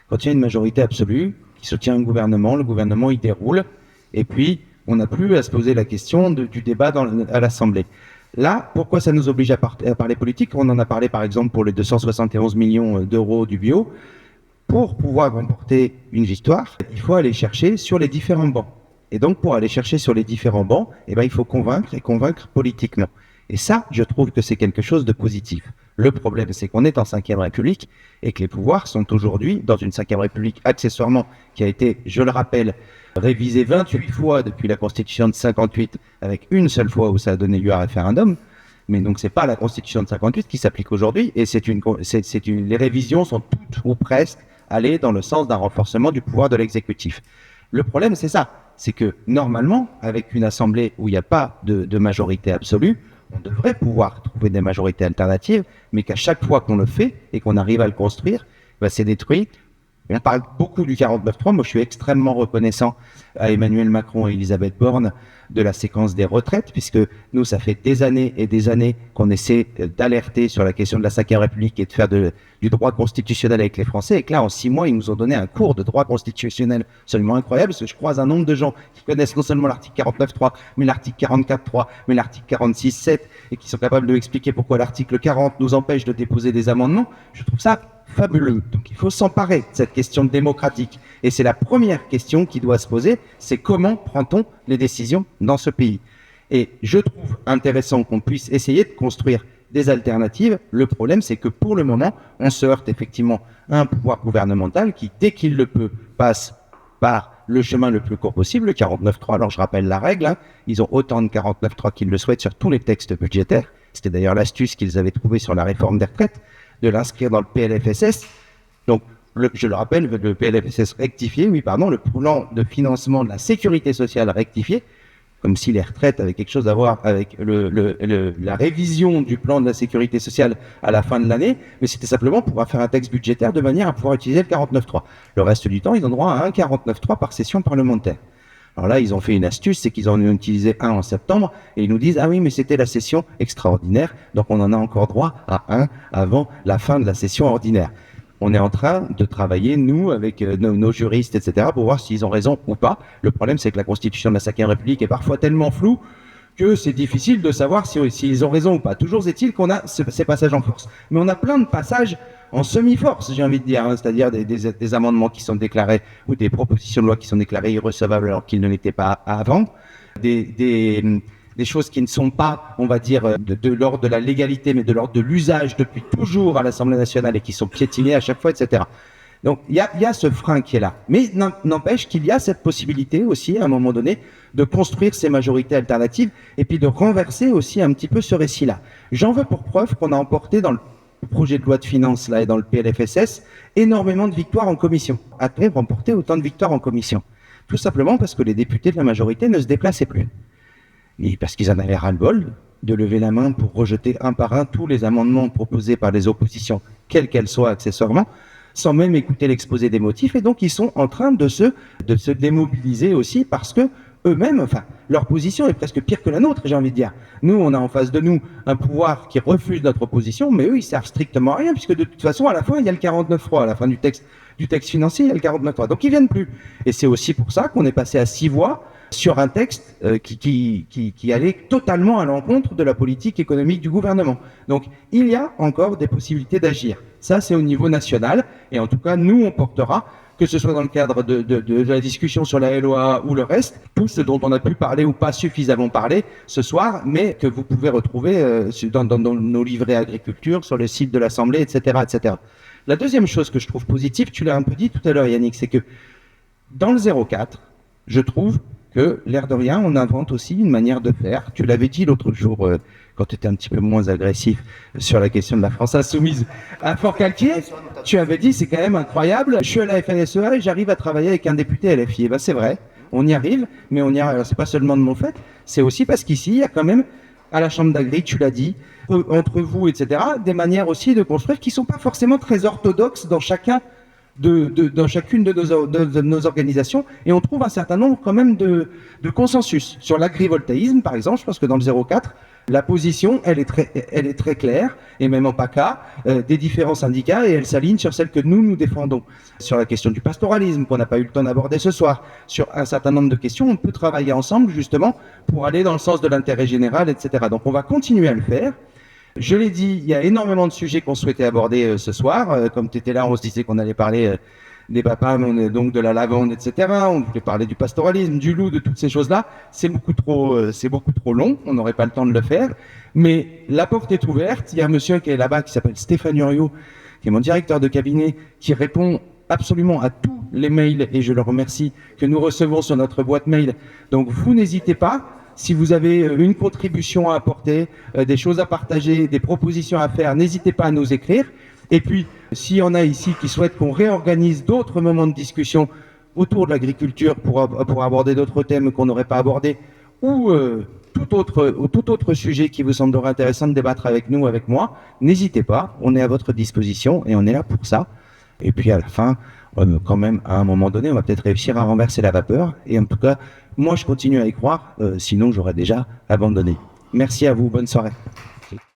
Quand il y a une majorité absolue qui soutient un gouvernement, le gouvernement il déroule, et puis on n'a plus à se poser la question du débat à l'Assemblée. Là, pourquoi ça nous oblige à parler politique? On en a parlé par exemple pour les 271 millions d'euros du bio. Pour pouvoir remporter une victoire, il faut aller chercher sur les différents bancs. Et donc, pour aller chercher sur les différents bancs, il faut convaincre et convaincre politiquement. Et ça, je trouve que c'est quelque chose de positif. Le problème, c'est qu'on est en 5e République et que les pouvoirs sont aujourd'hui dans une 5e République accessoirement qui a été, je le rappelle, révisée 28 fois depuis la Constitution de 58, avec une seule fois où ça a donné lieu à référendum. Mais donc, c'est pas la Constitution de 58 qui s'applique aujourd'hui et les révisions sont toutes ou presque allées dans le sens d'un renforcement du pouvoir de l'exécutif. Le problème, c'est ça. C'est que normalement, avec une assemblée où il n'y a pas de majorité absolue, on devrait pouvoir trouver des majorités alternatives, mais qu'à chaque fois qu'on le fait et qu'on arrive à le construire, c'est détruit. On parle beaucoup du 49.3. Moi, je suis extrêmement reconnaissant à Emmanuel Macron et Elisabeth Borne de la séquence des retraites, puisque nous, ça fait des années et des années qu'on essaie d'alerter sur la question de la 5e République et de faire du droit constitutionnel avec les Français. Et que là, en 6 mois, ils nous ont donné un cours de droit constitutionnel absolument incroyable, parce que je croise un nombre de gens qui connaissent non seulement l'article 49.3, mais l'article 44.3, mais l'article 46.7, et qui sont capables de m'expliquer pourquoi l'article 40 nous empêche de déposer des amendements. Je trouve ça fabuleux. Donc il faut s'emparer de cette question démocratique. Et c'est la première question qui doit se poser, c'est comment prend-on les décisions dans ce pays? Et je trouve intéressant qu'on puisse essayer de construire des alternatives. Le problème, c'est que pour le moment, on se heurte effectivement à un pouvoir gouvernemental qui, dès qu'il le peut, passe par le chemin le plus court possible, le 49.3. Alors je rappelle la règle, ils ont autant de 49.3 qu'ils le souhaitent sur tous les textes budgétaires. C'était d'ailleurs l'astuce qu'ils avaient trouvée sur la réforme des retraites, de l'inscrire dans le PLFSS. Donc, je le rappelle, le PLFSS rectifié, le plan de financement de la sécurité sociale rectifié, comme si les retraites avaient quelque chose à voir avec la révision du plan de la sécurité sociale à la fin de l'année, mais c'était simplement pour faire un texte budgétaire de manière à pouvoir utiliser le 49.3. Le reste du temps, ils ont droit à un 49.3 par session parlementaire. Alors là, ils ont fait une astuce, c'est qu'ils en ont utilisé un en septembre, et ils nous disent « Ah oui, mais c'était la session extraordinaire, donc on en a encore droit à un avant la fin de la session ordinaire. » On est en train de travailler, nous, avec nos juristes, etc., pour voir s'ils ont raison ou pas. Le problème, c'est que la Constitution de la 5e République est parfois tellement floue que c'est difficile de savoir s'ils ont raison ou pas. Toujours est-il qu'on a ces passages en force. Mais on a plein de passages en semi-force, j'ai envie de dire, c'est-à-dire des amendements qui sont déclarés ou des propositions de loi qui sont déclarées irrecevables alors qu'ils ne l'étaient pas avant, des choses qui ne sont pas, on va dire, de l'ordre de la légalité, mais de l'ordre de l'usage depuis toujours à l'Assemblée nationale et qui sont piétinés à chaque fois, etc. Donc il y a ce frein qui est là. Mais n'empêche qu'il y a cette possibilité aussi, à un moment donné, de construire ces majorités alternatives et puis de renverser aussi un petit peu ce récit-là. J'en veux pour preuve qu'on a emporté dans le projet de loi de finances là et dans le PLFSS énormément de victoires en commission. A-t-on remporté autant de victoires en commission? Tout simplement parce que les députés de la majorité ne se déplaçaient plus. Et parce qu'ils en avaient ras-le-bol de lever la main pour rejeter un par un tous les amendements proposés par les oppositions, quelles qu'elles soient accessoirement, sans même écouter l'exposé des motifs. Et donc, ils sont en train de se démobiliser aussi parce que eux-mêmes, leur position est presque pire que la nôtre, j'ai envie de dire. Nous, on a en face de nous un pouvoir qui refuse notre position, mais eux, ils servent strictement à rien, puisque de toute façon, à la fin, il y a le 49.3. À la fin du texte financier, il y a le 49.3. Donc, ils viennent plus. Et c'est aussi pour ça qu'on est passé à 6 voix sur un texte qui allait totalement à l'encontre de la politique économique du gouvernement. Donc, il y a encore des possibilités d'agir. Ça, c'est au niveau national. Et en tout cas, nous, on portera, que ce soit dans le cadre de la discussion sur la LOA ou le reste, tout ce dont on a pu parler ou pas suffisamment parler ce soir, mais que vous pouvez retrouver dans nos livrets agriculture, sur le site de l'Assemblée, etc., etc. La deuxième chose que je trouve positive, tu l'as un peu dit tout à l'heure, Yannick, c'est que dans le 04, je trouve que, l'air de rien, on invente aussi une manière de faire. Tu l'avais dit l'autre jour, quand tu étais un petit peu moins agressif sur la question de la France insoumise à Fort-Calquier, tu avais dit, c'est quand même incroyable, je suis à la FNSEA et j'arrive à travailler avec un député LFI. Et ben c'est vrai, on y arrive, mais on y arrive, alors c'est pas seulement de mon fait, c'est aussi parce qu'ici, il y a quand même, à la Chambre d'Agri, tu l'as dit, entre vous, etc., des manières aussi de construire qui sont pas forcément très orthodoxes dans chacune de nos organisations, et on trouve un certain nombre quand même de consensus. Sur l'agrivoltaïsme, par exemple, je pense que dans le 04, la position, elle est très claire, et même en PACA, des différents syndicats, et elle s'aligne sur celle que nous défendons. Sur la question du pastoralisme, qu'on n'a pas eu le temps d'aborder ce soir, sur un certain nombre de questions, on peut travailler ensemble, justement, pour aller dans le sens de l'intérêt général, etc. Donc on va continuer à le faire. Je l'ai dit, il y a énormément de sujets qu'on souhaitait aborder ce soir. Comme tu étais là, on se disait qu'on allait parler des BAPAM, donc de la lavande, etc. On voulait parler du pastoralisme, du loup, de toutes ces choses-là. C'est beaucoup trop long. On n'aurait pas le temps de le faire. Mais la porte est ouverte. Il y a un monsieur qui est là-bas qui s'appelle Stéphane Uriot, qui est mon directeur de cabinet, qui répond absolument à tous les mails, et je le remercie, que nous recevons sur notre boîte mail. Donc vous n'hésitez pas, si vous avez une contribution à apporter, des choses à partager, des propositions à faire, n'hésitez pas à nous écrire. Et puis, s'il y en a ici qui souhaitent qu'on réorganise d'autres moments de discussion autour de l'agriculture pour aborder d'autres thèmes qu'on n'aurait pas abordés, ou tout autre sujet qui vous semblerait intéressant de débattre avec nous, avec moi, n'hésitez pas, on est à votre disposition et on est là pour ça. Et puis à la fin, quand même, à un moment donné, on va peut-être réussir à renverser la vapeur. Et en tout cas, moi, je continue à y croire, sinon j'aurais déjà abandonné. Merci à vous, bonne soirée.